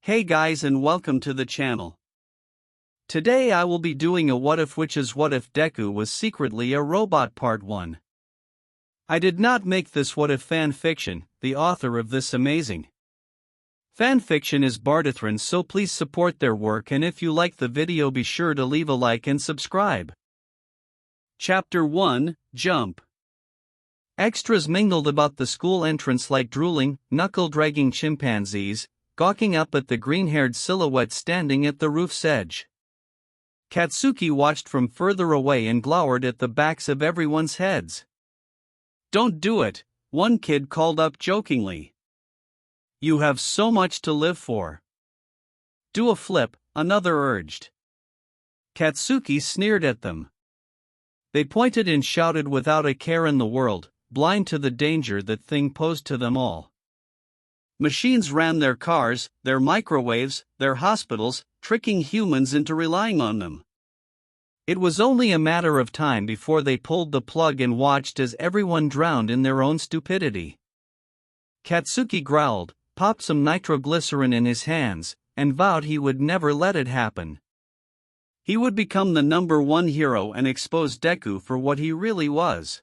Hey guys and welcome to the channel. Today I will be doing a what if, which is what if Deku was secretly a robot part 1. I did not make this what if fan fiction. The author of this amazing fan fiction is Bardathron, so please support their work, and if you like the video be sure to leave a like and subscribe. Chapter 1, Jump. Extras mingled about the school entrance like drooling, knuckle-dragging chimpanzees, gawking up at the green-haired silhouette standing at the roof's edge. Katsuki watched from further away and glowered at the backs of everyone's heads. "Don't do it," one kid called up jokingly. "You have so much to live for." "Do a flip," another urged. Katsuki sneered at them. They pointed and shouted without a care in the world, blind to the danger that thing posed to them all. Machines ran their cars, their microwaves, their hospitals, tricking humans into relying on them. It was only a matter of time before they pulled the plug and watched as everyone drowned in their own stupidity. Katsuki growled, popped some nitroglycerin in his hands, and vowed he would never let it happen. He would become the #1 hero and expose Deku for what he really was.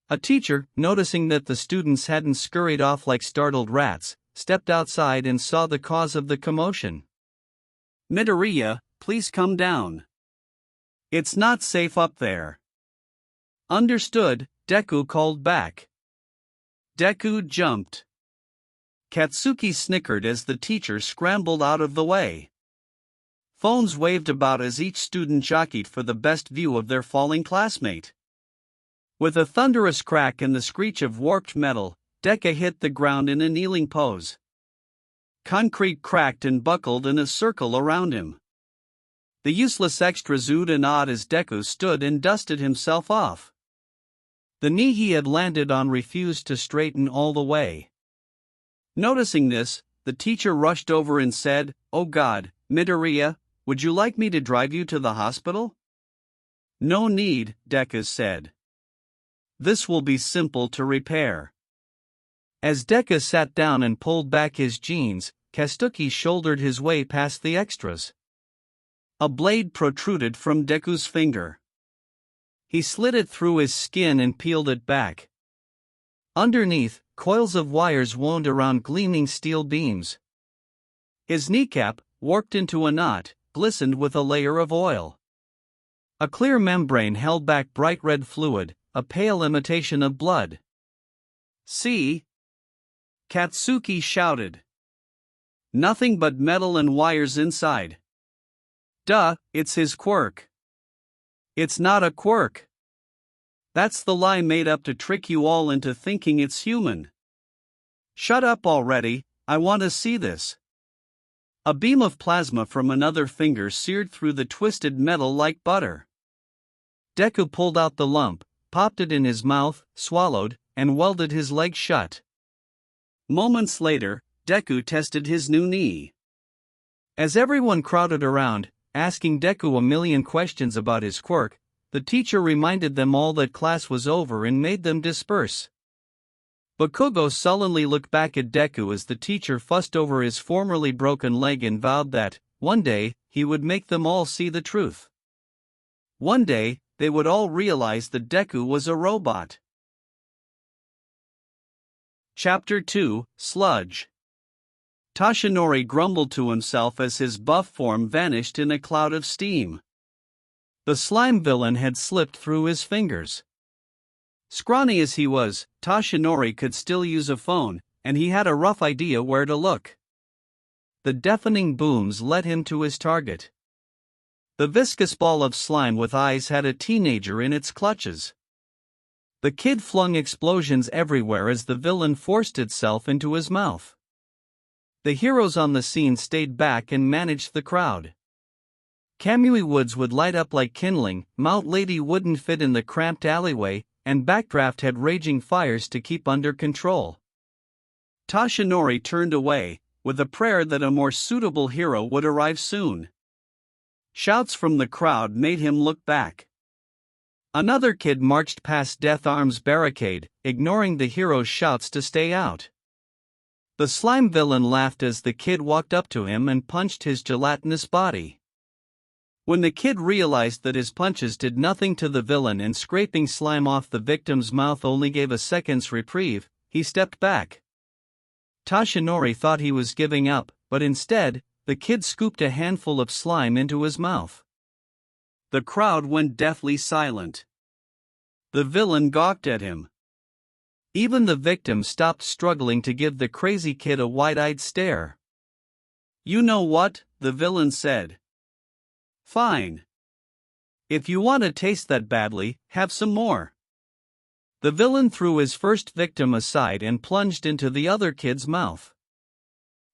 A teacher, noticing that the students hadn't scurried off like startled rats, stepped outside and saw the cause of the commotion. "Midoriya, please come down. It's not safe up there." "Understood," Deku called back. Deku jumped. Katsuki snickered as the teacher scrambled out of the way. Phones waved about as each student jockeyed for the best view of their falling classmate. With a thunderous crack and the screech of warped metal, Deku hit the ground in a kneeling pose. Concrete cracked and buckled in a circle around him. The useless extras oohed and awed as Deku stood and dusted himself off. The knee he had landed on refused to straighten all the way. Noticing this, the teacher rushed over and said, "Oh God, Midoriya, would you like me to drive you to the hospital?" "No need," Deku said. "This will be simple to repair." As Deku sat down and pulled back his jeans, Katsuki shouldered his way past the extras. A blade protruded from Deku's finger. He slid it through his skin and peeled it back. Underneath, coils of wires wound around gleaming steel beams. His kneecap, warped into a knot, glistened with a layer of oil. A clear membrane held back bright red fluid, a pale imitation of blood. "See?" Katsuki shouted. "Nothing but metal and wires inside." "Duh, it's his quirk." "It's not a quirk. That's the lie made up to trick you all into thinking it's human." "Shut up already, I want to see this." A beam of plasma from another finger seared through the twisted metal like butter. Deku pulled out the lump, popped it in his mouth, swallowed, and welded his leg shut. Moments later, Deku tested his new knee. As everyone crowded around, asking Deku a million questions about his quirk, the teacher reminded them all that class was over and made them disperse. Bakugo sullenly looked back at Deku as the teacher fussed over his formerly broken leg and vowed that, one day, he would make them all see the truth. One day, they would all realize that Deku was a robot. Chapter 2, Sludge. Toshinori grumbled to himself as his buff form vanished in a cloud of steam. The slime villain had slipped through his fingers. Scrawny as he was, Toshinori could still use a phone, and he had a rough idea where to look. The deafening booms led him to his target. The viscous ball of slime with eyes had a teenager in its clutches. The kid flung explosions everywhere as the villain forced itself into his mouth. The heroes on the scene stayed back and managed the crowd. Kamui Woods would light up like kindling, Mount Lady wouldn't fit in the cramped alleyway, and Backdraft had raging fires to keep under control. Toshinori turned away, with a prayer that a more suitable hero would arrive soon. Shouts from the crowd made him look back. Another kid marched past Death Arm's barricade, ignoring the hero's shouts to stay out. The slime villain laughed as the kid walked up to him and punched his gelatinous body. When the kid realized that his punches did nothing to the villain and scraping slime off the victim's mouth only gave a second's reprieve, he stepped back. Toshinori thought he was giving up, but instead, the kid scooped a handful of slime into his mouth. The crowd went deathly silent. The villain gawked at him. Even the victim stopped struggling to give the crazy kid a wide-eyed stare. "You know what?" the villain said. "Fine. If you want to taste that badly, have some more." The villain threw his first victim aside and plunged into the other kid's mouth.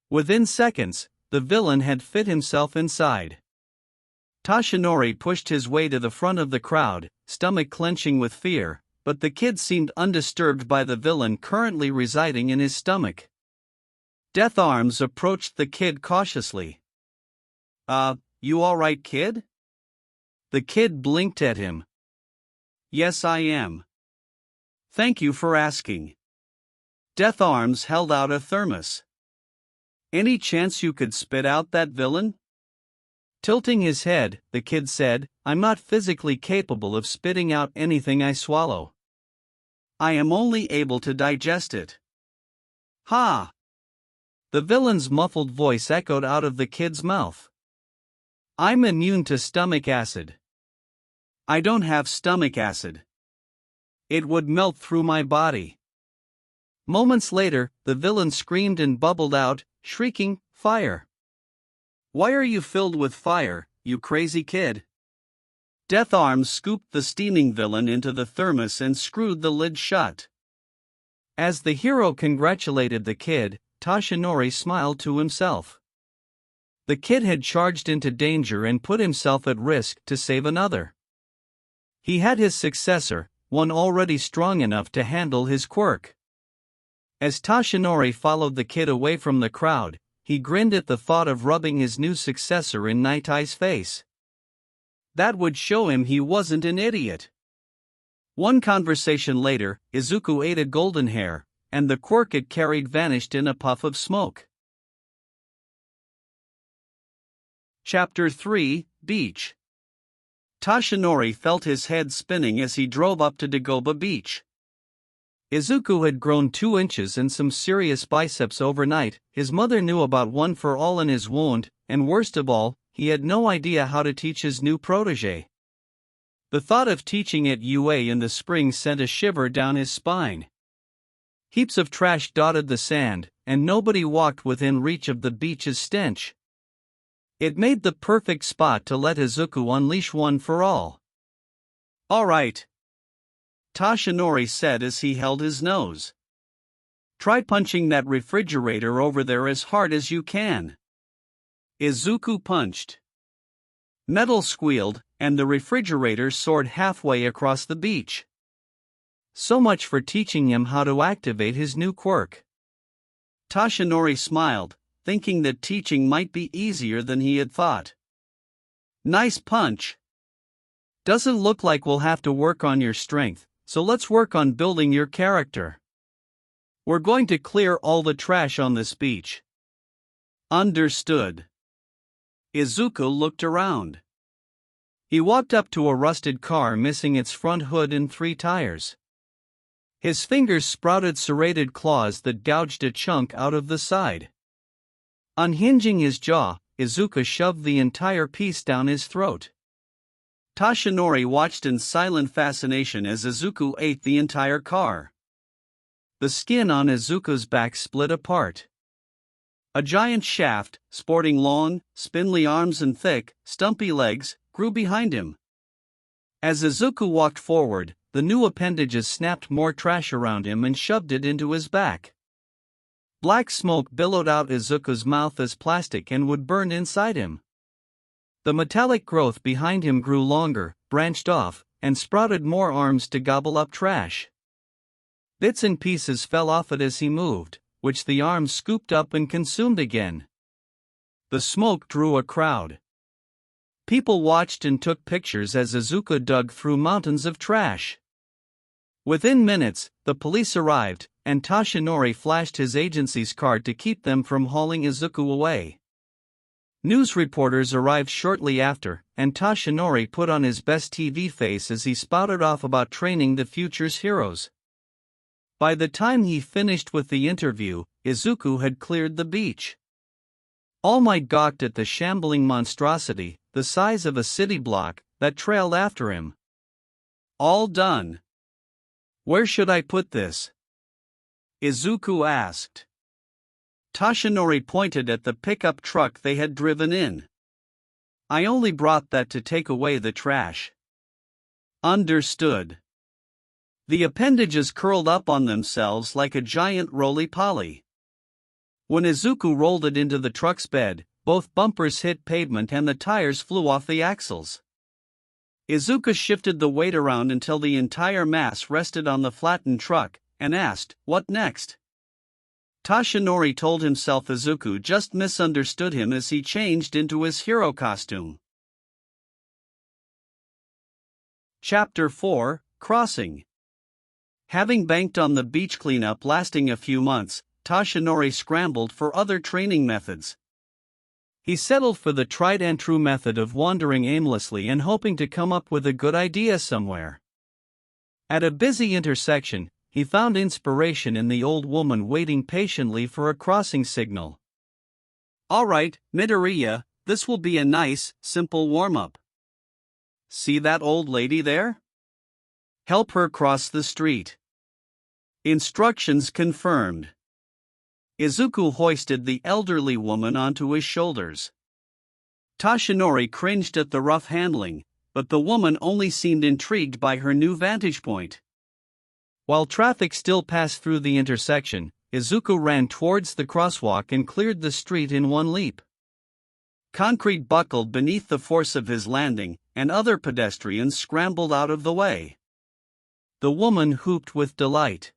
Within seconds, the villain had fit himself inside. Toshinori pushed his way to the front of the crowd, stomach clenching with fear, but the kid seemed undisturbed by the villain currently residing in his stomach. Death Arms approached the kid cautiously. You alright, kid?" The kid blinked at him. "Yes, I am. Thank you for asking." Death Arms held out a thermos. "Any chance you could spit out that villain?" Tilting his head, the kid said, "I'm not physically capable of spitting out anything I swallow. I am only able to digest it." "Ha!" The villain's muffled voice echoed out of the kid's mouth. "I'm immune to stomach acid." "I don't have stomach acid. It would melt through my body." Moments later, the villain screamed and bubbled out, shrieking, "Fire! Why are you filled with fire, you crazy kid?" Death Arms scooped the steaming villain into the thermos and screwed the lid shut. As the hero congratulated the kid, Toshinori smiled to himself. The kid had charged into danger and put himself at risk to save another. He had his successor, one already strong enough to handle his quirk. As Toshinori followed the kid away from the crowd, he grinned at the thought of rubbing his new successor in Night Eye's face. That would show him he wasn't an idiot. One conversation later, Izuku ate a golden hair, and the quirk it carried vanished in a puff of smoke. Chapter 3, Beach. Toshinori felt his head spinning as he drove up to Dagoba Beach. Izuku had grown 2 inches and some serious biceps overnight. His mother knew about one for all in his wound, and worst of all, he had no idea how to teach his new protege. The thought of teaching at UA in the spring sent a shiver down his spine. Heaps of trash dotted the sand, and nobody walked within reach of the beach's stench. It made the perfect spot to let Izuku unleash one for all. "All right," Toshinori said as he held his nose. "Try punching that refrigerator over there as hard as you can." Izuku punched. Metal squealed, and the refrigerator soared halfway across the beach. So much for teaching him how to activate his new quirk. Toshinori smiled, thinking that teaching might be easier than he had thought. "Nice punch. Doesn't look like we'll have to work on your strength, so let's work on building your character. We're going to clear all the trash on this beach." "Understood." Izuku looked around. He walked up to a rusted car missing its front hood and 3 tires. His fingers sprouted serrated claws that gouged a chunk out of the side. Unhinging his jaw, Izuku shoved the entire piece down his throat. Toshinori watched in silent fascination as Izuku ate the entire car. The skin on Izuku's back split apart. A giant shaft, sporting long, spindly arms and thick, stumpy legs, grew behind him. As Izuku walked forward, the new appendages snapped more trash around him and shoved it into his back. Black smoke billowed out Izuku's mouth as plastic and would burn inside him. The metallic growth behind him grew longer, branched off, and sprouted more arms to gobble up trash. Bits and pieces fell off it as he moved, which the arms scooped up and consumed again. The smoke drew a crowd. People watched and took pictures as Izuku dug through mountains of trash. Within minutes, the police arrived, and Toshinori flashed his agency's card to keep them from hauling Izuku away. News reporters arrived shortly after, and Toshinori put on his best TV face as he spouted off about training the future's heroes. By the time he finished with the interview, Izuku had cleared the beach. All Might gawked at the shambling monstrosity, the size of a city block, that trailed after him. All done. Where should I put this? Izuku asked. Toshinori pointed at the pickup truck they had driven in. I only brought that to take away the trash. Understood. The appendages curled up on themselves like a giant roly-poly. When Izuku rolled it into the truck's bed, both bumpers hit pavement and the tires flew off the axles. Izuku shifted the weight around until the entire mass rested on the flattened truck, and asked, "What next?" Toshinori told himself Izuku just misunderstood him as he changed into his hero costume. Chapter 4, Crossing. Having banked on the beach cleanup lasting a few months, Toshinori scrambled for other training methods. He settled for the tried and true method of wandering aimlessly and hoping to come up with a good idea somewhere. At a busy intersection, he found inspiration in the old woman waiting patiently for a crossing signal. "All right, Midoriya, this will be a nice, simple warm-up. See that old lady there? Help her cross the street." Instructions confirmed. Izuku hoisted the elderly woman onto his shoulders. Toshinori cringed at the rough handling, but the woman only seemed intrigued by her new vantage point. While traffic still passed through the intersection, Izuku ran towards the crosswalk and cleared the street in one leap. Concrete buckled beneath the force of his landing, and other pedestrians scrambled out of the way. The woman whooped with delight.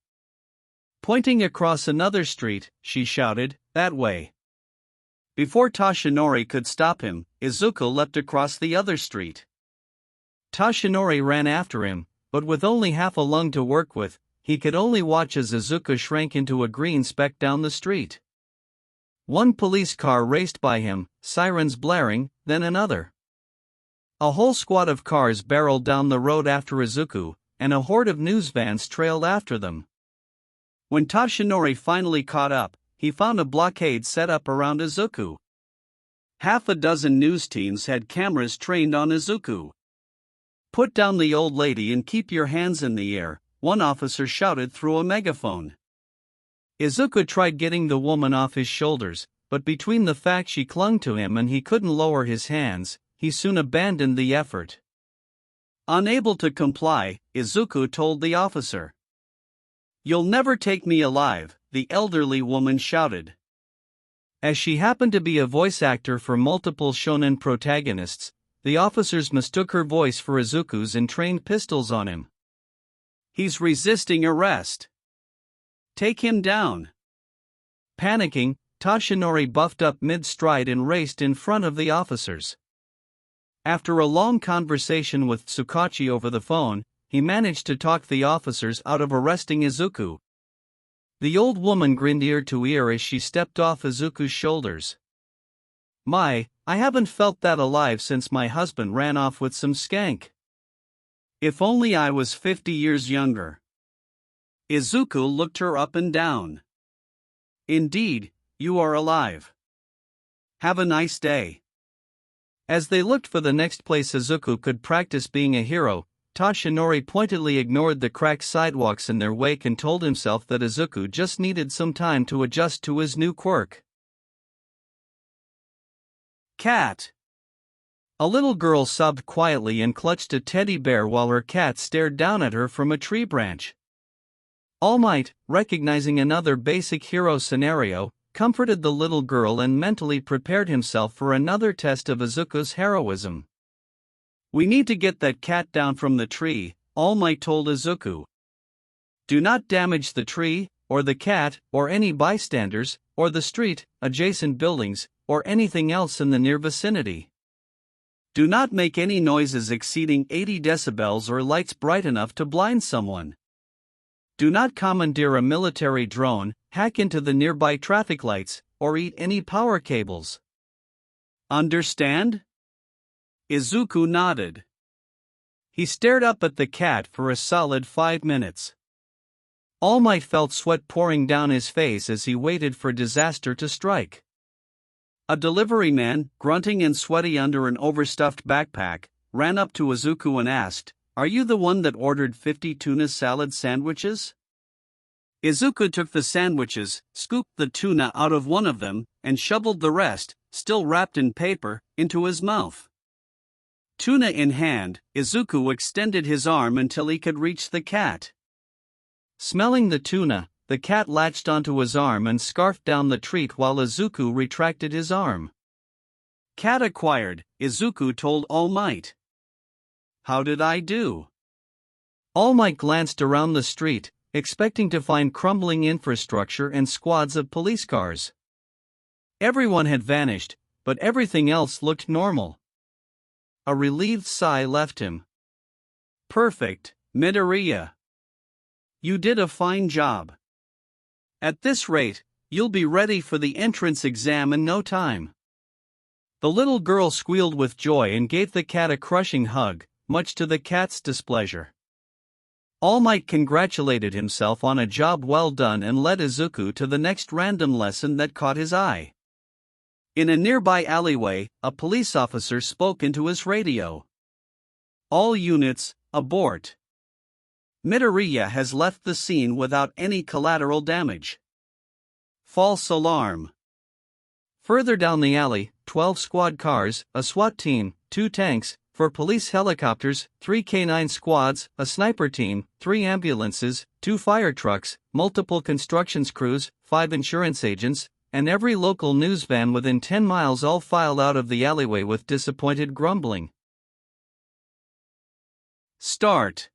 Pointing across another street, she shouted, "That way." Before Toshinori could stop him, Izuku leapt across the other street. Toshinori ran after him, but with only half a lung to work with, he could only watch as Izuku shrank into a green speck down the street. One police car raced by him, sirens blaring, then another. A whole squad of cars barreled down the road after Izuku, and a horde of news vans trailed after them. When Toshinori finally caught up, he found a blockade set up around Izuku. Half a dozen news teams had cameras trained on Izuku. "Put down the old lady and keep your hands in the air," one officer shouted through a megaphone. Izuku tried getting the woman off his shoulders, but between the fact she clung to him and he couldn't lower his hands, he soon abandoned the effort. Unable to comply, Izuku told the officer. "You'll never take me alive," the elderly woman shouted. As she happened to be a voice actor for multiple shonen protagonists, the officers mistook her voice for Izuku's and trained pistols on him. "He's resisting arrest. Take him down." Panicking, Toshinori buffed up mid-stride and raced in front of the officers. After a long conversation with Tsukachi over the phone, he managed to talk the officers out of arresting Izuku. The old woman grinned ear to ear as she stepped off Izuku's shoulders. "My, I haven't felt that alive since my husband ran off with some skank. If only I was 50 years younger." Izuku looked her up and down. "Indeed, you are alive. Have a nice day." As they looked for the next place Izuku could practice being a hero, Toshinori pointedly ignored the cracked sidewalks in their wake and told himself that Izuku just needed some time to adjust to his new quirk. Cat. A little girl sobbed quietly and clutched a teddy bear while her cat stared down at her from a tree branch. All Might, recognizing another basic hero scenario, comforted the little girl and mentally prepared himself for another test of Izuku's heroism. "We need to get that cat down from the tree," All Might told Izuku. "Do not damage the tree, or the cat, or any bystanders, or the street, adjacent buildings, or anything else in the near vicinity. Do not make any noises exceeding 80 decibels or lights bright enough to blind someone. Do not commandeer a military drone, hack into the nearby traffic lights, or eat any power cables. Understand? Izuku nodded. He stared up at the cat for a solid 5 minutes. All Might felt sweat pouring down his face as he waited for disaster to strike. A delivery man, grunting and sweaty under an overstuffed backpack, ran up to Izuku and asked, "Are you the one that ordered 50 tuna salad sandwiches?" Izuku took the sandwiches, scooped the tuna out of one of them, and shoveled the rest, still wrapped in paper, into his mouth. Tuna in hand, Izuku extended his arm until he could reach the cat. Smelling the tuna, the cat latched onto his arm and scarfed down the treat while Izuku retracted his arm. "Cat acquired," Izuku told All Might. "How did I do?" All Might glanced around the street, expecting to find crumbling infrastructure and squads of police cars. Everyone had vanished, but everything else looked normal. A relieved sigh left him. "Perfect, Midoriya. You did a fine job. At this rate, you'll be ready for the entrance exam in no time." The little girl squealed with joy and gave the cat a crushing hug, much to the cat's displeasure. All Might congratulated himself on a job well done and led Izuku to the next random lesson that caught his eye. In a nearby alleyway, a police officer spoke into his radio. "All units, abort. Midoriya has left the scene without any collateral damage. False alarm." Further down the alley, 12 squad cars, a SWAT team, 2 tanks, 4 police helicopters, 3 K9 squads, a sniper team, 3 ambulances, 2 fire trucks, multiple construction crews, 5 insurance agents, and every local news van within 10 miles all filed out of the alleyway with disappointed grumbling. Start.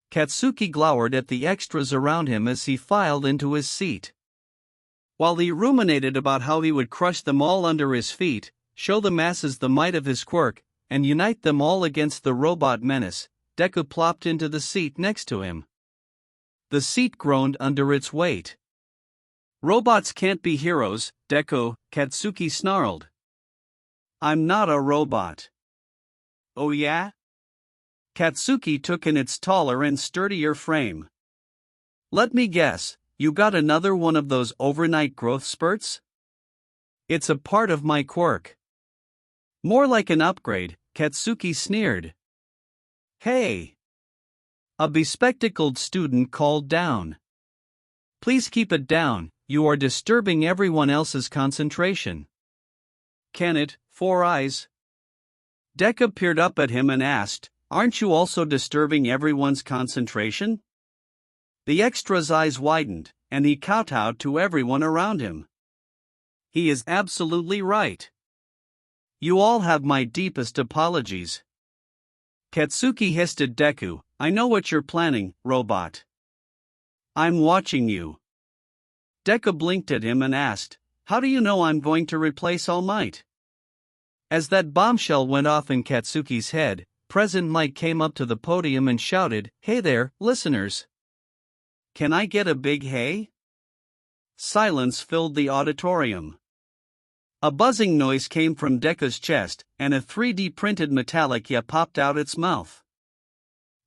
Katsuki glowered at the extras around him as he filed into his seat. While he ruminated about how he would crush them all under his feet, show the masses the might of his quirk, and unite them all against the robot menace, Deku plopped into the seat next to him. The seat groaned under its weight. "Robots can't be heroes, Deku," Katsuki snarled. "I'm not a robot." "Oh yeah?" Katsuki took in its taller and sturdier frame. "Let me guess, you got another one of those overnight growth spurts?" "It's a part of my quirk." "More like an upgrade," Katsuki sneered. "Hey!" A bespectacled student called down. "Please keep it down, you are disturbing everyone else's concentration." "Can it, Four Eyes?" Deku peered up at him and asked, "Aren't you also disturbing everyone's concentration?" The extra's eyes widened, and he kowtowed to everyone around him. "He is absolutely right. You all have my deepest apologies." Katsuki hissed at Deku, "I know what you're planning, robot. I'm watching you." Deku blinked at him and asked, "How do you know I'm going to replace All Might?" As that bombshell went off in Katsuki's head, President Mike came up to the podium and shouted, "Hey there, listeners. Can I get a big hey?" Silence filled the auditorium. A buzzing noise came from Deku's chest, and a 3D printed metallic ya popped out its mouth.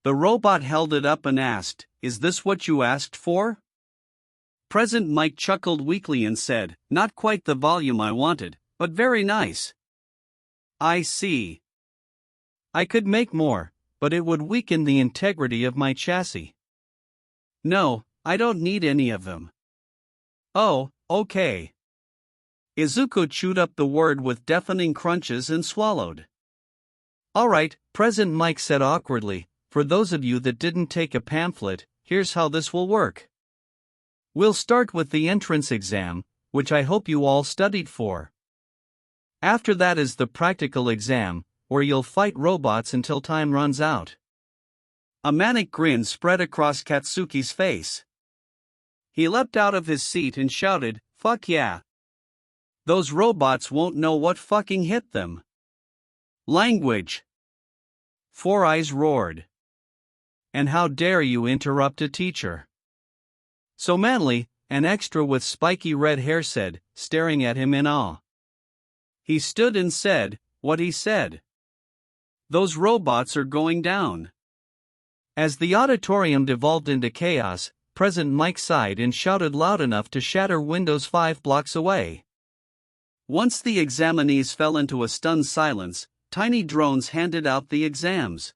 The robot held it up and asked, "Is this what you asked for?" President Mike chuckled weakly and said, "Not quite the volume I wanted, but very nice." "I see. I could make more, but it would weaken the integrity of my chassis." "No, I don't need any of them." "Oh, okay." Izuku chewed up the word with deafening crunches and swallowed. "Alright," President Mike said awkwardly, "for those of you that didn't take a pamphlet, here's how this will work. We'll start with the entrance exam, which I hope you all studied for. After that is the practical exam, where you'll fight robots until time runs out." A manic grin spread across Katsuki's face. He leapt out of his seat and shouted, "Fuck yeah! Those robots won't know what fucking hit them." "Language!" Four Eyes roared. "And how dare you interrupt a teacher?" So manly, an extra with spiky red hair said, staring at him in awe. He stood and said what he said. Those robots are going down. As the auditorium devolved into chaos, President Mike sighed and shouted loud enough to shatter windows 5 blocks away. Once the examinees fell into a stunned silence, tiny drones handed out the exams.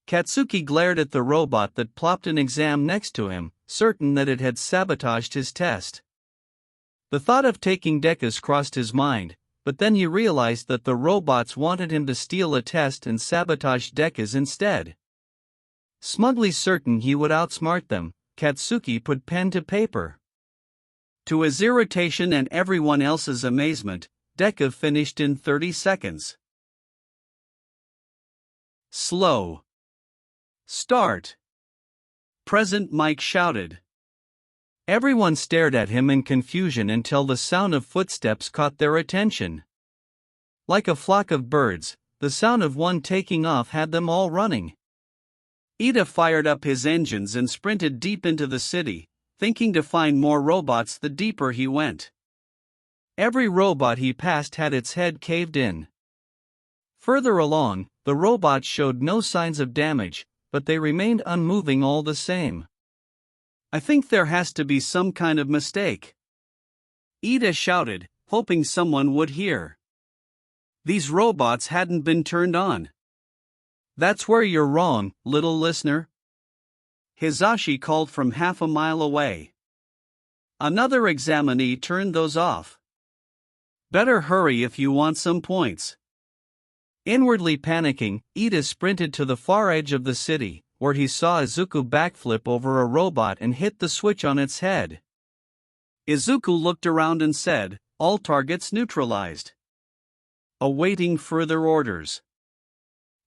Katsuki glared at the robot that plopped an exam next to him, certain that it had sabotaged his test. The thought of taking Deku's crossed his mind, but then he realized that the robots wanted him to steal a test and sabotage Deku's instead. Smugly certain he would outsmart them, Katsuki put pen to paper. To his irritation and everyone else's amazement, Deku finished in 30 seconds. Slow. Start. President Mike shouted. Everyone stared at him in confusion until the sound of footsteps caught their attention. Like a flock of birds, the sound of one taking off had them all running. Ida fired up his engines and sprinted deep into the city, thinking to find more robots the deeper he went. Every robot he passed had its head caved in. Further along, the robots showed no signs of damage, but they remained unmoving all the same. I think there has to be some kind of mistake. Ida shouted, hoping someone would hear. These robots hadn't been turned on. That's where you're wrong, little listener. Hizashi called from half a mile away. Another examinee turned those off. Better hurry if you want some points. Inwardly panicking, Ida sprinted to the far edge of the city, where he saw Izuku backflip over a robot and hit the switch on its head. Izuku looked around and said, "All targets neutralized." Awaiting further orders.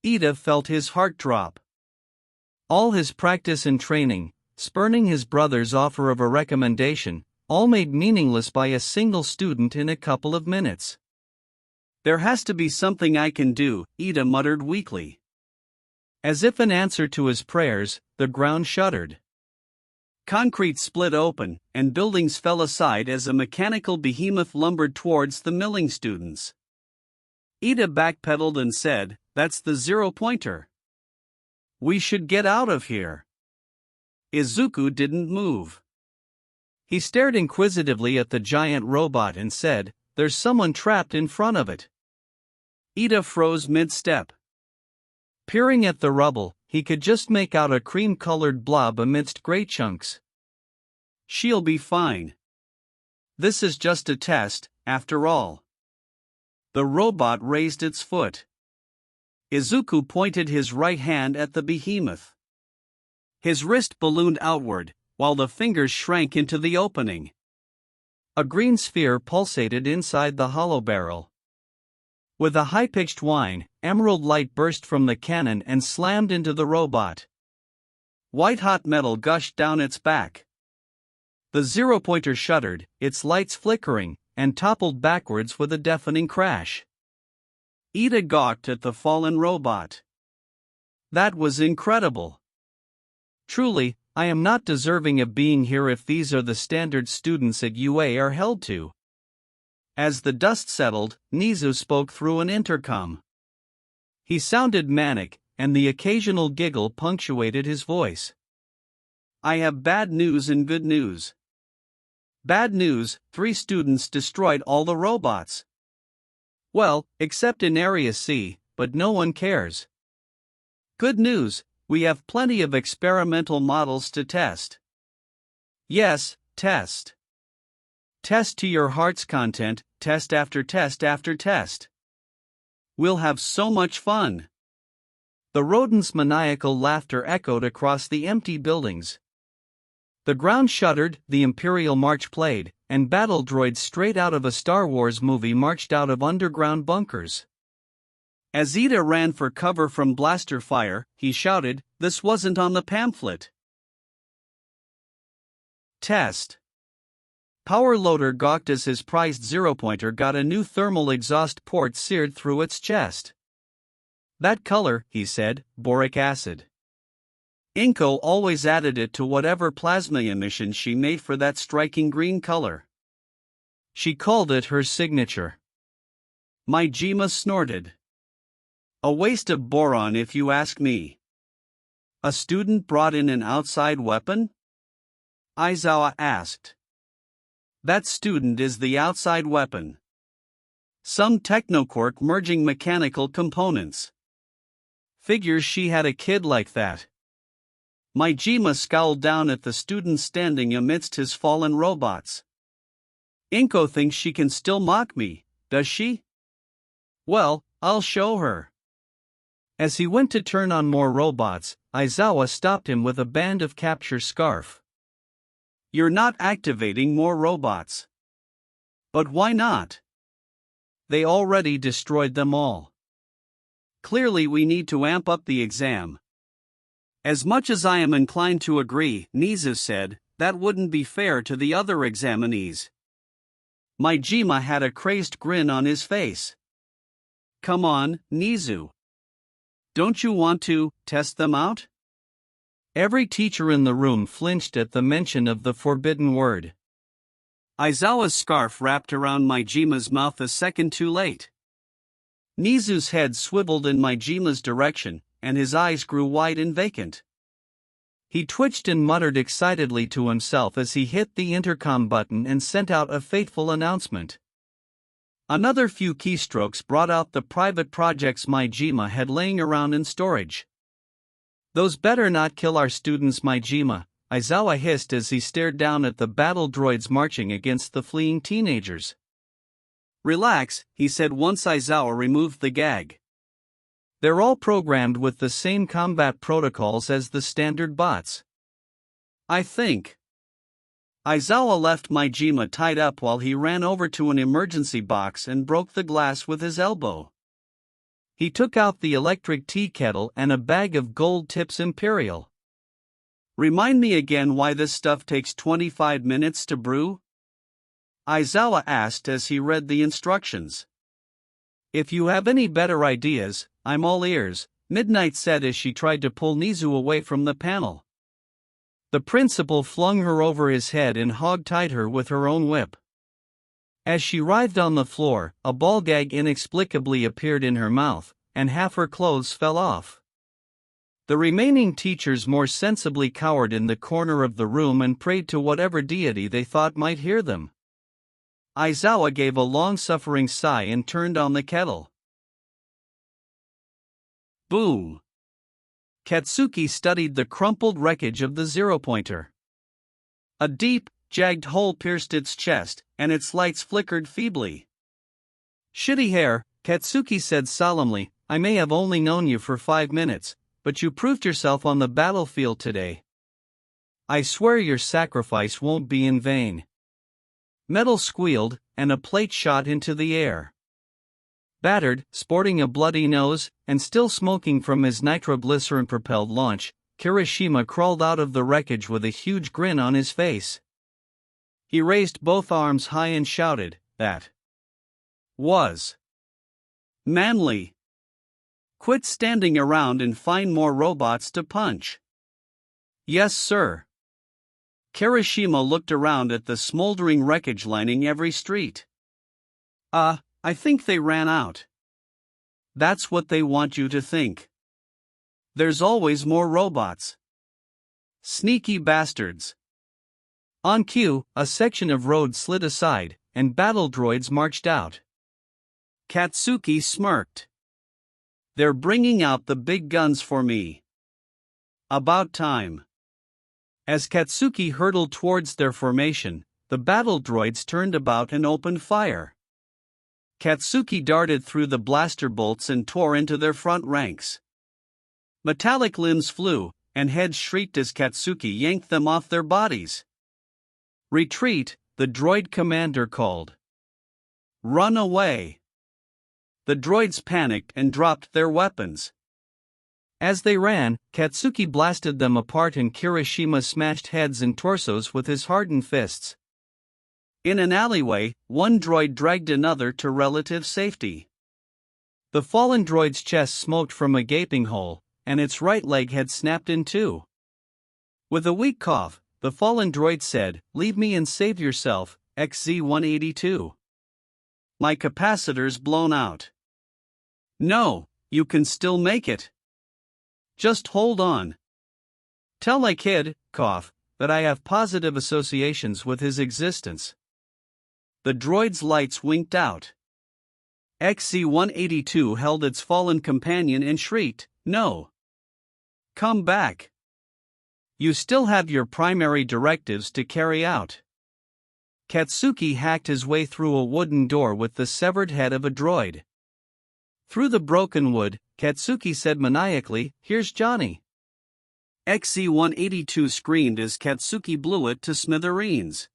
Ida felt his heart drop. All his practice and training, spurning his brother's offer of a recommendation, all made meaningless by a single student in a couple of minutes. There has to be something I can do, Ida muttered weakly. As if in answer to his prayers, the ground shuddered. Concrete split open, and buildings fell aside as a mechanical behemoth lumbered towards the milling students. Ida backpedaled and said, "That's the zero-pointer. We should get out of here." Izuku didn't move. He stared inquisitively at the giant robot and said, "There's someone trapped in front of it." Ida froze mid-step. Peering at the rubble, he could just make out a cream-colored blob amidst gray chunks. She'll be fine. This is just a test, after all. The robot raised its foot. Izuku pointed his right hand at the behemoth. His wrist ballooned outward, while the fingers shrank into the opening. A green sphere pulsated inside the hollow barrel. With a high-pitched whine, emerald light burst from the cannon and slammed into the robot. White-hot metal gushed down its back. The zero-pointer shuddered, its lights flickering, and toppled backwards with a deafening crash. Ida gawked at the fallen robot. That was incredible. Truly, I am not deserving of being here if these are the standards students at UA are held to. As the dust settled, Nizu spoke through an intercom. He sounded manic, and the occasional giggle punctuated his voice. I have bad news and good news. Bad news, 3 students destroyed all the robots. Well, except in Area C, but no one cares. Good news, we have plenty of experimental models to test. Yes, test. Test to your heart's content, test after test after test. We'll have so much fun. The rodent's maniacal laughter echoed across the empty buildings. The ground shuddered, the Imperial March played, and battle droids straight out of a Star Wars movie marched out of underground bunkers. As Ida ran for cover from blaster fire, he shouted, "This wasn't on the pamphlet." Test. Power Loader gawked as his prized zero-pointer got a new thermal exhaust port seared through its chest. That color, he said, boric acid. Inko always added it to whatever plasma emission she made for that striking green color. She called it her signature. Majima snorted. A waste of boron if you ask me. A student brought in an outside weapon? Aizawa asked. That student is the outside weapon. Some technoquark merging mechanical components. Figures she had a kid like that. Majima scowled down at the student standing amidst his fallen robots. Inko thinks she can still mock me, does she? Well, I'll show her. As he went to turn on more robots, Aizawa stopped him with a band of capture scarf. You're not activating more robots. But why not? They already destroyed them all. Clearly we need to amp up the exam. As much as I am inclined to agree, Nizu said, that wouldn't be fair to the other examinees. Majima had a crazed grin on his face. Come on, Nizu. Don't you want to test them out? Every teacher in the room flinched at the mention of the forbidden word. Aizawa's scarf wrapped around Majima's mouth a second too late. Nizu's head swiveled in Majima's direction, and his eyes grew wide and vacant. He twitched and muttered excitedly to himself as he hit the intercom button and sent out a fateful announcement. Another few keystrokes brought out the private projects Majima had laying around in storage. Those better not kill our students, Majima, Aizawa hissed as he stared down at the battle droids marching against the fleeing teenagers. Relax, he said once Aizawa removed the gag. They're all programmed with the same combat protocols as the standard bots. I think. Aizawa left Majima tied up while he ran over to an emergency box and broke the glass with his elbow. He took out the electric tea kettle and a bag of Gold Tips Imperial. Remind me again why this stuff takes 25 minutes to brew? Aizawa asked as he read the instructions. If you have any better ideas, I'm all ears, Midnight said as she tried to pull Nizu away from the panel. The principal flung her over his head and hog-tied her with her own whip. As she writhed on the floor, a ball gag inexplicably appeared in her mouth, and half her clothes fell off. The remaining teachers more sensibly cowered in the corner of the room and prayed to whatever deity they thought might hear them. Aizawa gave a long-suffering sigh and turned on the kettle. Boom! Katsuki studied the crumpled wreckage of the zero-pointer. A deep, jagged hole pierced its chest, and its lights flickered feebly. Shitty hair, Katsuki said solemnly, I may have only known you for 5 minutes, but you proved yourself on the battlefield today. I swear your sacrifice won't be in vain. Metal squealed, and a plate shot into the air. Battered, sporting a bloody nose, and still smoking from his nitroglycerin-propelled launch, Kirishima crawled out of the wreckage with a huge grin on his face. He raised both arms high and shouted, that was manly. Quit standing around and find more robots to punch. Yes, sir. Kirishima looked around at the smoldering wreckage lining every street. I think they ran out. That's what they want you to think. There's always more robots. Sneaky bastards. On cue, a section of road slid aside, and battle droids marched out. Katsuki smirked. They're bringing out the big guns for me. About time. As Katsuki hurtled towards their formation, the battle droids turned about and opened fire. Katsuki darted through the blaster bolts and tore into their front ranks. Metallic limbs flew, and heads shrieked as Katsuki yanked them off their bodies. Retreat, the droid commander called. Run away. The droids panicked and dropped their weapons. As they ran, Katsuki blasted them apart and Kirishima smashed heads and torsos with his hardened fists. In an alleyway, one droid dragged another to relative safety. The fallen droid's chest smoked from a gaping hole, and its right leg had snapped in two. With a weak cough, the fallen droid said, "Leave me and save yourself, XZ-182. My capacitor's blown out." "No, you can still make it. Just hold on. Tell my kid, cough, that I have positive associations with his existence." The droid's lights winked out. XZ-182 held its fallen companion and shrieked, "No! Come back! You still have your primary directives to carry out." Katsuki hacked his way through a wooden door with the severed head of a droid. Through the broken wood, Katsuki said maniacally, "Here's Johnny." XZ-182 screamed as Katsuki blew it to smithereens.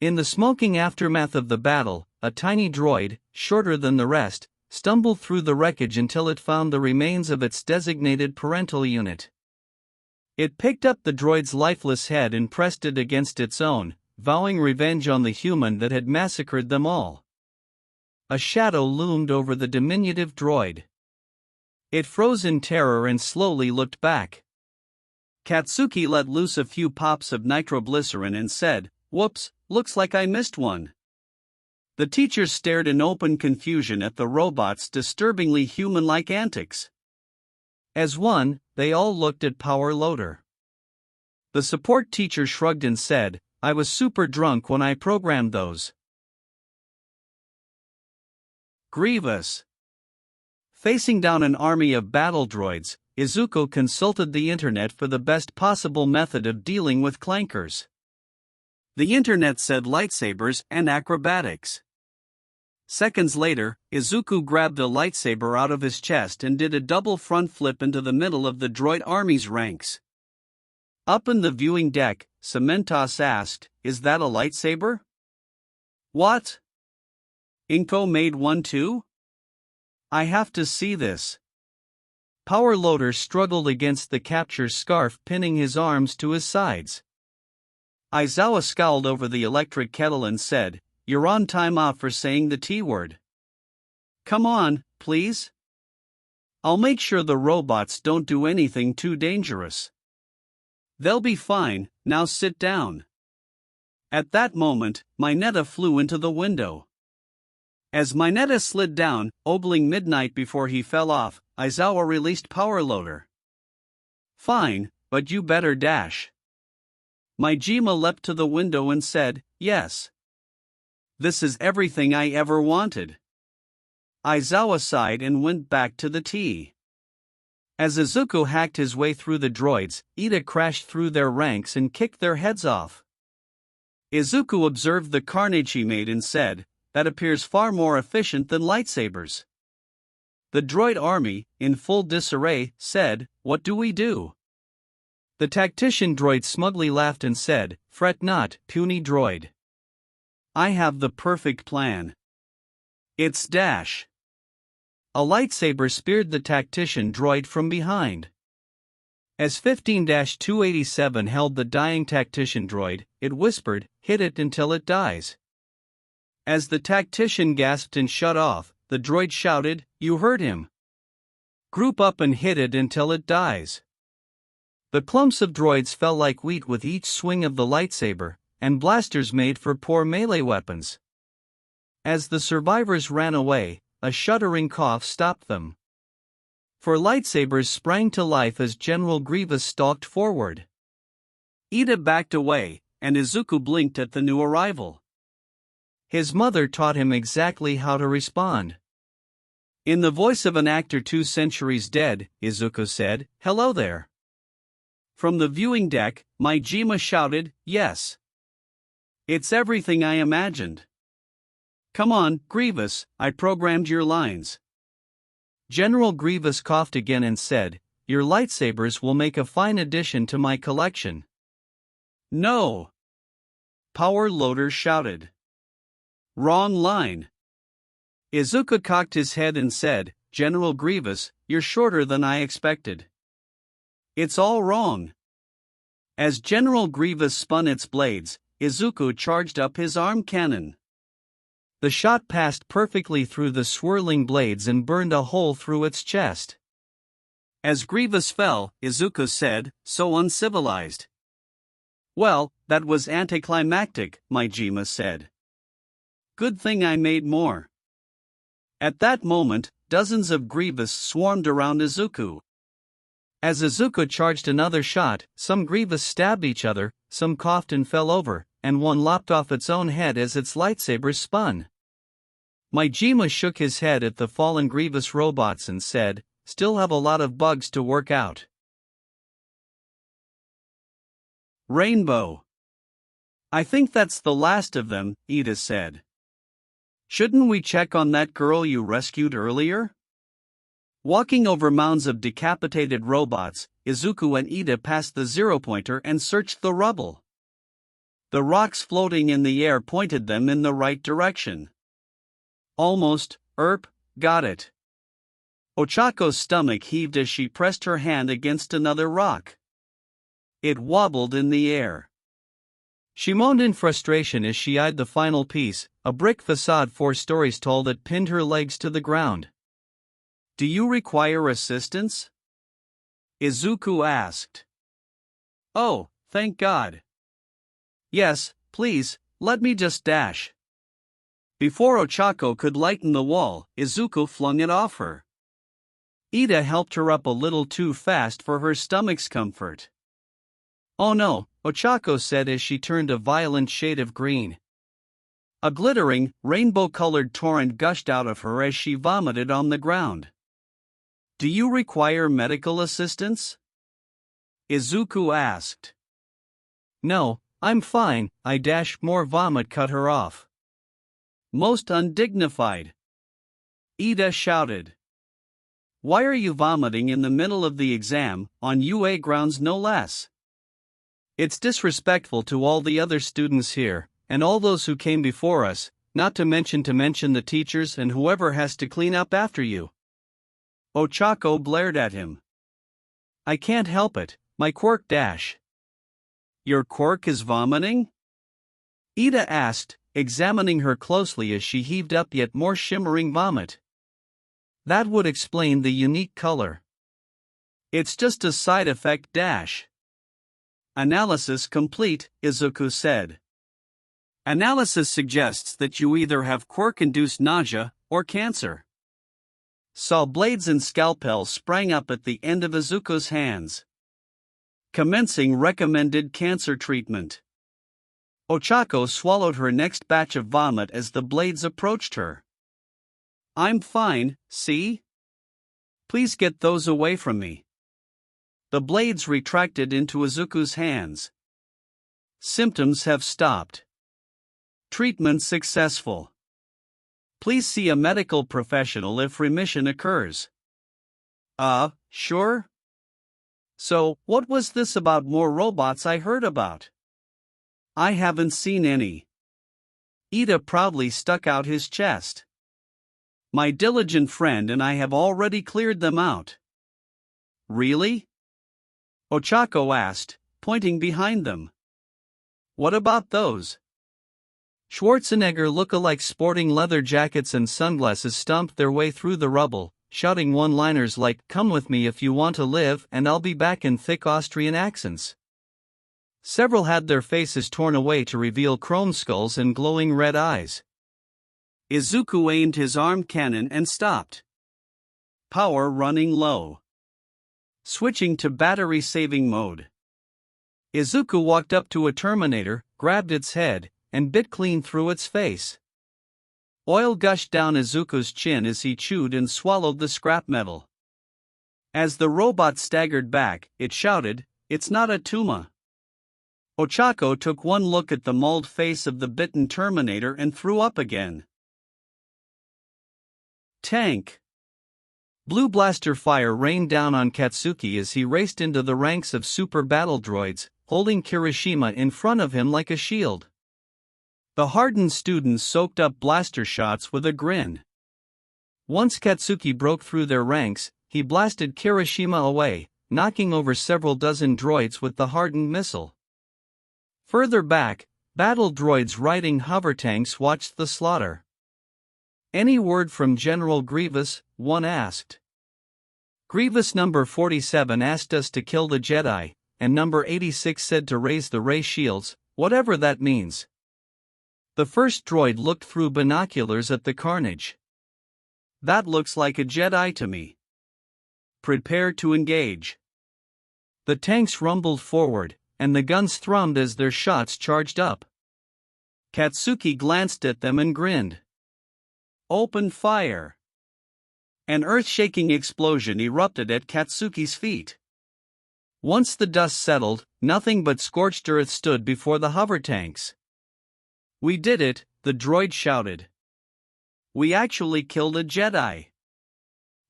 In the smoking aftermath of the battle, a tiny droid, shorter than the rest, stumbled through the wreckage until it found the remains of its designated parental unit. It picked up the droid's lifeless head and pressed it against its own, vowing revenge on the human that had massacred them all. A shadow loomed over the diminutive droid. It froze in terror and slowly looked back. Katsuki let loose a few pops of nitroglycerin and said, "Whoops, looks like I missed one." The teachers stared in open confusion at the robot's disturbingly human-like antics. As one, they all looked at Power Loader. The support teacher shrugged and said, "I was super drunk when I programmed those." Grievous. Facing down an army of battle droids, Izuku consulted the internet for the best possible method of dealing with clankers. The internet said lightsabers and acrobatics. Seconds later, Izuku grabbed the lightsaber out of his chest and did a double front flip into the middle of the droid army's ranks. Up in the viewing deck, Cementos asked, "Is that a lightsaber?" "What? Inko made one too? I have to see this." Power Loader struggled against the capture scarf pinning his arms to his sides. Aizawa scowled over the electric kettle and said, "You're on timeout for saying the T-word. Come on, please. I'll make sure the robots don't do anything too dangerous. They'll be fine, now sit down." At that moment, Mineta flew into the window. As Mineta slid down, ogling midnight before he fell off, Aizawa released Power Loader. "Fine, but you better dash." Maijima leapt to the window and said, "Yes. This is everything I ever wanted." Aizawa sighed and went back to the tea. As Izuku hacked his way through the droids, Ida crashed through their ranks and kicked their heads off. Izuku observed the carnage he made and said, "That appears far more efficient than lightsabers." The droid army, in full disarray, said, "What do we do?" The tactician droid smugly laughed and said, "Fret not, puny droid. I have the perfect plan. It's dash." A lightsaber speared the tactician droid from behind. As 15-287 held the dying tactician droid, it whispered, "Hit it until it dies." As the tactician gasped and shut off, the droid shouted, "You heard him. Group up and hit it until it dies." The clumps of droids fell like wheat with each swing of the lightsaber, and blasters made for poor melee weapons. As the survivors ran away, a shuddering cough stopped them. For lightsabers sprang to life as General Grievous stalked forward. Ida backed away, and Izuku blinked at the new arrival. His mother taught him exactly how to respond. In the voice of an actor 2 centuries dead, Izuku said, "Hello there." From the viewing deck, Maijima shouted, "Yes. It's everything I imagined. Come on, Grievous, I programmed your lines." General Grievous coughed again and said, "Your lightsabers will make a fine addition to my collection." "No!" Power Loader shouted. "Wrong line." Izuku cocked his head and said, "General Grievous, you're shorter than I expected. It's all wrong." As General Grievous spun its blades, Izuku charged up his arm cannon. The shot passed perfectly through the swirling blades and burned a hole through its chest. As Grievous fell, Izuku said, "So uncivilized." "Well, that was anticlimactic," Majima said. "Good thing I made more." At that moment, dozens of Grievous swarmed around Izuku. As Izuku charged another shot, some Grievous stabbed each other, some coughed and fell over, and one lopped off its own head as its lightsaber spun. Majima shook his head at the fallen Grievous robots and said, "Still have a lot of bugs to work out." Rainbow. "I think that's the last of them," Ida said. "Shouldn't we check on that girl you rescued earlier?" Walking over mounds of decapitated robots, Izuku and Ida passed the zero-pointer and searched the rubble. The rocks floating in the air pointed them in the right direction. "Almost, got it." Ochako's stomach heaved as she pressed her hand against another rock. It wobbled in the air. She moaned in frustration as she eyed the final piece, a brick facade 4 stories tall that pinned her legs to the ground. "Do you require assistance?" Izuku asked. "Oh, thank God." "Yes, please, let me just dash." Before Ochako could lighten the wall, Izuku flung it off her. Ida helped her up a little too fast for her stomach's comfort. "Oh no," Ochako said as she turned a violent shade of green. A glittering, rainbow-colored torrent gushed out of her as she vomited on the ground. "Do you require medical assistance?" Izuku asked. "No, I'm fine." More vomit cut her off. "Most undignified!" Ida shouted. "Why are you vomiting in the middle of the exam, on UA grounds no less? It's disrespectful to all the other students here, and all those who came before us, not to mention the teachers and whoever has to clean up after you." Ochako blared at him. "I can't help it, my quirk dash." "Your quirk is vomiting?" Ida asked, examining her closely as she heaved up yet more shimmering vomit. "That would explain the unique color." "It's just a side effect dash." "Analysis complete," Izuku said. "Analysis suggests that you either have quirk-induced nausea or cancer." Saw blades and scalpels sprang up at the end of Izuku's hands. "Commencing recommended cancer treatment." Ochako swallowed her next batch of vomit as the blades approached her. "I'm fine, see? Please get those away from me." The blades retracted into Izuku's hands. "Symptoms have stopped. Treatment successful. Please see a medical professional if remission occurs." Sure? So, what was this about more robots I heard about? I haven't seen any. Ida proudly stuck out his chest. My diligent friend and I have already cleared them out. Really? Ochako asked, pointing behind them. What about those? Schwarzenegger look-alike sporting leather jackets and sunglasses stomped their way through the rubble, shouting one-liners like, "Come with me if you want to live and I'll be back," in thick Austrian accents. Several had their faces torn away to reveal chrome skulls and glowing red eyes. Izuku aimed his arm cannon and stopped. Power running low. Switching to battery-saving mode. Izuku walked up to a Terminator, grabbed its head, and bit clean through its face. Oil gushed down Izuku's chin as he chewed and swallowed the scrap metal. As the robot staggered back, it shouted, "It's not a Tuma." Ochako took one look at the mauled face of the bitten Terminator and threw up again. Tank. Blue blaster fire rained down on Katsuki as he raced into the ranks of super battle droids, holding Kirishima in front of him like a shield. The hardened students soaked up blaster shots with a grin. Once Katsuki broke through their ranks, he blasted Kirishima away, knocking over several dozen droids with the hardened missile. Further back, battle droids riding hover tanks watched the slaughter. "Any word from General Grievous?" one asked. Grievous number 47 asked us to kill the Jedi, and number 86 said to raise the ray shields, whatever that means. The first droid looked through binoculars at the carnage. That looks like a Jedi to me. Prepare to engage. The tanks rumbled forward, and the guns thrummed as their shots charged up. Katsuki glanced at them and grinned. Open fire. An earth-shaking explosion erupted at Katsuki's feet. Once the dust settled, nothing but scorched earth stood before the hover tanks. We did it, the droid shouted. We actually killed a Jedi.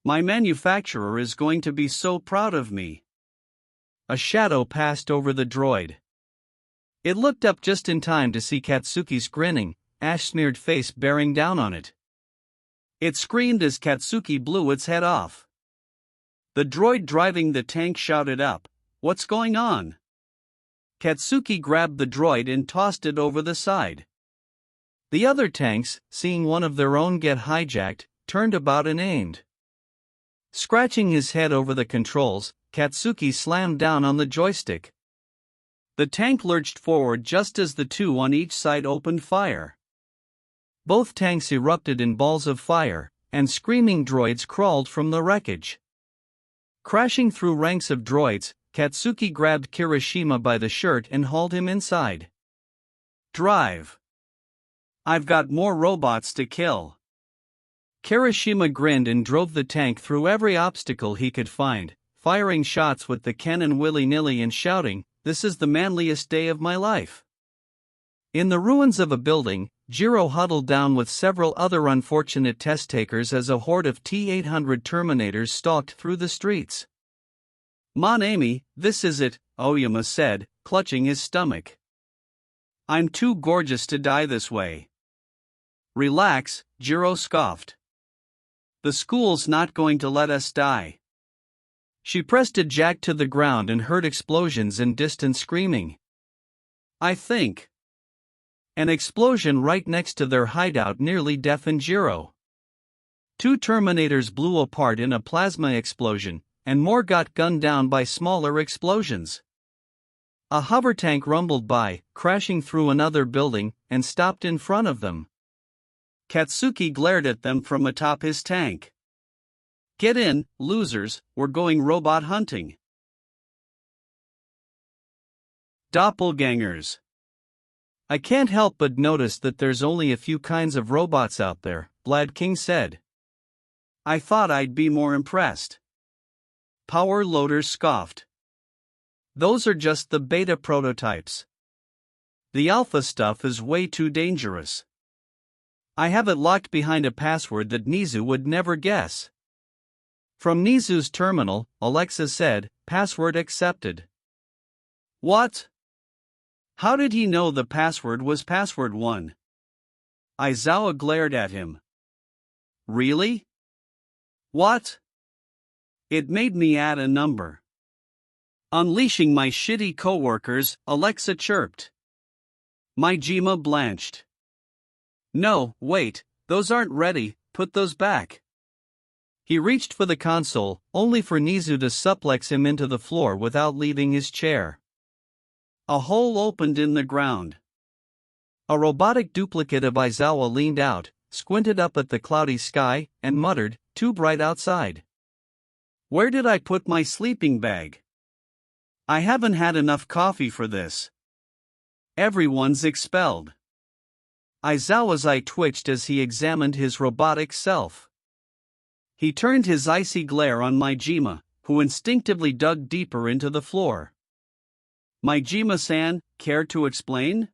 My manufacturer is going to be so proud of me. A shadow passed over the droid. It looked up just in time to see Katsuki's grinning, ash-smeared face bearing down on it. It screamed as Katsuki blew its head off. The droid driving the tank shouted up, "What's going on?" Katsuki grabbed the droid and tossed it over the side. The other tanks, seeing one of their own get hijacked, turned about and aimed. Scratching his head over the controls, Katsuki slammed down on the joystick. The tank lurched forward just as the two on each side opened fire. Both tanks erupted in balls of fire, and screaming droids crawled from the wreckage. Crashing through ranks of droids, Katsuki grabbed Kirishima by the shirt and hauled him inside. Drive. I've got more robots to kill. Kirishima grinned and drove the tank through every obstacle he could find, firing shots with the cannon willy-nilly and shouting, "This is the manliest day of my life." In the ruins of a building, Jiro huddled down with several other unfortunate test-takers as a horde of T-800 Terminators stalked through the streets. "Mon ami, this is it," Oyama said, clutching his stomach. "I'm too gorgeous to die this way." "Relax," Jiro scoffed. "The school's not going to let us die." She pressed a jack to the ground and heard explosions and distant screaming. "I think." An explosion right next to their hideout nearly deafened Jiro. Two Terminators blew apart in a plasma explosion, and more got gunned down by smaller explosions. A hover tank rumbled by, crashing through another building, and stopped in front of them. Katsuki glared at them from atop his tank. "Get in, losers, we're going robot hunting." Doppelgangers. "I can't help but notice that there's only a few kinds of robots out there," Vlad King said. "I thought I'd be more impressed." Power Loader scoffed. "Those are just the beta prototypes. The alpha stuff is way too dangerous. I have it locked behind a password that Nizu would never guess." From Nizu's terminal, Alexa said, "Password accepted." "What? How did he know the password was password 1? Aizawa glared at him. "Really? What?" "It made me add a number." Unleashing my shitty coworkers, Alexa chirped. Majima blanched. "No, wait, those aren't ready, put those back." He reached for the console, only for Nizu to suplex him into the floor without leaving his chair. A hole opened in the ground. A robotic duplicate of Aizawa leaned out, squinted up at the cloudy sky, and muttered, "Too bright outside. Where did I put my sleeping bag? I haven't had enough coffee for this. Everyone's expelled." Aizawa's eye twitched as he examined his robotic self. He turned his icy glare on Majima, who instinctively dug deeper into the floor. "Majima-san, care to explain?"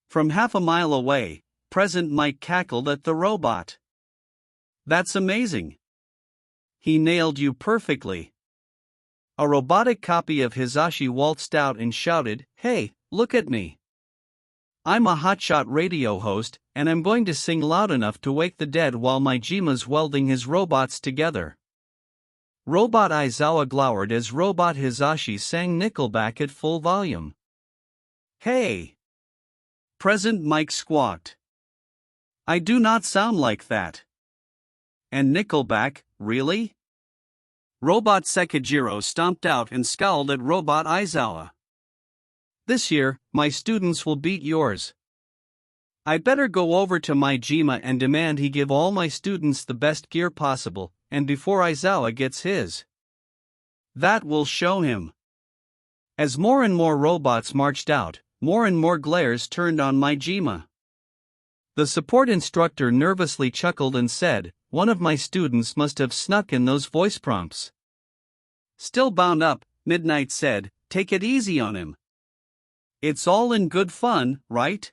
From half a mile away, Present Mike cackled at the robot. "That's amazing. He nailed you perfectly." A robotic copy of Hisashi waltzed out and shouted, "Hey, look at me. I'm a hotshot radio host, and I'm going to sing loud enough to wake the dead while Majima's welding his robots together." Robot Aizawa glowered as Robot Hisashi sang Nickelback at full volume. "Hey!" Present Mike squawked. "I do not sound like that." "And Nickelback, really?" Robot Sekijiro stomped out and scowled at Robot Aizawa. This year, my students will beat yours. I'd better go over to Maijima and demand he give all my students the best gear possible, and before Aizawa gets his. That will show him. As more and more robots marched out, more and more glares turned on Maijima. The support instructor nervously chuckled and said, "One of my students must have snuck in those voice prompts." Still bound up, Midnight said, "Take it easy on him. It's all in good fun, right?"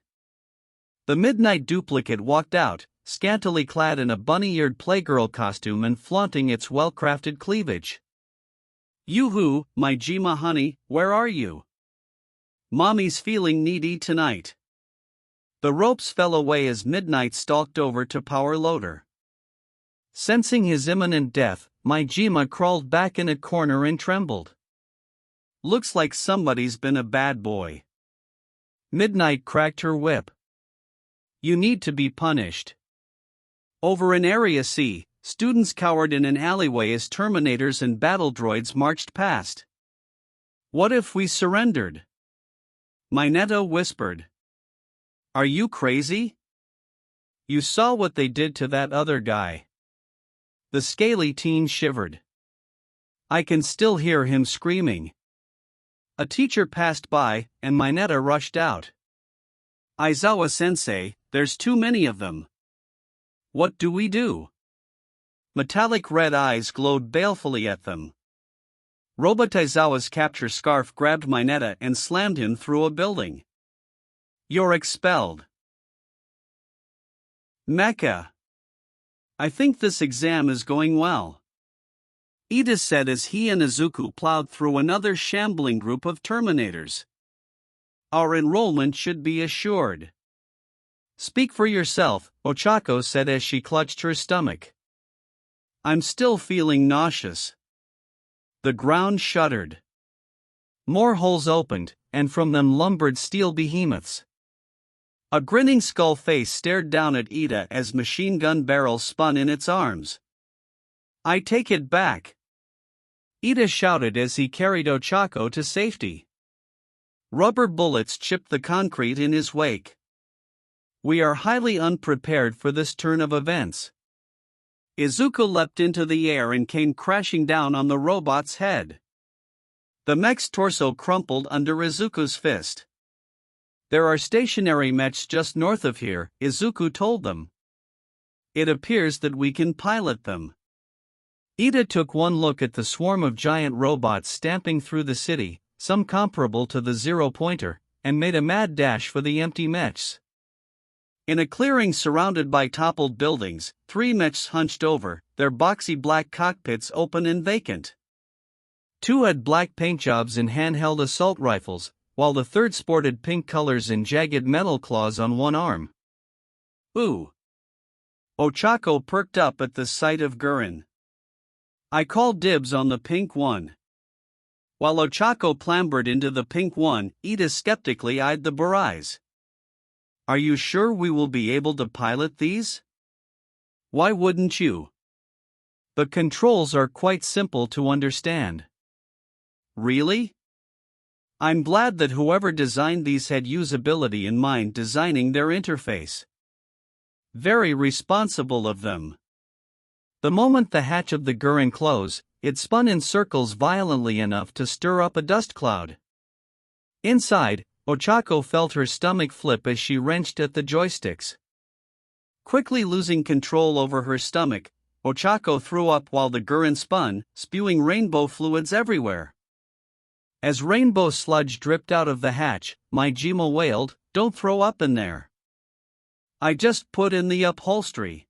The Midnight duplicate walked out, scantily clad in a bunny-eared playgirl costume and flaunting its well-crafted cleavage. "Yoo-hoo, Maijima honey, where are you? Mommy's feeling needy tonight." The ropes fell away as Midnight stalked over to Power Loader. Sensing his imminent death, Maijima crawled back in a corner and trembled. "Looks like somebody's been a bad boy." Midnight cracked her whip. "You need to be punished." Over in Area C, students cowered in an alleyway as Terminators and battle droids marched past. "What if we surrendered?" Mineta whispered. "Are you crazy? You saw what they did to that other guy." The scaly teen shivered. "I can still hear him screaming." A teacher passed by, and Mineta rushed out. "Aizawa-sensei, there's too many of them. What do we do?" Metallic red eyes glowed balefully at them. Robot Aizawa's capture scarf grabbed Mineta and slammed him through a building. "You're expelled." Mecha. "I think this exam is going well," Ida said as he and Izuku plowed through another shambling group of Terminators. "Our enrollment should be assured." "Speak for yourself," Ochako said as she clutched her stomach. "I'm still feeling nauseous." The ground shuddered. More holes opened, and from them lumbered steel behemoths. A grinning skull face stared down at Ida as machine gun barrels spun in its arms. "I take it back," Ida shouted as he carried Ochako to safety. Rubber bullets chipped the concrete in his wake. "We are highly unprepared for this turn of events." Izuku leapt into the air and came crashing down on the robot's head. The mech's torso crumpled under Izuku's fist. "There are stationary mechs just north of here," Izuku told them. "It appears that we can pilot them." Ida took one look at the swarm of giant robots stamping through the city, some comparable to the zero-pointer, and made a mad dash for the empty mechs. In a clearing surrounded by toppled buildings, 3 mechs hunched over, their boxy black cockpits open and vacant. 2 had black paint jobs and handheld assault rifles, while the third sported pink colors and jagged metal claws on one arm. "Ooh!" Ochako perked up at the sight of Gurren. "I call dibs on the pink one." While Ochako clambered into the pink one, Ida skeptically eyed the Barais. "Are you sure we will be able to pilot these?" "Why wouldn't you? The controls are quite simple to understand." "Really? I'm glad that whoever designed these had usability in mind designing their interface. Very responsible of them." The moment the hatch of the Gurren closed, it spun in circles violently enough to stir up a dust cloud. Inside, Ochako felt her stomach flip as she wrenched at the joysticks. Quickly losing control over her stomach, Ochako threw up while the Gurren spun, spewing rainbow fluids everywhere. As rainbow sludge dripped out of the hatch, Maijima wailed, "Don't throw up in there. I just put in the upholstery."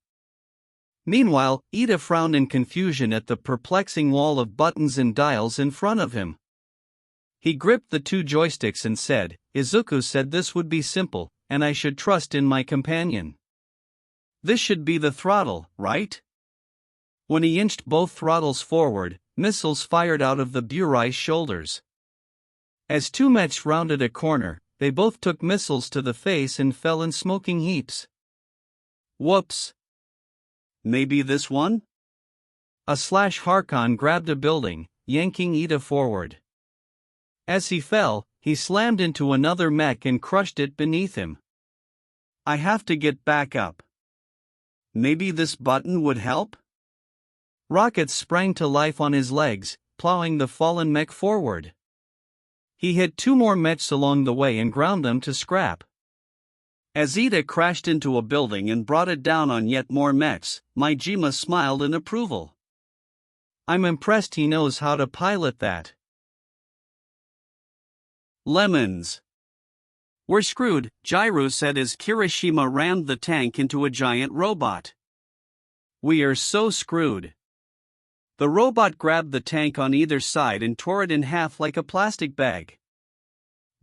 Meanwhile, Ida frowned in confusion at the perplexing wall of buttons and dials in front of him. He gripped the 2 joysticks and said, "Izuku said this would be simple, and I should trust in my companion. This should be the throttle, right?" When he inched both throttles forward, missiles fired out of the Burais' shoulders. As 2 mechs rounded a corner, they both took missiles to the face and fell in smoking heaps. "Whoops. Maybe this one?" Harkon grabbed a building, yanking Ida forward. As he fell, he slammed into another mech and crushed it beneath him. I have to get back up. Maybe this button would help? Rocket sprang to life on his legs, plowing the fallen mech forward. He hit 2 more mechs along the way and ground them to scrap. As Ida crashed into a building and brought it down on yet more mechs, Majima smiled in approval. I'm impressed he knows how to pilot that. Lemons. We're screwed, Jairu said as Kirishima rammed the tank into a giant robot. We are so screwed. The robot grabbed the tank on either side and tore it in half like a plastic bag.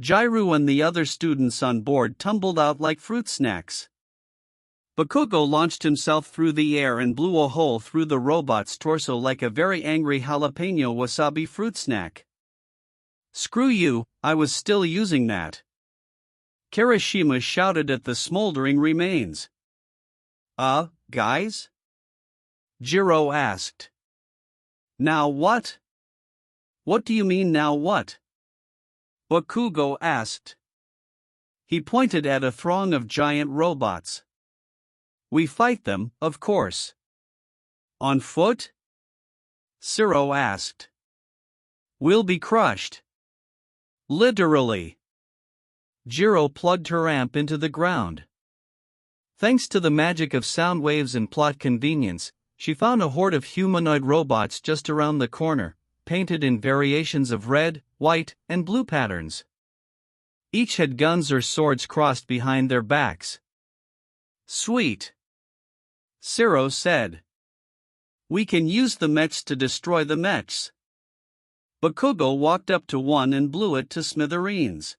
Jairu and the other students on board tumbled out like fruit snacks. Bakugo launched himself through the air and blew a hole through the robot's torso like a very angry jalapeno wasabi fruit snack. Screw you, I was still using that. Kirishima shouted at the smoldering remains. Guys? Jiro asked. Now what? What do you mean now what? Bakugo asked. He pointed at a throng of giant robots. We fight them, of course. On foot? Siro asked. We'll be crushed. Literally. Jiro plugged her amp into the ground. Thanks to the magic of sound waves and plot convenience, she found a horde of humanoid robots just around the corner, painted in variations of red, white, and blue patterns. Each had guns or swords crossed behind their backs. Sweet. Siro said. We can use the mechs to destroy the mechs. Bakugo walked up to one and blew it to smithereens.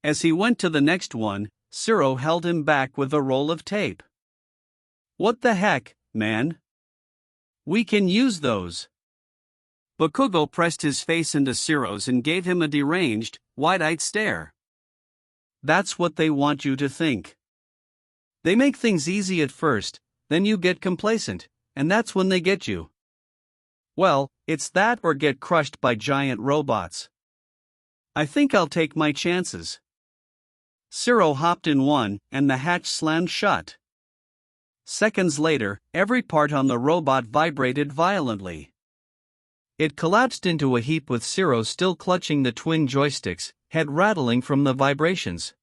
As he went to the next one, Siro held him back with a roll of tape. What the heck, man? We can use those. Bakugo pressed his face into Siro's and gave him a deranged, wide-eyed stare. That's what they want you to think. They make things easy at first, then you get complacent, and that's when they get you. Well, it's that or get crushed by giant robots. I think I'll take my chances. Siro hopped in one, and the hatch slammed shut. Seconds later, every part on the robot vibrated violently. It collapsed into a heap with Siro still clutching the twin joysticks, head rattling from the vibrations.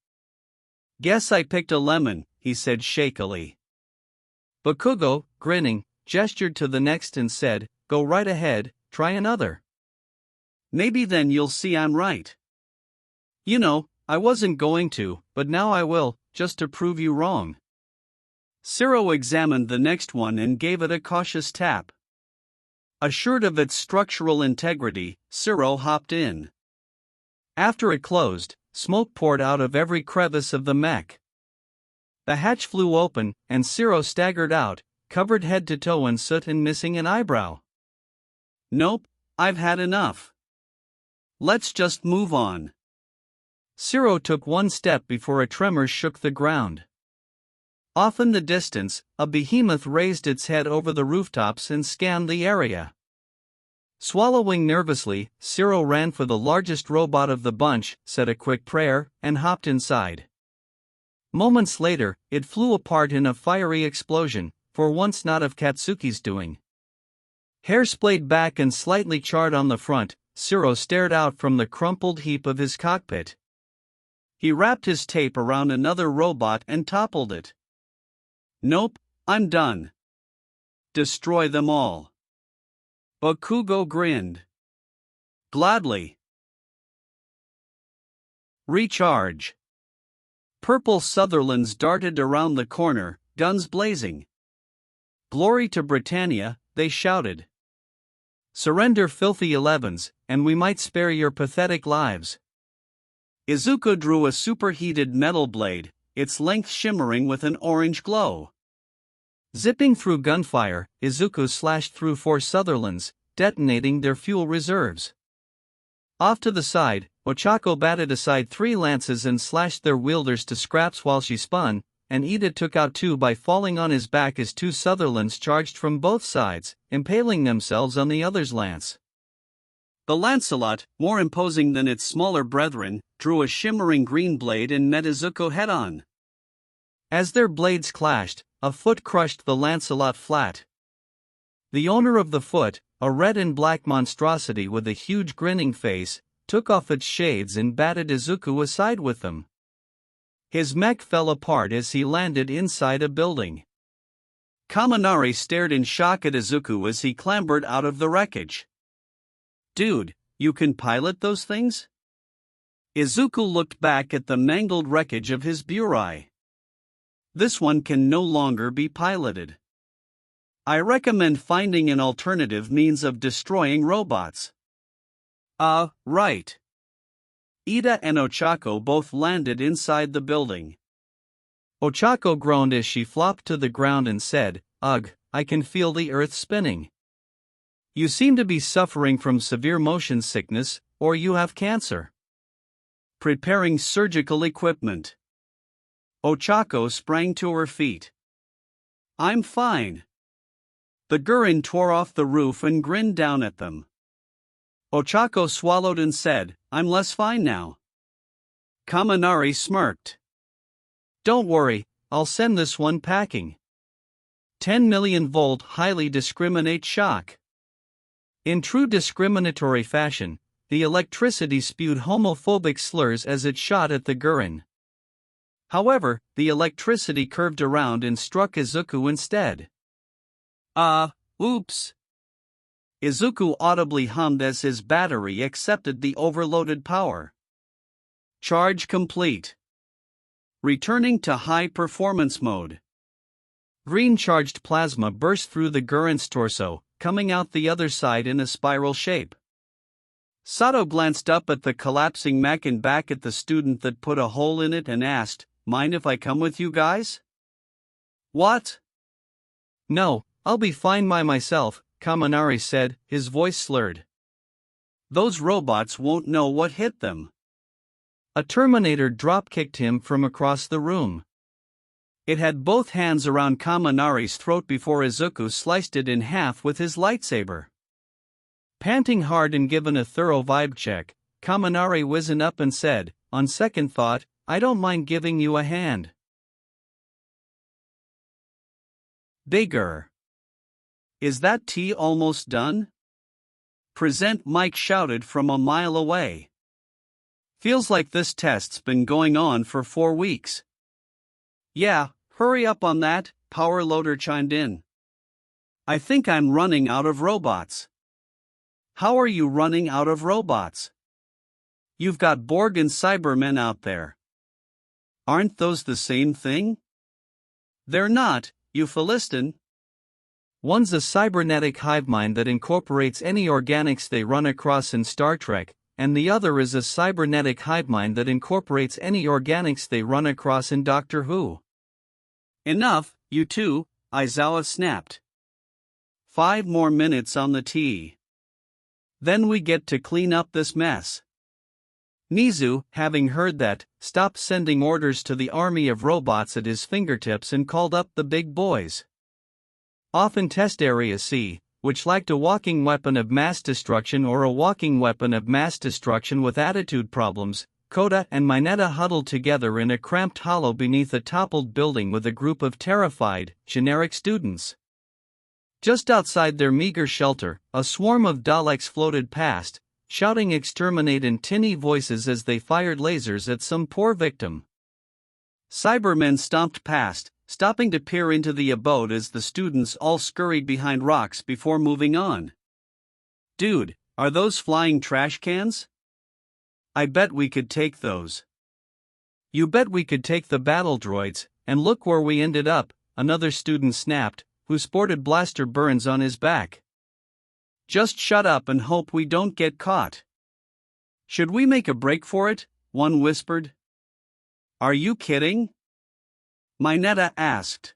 Guess I picked a lemon, he said shakily. Bakugo, grinning, gestured to the next and said, Go right ahead, try another. Maybe then you'll see I'm right. You know, I wasn't going to, but now I will, just to prove you wrong. Siro examined the next one and gave it a cautious tap. Assured of its structural integrity, Siro hopped in. After it closed, smoke poured out of every crevice of the mech. The hatch flew open, and Siro staggered out, covered head to toe in soot and missing an eyebrow. Nope, I've had enough. Let's just move on. Siro took one step before a tremor shook the ground. Off in the distance, a behemoth raised its head over the rooftops and scanned the area. Swallowing nervously, Siro ran for the largest robot of the bunch, said a quick prayer, and hopped inside. Moments later, it flew apart in a fiery explosion, for once not of Katsuki's doing. Hair splayed back and slightly charred on the front, Siro stared out from the crumpled heap of his cockpit. He wrapped his tape around another robot and toppled it. Nope, I'm done. Destroy them all. Bakugo grinned. Gladly. Recharge. Purple Sutherlands darted around the corner, guns blazing. Glory to Britannia, they shouted. Surrender filthy 11s, and we might spare your pathetic lives. Izuku drew a superheated metal blade, its length shimmering with an orange glow. Zipping through gunfire, Izuku slashed through 4 Sutherlands, detonating their fuel reserves. Off to the side, Ochako batted aside 3 lances and slashed their wielders to scraps while she spun, and Ida took out two by falling on his back as two Sutherlands charged from both sides, impaling themselves on the other's lance. The Lancelot, more imposing than its smaller brethren, drew a shimmering green blade and met Izuku head-on. As their blades clashed, a foot crushed the Lancelot flat. The owner of the foot, a red and black monstrosity with a huge grinning face, took off its shades and batted Izuku aside with them. His mech fell apart as he landed inside a building. Kaminari stared in shock at Izuku as he clambered out of the wreckage. "Dude, you can pilot those things?" Izuku looked back at the mangled wreckage of his Burai. "This one can no longer be piloted. I recommend finding an alternative means of destroying robots." Right. Ida and Ochako both landed inside the building. Ochako groaned as she flopped to the ground and said, "Ugh, I can feel the earth spinning." "You seem to be suffering from severe motion sickness, or you have cancer." Preparing surgical equipment. Ochako sprang to her feet. "I'm fine." The Gurren tore off the roof and grinned down at them. Ochako swallowed and said, "I'm less fine now." Kaminari smirked. "Don't worry, I'll send this one packing. 10 million volt highly discriminate shock." In true discriminatory fashion, the electricity spewed homophobic slurs as it shot at the Gurren. However, the electricity curved around and struck Izuku instead. Oops. Izuku audibly hummed as his battery accepted the overloaded power. Charge complete. Returning to high performance mode. Green charged plasma burst through the Gurren's torso, coming out the other side in a spiral shape. Sato glanced up at the collapsing mech and back at the student that put a hole in it and asked, "Mind if I come with you guys?" "What?" "No, I'll be fine by myself," Kaminari said, his voice slurred. "Those robots won't know what hit them." A Terminator drop-kicked him from across the room. It had both hands around Kaminari's throat before Izuku sliced it in half with his lightsaber. Panting hard and given a thorough vibe check, Kaminari wizened up and said, "On second thought, I don't mind giving you a hand." Bigger. "Is that tea almost done?" Present Mike shouted from a mile away. "Feels like this test's been going on for 4 weeks. "Yeah, hurry up on that," Power Loader chimed in. "I think I'm running out of robots." "How are you running out of robots? You've got Borg and Cybermen out there. Aren't those the same thing?" "They're not, you Philistin. One's a cybernetic hive mind that incorporates any organics they run across in Star Trek, and the other is a cybernetic hive mind that incorporates any organics they run across in Doctor Who." "Enough, you two," Aizawa snapped. 5 more minutes on the tea. Then we get to clean up this mess." Nizu, having heard that, stopped sending orders to the army of robots at his fingertips and called up the big boys. Off in Test Area C, which lacked a walking weapon of mass destruction or a walking weapon of mass destruction with attitude problems, Kota and Mineta huddled together in a cramped hollow beneath a toppled building with a group of terrified, generic students. Just outside their meager shelter, a swarm of Daleks floated past, shouting exterminate in tinny voices as they fired lasers at some poor victim. Cybermen stomped past, stopping to peer into the abode as the students all scurried behind rocks before moving on. "Dude, are those flying trash cans? I bet we could take those." "You bet we could take the battle droids, and look where we ended up," another student snapped, who sported blaster burns on his back. "Just shut up and hope we don't get caught." "Should we make a break for it?" one whispered. "Are you kidding?" Mineta asked.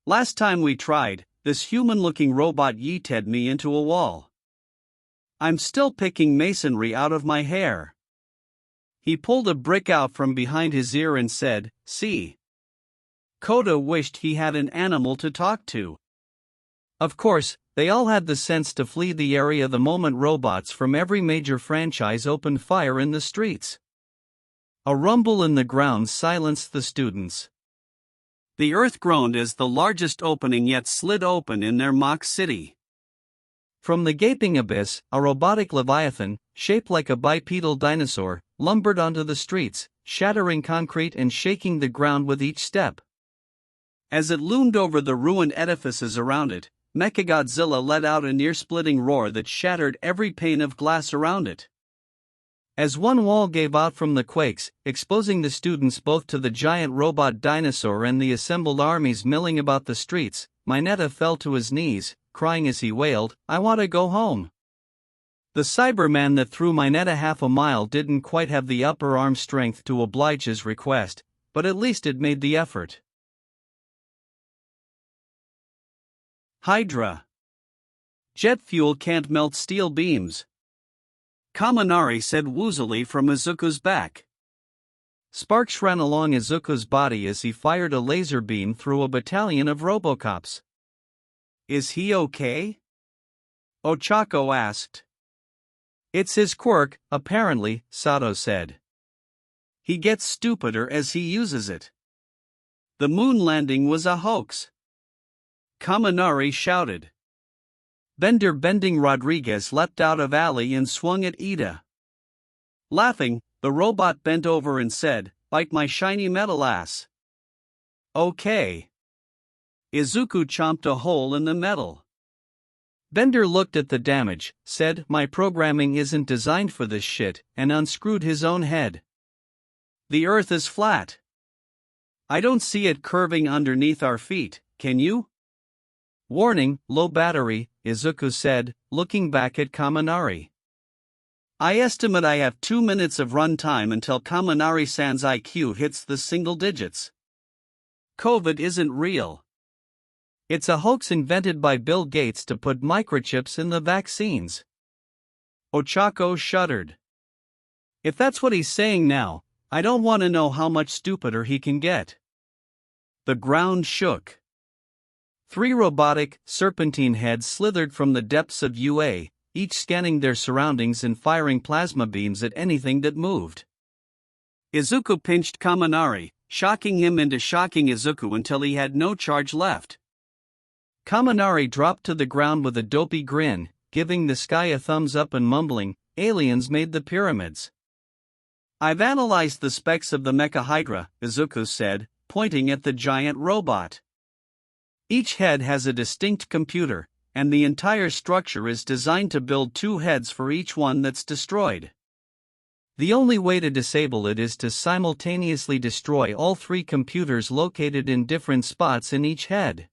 "Last time we tried, this human-looking robot yeeted me into a wall. I'm still picking masonry out of my hair." He pulled a brick out from behind his ear and said, "See. Kota wished he had an animal to talk to. Of course, they all had the sense to flee the area the moment robots from every major franchise opened fire in the streets. A rumble in the ground silenced the students. The earth groaned as the largest opening yet slid open in their mock city. From the gaping abyss, a robotic leviathan, shaped like a bipedal dinosaur, lumbered onto the streets, shattering concrete and shaking the ground with each step. As it loomed over the ruined edifices around it, Mechagodzilla let out an ear-splitting roar that shattered every pane of glass around it. As one wall gave out from the quakes, exposing the students both to the giant robot dinosaur and the assembled armies milling about the streets, Mineta fell to his knees, crying as he wailed, "I want to go home." The Cyberman that threw Mineta half a mile didn't quite have the upper arm strength to oblige his request, but at least it made the effort. Hydra. Jet fuel can't melt steel beams. Kaminari said woozily from Izuku's back. Sparks ran along Izuku's body as he fired a laser beam through a battalion of Robocops. "Is he okay?" Ochako asked. "It's his quirk, apparently," Sato said. "He gets stupider as he uses it. The moon landing was a hoax." Kaminari shouted. Bender Bending Rodriguez leapt out of alley and swung at Ida. Laughing, the robot bent over and said, "Bite my shiny metal ass." "Okay." Izuku chomped a hole in the metal. Bender looked at the damage, said, "My programming isn't designed for this shit," and unscrewed his own head. "The earth is flat. I don't see it curving underneath our feet, can you?" "Warning, low battery," Izuku said, looking back at Kaminari. "I estimate I have 2 minutes of run time until Kaminari-san's IQ hits the single digits. COVID isn't real. It's a hoax invented by Bill Gates to put microchips in the vaccines." Ochako shuddered. "If that's what he's saying now, I don't want to know how much stupider he can get." The ground shook. 3 robotic, serpentine heads slithered from the depths of UA, each scanning their surroundings and firing plasma beams at anything that moved. Izuku pinched Kaminari, shocking him into shocking Izuku until he had no charge left. Kaminari dropped to the ground with a dopey grin, giving the sky a thumbs up and mumbling, "Aliens made the pyramids." "I've analyzed the specs of the Mecha Hydra," Izuku said, pointing at the giant robot. "Each head has a distinct computer, and the entire structure is designed to build 2 heads for each one that's destroyed. The only way to disable it is to simultaneously destroy all 3 computers located in different spots in each head."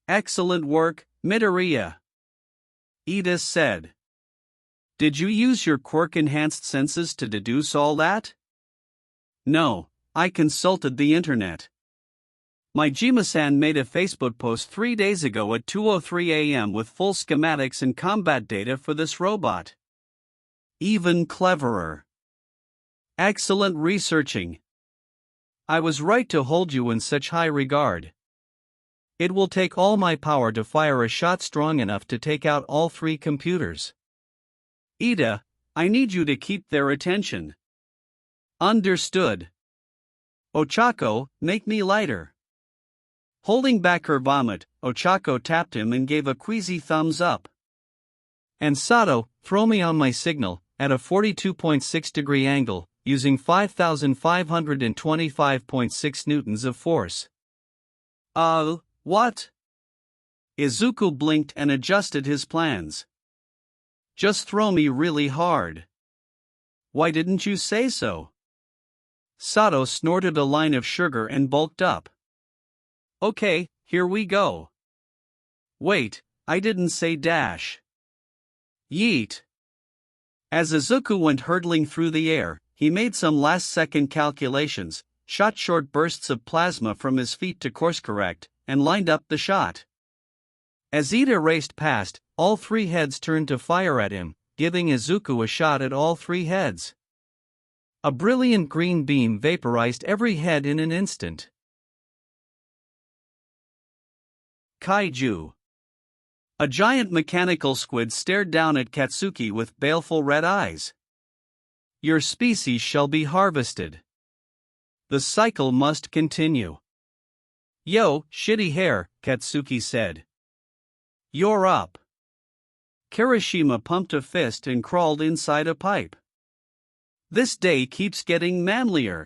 "Excellent work, Midoriya," Ida said. "Did you use your quirk-enhanced senses to deduce all that?" "No, I consulted the internet. My Jima-san made a Facebook post 3 days ago at 2:03 a.m. with full schematics and combat data for this robot." "Even cleverer. Excellent researching. I was right to hold you in such high regard. It will take all my power to fire a shot strong enough to take out all 3 computers. Ida, I need you to keep their attention." "Understood." "Ochako, make me lighter." Holding back her vomit, Ochako tapped him and gave a queasy thumbs up. "And Sato, throw me on my signal, at a 42.6-degree angle, using 5,525.6 newtons of force." What?" Izuku blinked and adjusted his plans. "Just throw me really hard." "Why didn't you say so?" Sato snorted a line of sugar and bulked up. "Okay, here we go." "Wait, I didn't say dash." "Yeet." As Izuku went hurtling through the air, he made some last-second calculations, shot short bursts of plasma from his feet to course-correct, and lined up the shot. As Ida raced past, all 3 heads turned to fire at him, giving Izuku a shot at all 3 heads. A brilliant green beam vaporized every head in an instant. Kaiju. A giant mechanical squid stared down at Katsuki with baleful red eyes. Your species shall be harvested. The cycle must continue. Yo, shitty hair, Katsuki said. You're up. Kirishima pumped a fist and crawled inside a pipe. This day keeps getting manlier.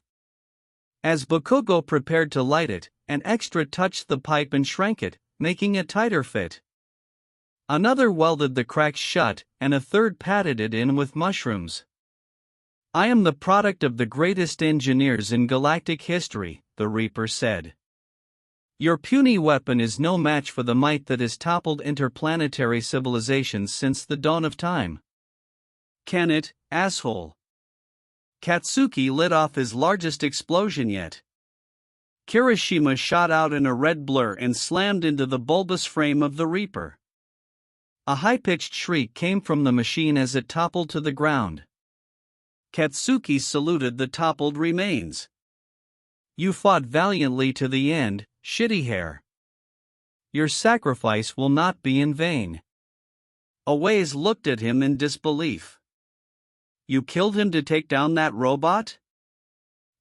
As Bakugo prepared to light it, an extra touched the pipe and shrank it, making a tighter fit. Another welded the cracks shut, and a third patted it in with mushrooms. I am the product of the greatest engineers in galactic history, the Reaper said. Your puny weapon is no match for the might that has toppled interplanetary civilizations since the dawn of time. Can it, asshole? Katsuki lit off his largest explosion yet. Kirishima shot out in a red blur and slammed into the bulbous frame of the Reaper. A high-pitched shriek came from the machine as it toppled to the ground. Katsuki saluted the toppled remains. You fought valiantly to the end, shitty hair. Your sacrifice will not be in vain. Awaze looked at him in disbelief. You killed him to take down that robot?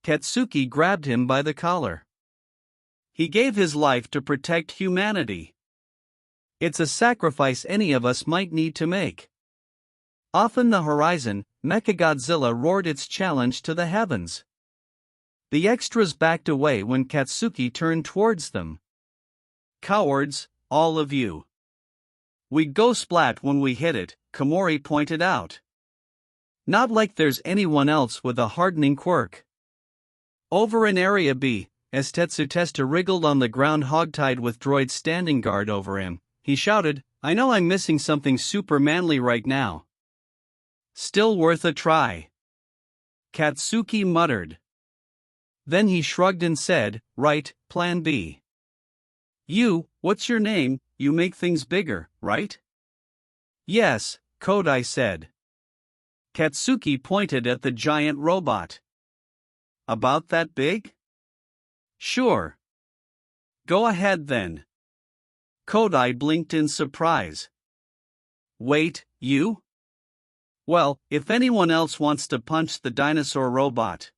Katsuki grabbed him by the collar. He gave his life to protect humanity. It's a sacrifice any of us might need to make. Off in the horizon, Mechagodzilla roared its challenge to the heavens. The extras backed away when Katsuki turned towards them. Cowards, all of you. We go splat when we hit it, Komori pointed out. Not like there's anyone else with a hardening quirk. Over in Area B, as Tetsutesta wriggled on the ground hogtied with droids standing guard over him, he shouted, I know I'm missing something super manly right now. Still worth a try. Katsuki muttered. Then he shrugged and said, right, plan B. You, what's your name, you make things bigger, right? Yes, Kodai said. Katsuki pointed at the giant robot. About that big? Sure. Go ahead then. Kodai blinked in surprise. Wait, you? Well, if anyone else wants to punch the dinosaur robot.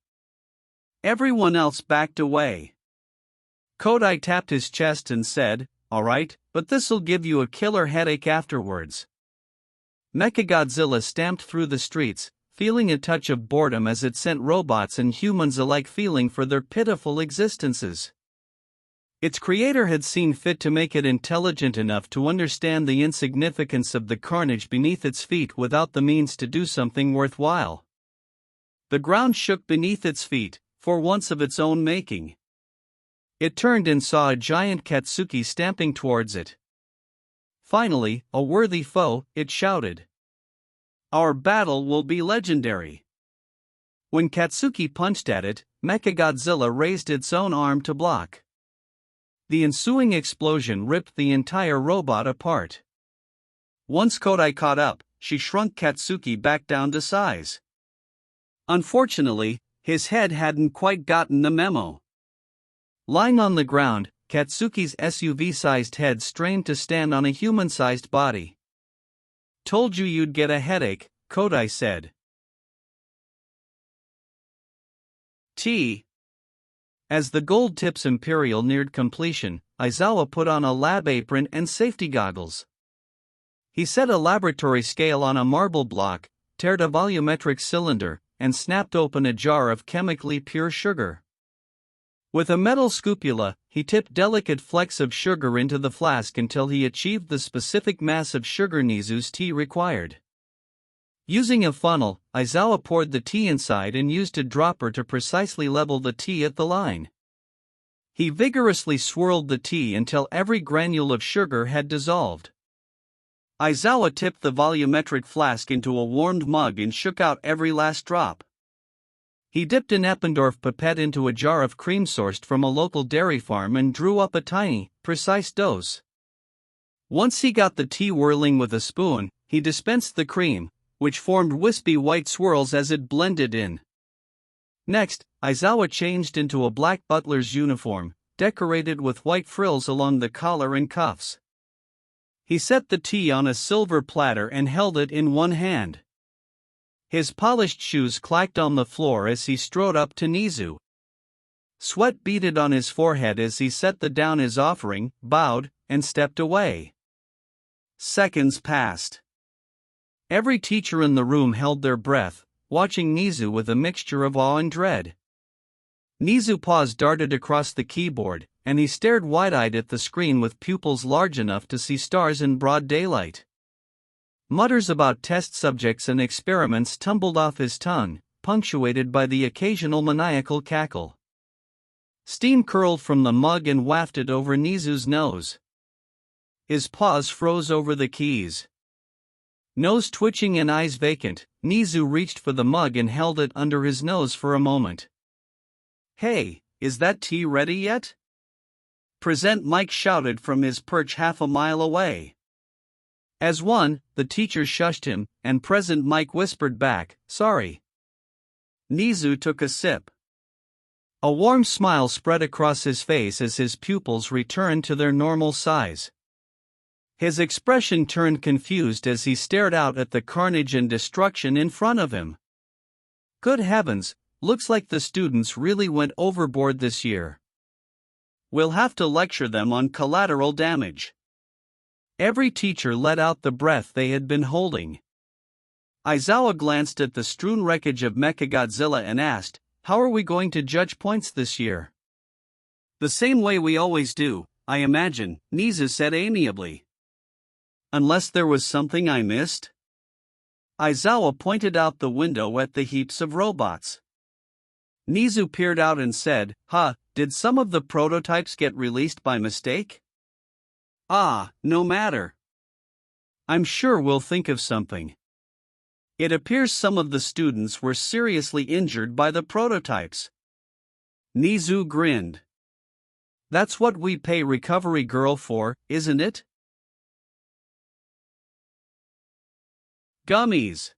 Everyone else backed away. Kodai tapped his chest and said, all right, but this'll give you a killer headache afterwards. Mechagodzilla stamped through the streets, feeling a touch of boredom as it sent robots and humans alike feeling for their pitiful existences. Its creator had seen fit to make it intelligent enough to understand the insignificance of the carnage beneath its feet without the means to do something worthwhile. The ground shook beneath its feet, for once of its own making. It turned and saw a giant Katsuki stamping towards it. Finally, a worthy foe, it shouted. Our battle will be legendary. When Katsuki punched at it, Mechagodzilla raised its own arm to block. The ensuing explosion ripped the entire robot apart. Once Kodai caught up, she shrunk Katsuki back down to size. Unfortunately, his head hadn't quite gotten the memo. Lying on the ground, Katsuki's SUV-sized head strained to stand on a human-sized body. Told you you'd get a headache, Kodai said. As the Gold Tips Imperial neared completion, Aizawa put on a lab apron and safety goggles. He set a laboratory scale on a marble block, teared a volumetric cylinder, and snapped open a jar of chemically pure sugar. With a metal scupula, he tipped delicate flecks of sugar into the flask until he achieved the specific mass of sugar Nizu's tea required. Using a funnel, Aizawa poured the tea inside and used a dropper to precisely level the tea at the line. He vigorously swirled the tea until every granule of sugar had dissolved. Aizawa tipped the volumetric flask into a warmed mug and shook out every last drop. He dipped an Eppendorf pipette into a jar of cream sourced from a local dairy farm and drew up a tiny, precise dose. Once he got the tea whirling with a spoon, he dispensed the cream, which formed wispy white swirls as it blended in. Next, Aizawa changed into a black butler's uniform, decorated with white frills along the collar and cuffs. He set the tea on a silver platter and held it in one hand. His polished shoes clacked on the floor as he strode up to Nizu. Sweat beaded on his forehead as he set down his offering, bowed, and stepped away. Seconds passed. Every teacher in the room held their breath, watching Nizu with a mixture of awe and dread. Nizu's paws darted across the keyboard, and he stared wide-eyed at the screen with pupils large enough to see stars in broad daylight. Mutters about test subjects and experiments tumbled off his tongue, punctuated by the occasional maniacal cackle. Steam curled from the mug and wafted over Nizu's nose. His paws froze over the keys. Nose twitching and eyes vacant, Nizu reached for the mug and held it under his nose for a moment. "Hey, is that tea ready yet?" Present Mike shouted from his perch half a mile away. As one, the teacher shushed him, and Present Mike whispered back, "Sorry." Nizu took a sip. A warm smile spread across his face as his pupils returned to their normal size. His expression turned confused as he stared out at the carnage and destruction in front of him. Good heavens, looks like the students really went overboard this year. We'll have to lecture them on collateral damage. Every teacher let out the breath they had been holding. Aizawa glanced at the strewn wreckage of Mechagodzilla and asked, "How are we going to judge points this year?" "The same way we always do, I imagine," Nizu said amiably. "Unless there was something I missed?" Aizawa pointed out the window at the heaps of robots. Nizu peered out and said, Did some of the prototypes get released by mistake?" No matter. I'm sure we'll think of something. It appears some of the students were seriously injured by the prototypes." Nizu grinned. "That's what we pay Recovery Girl for, isn't it?" Gummies.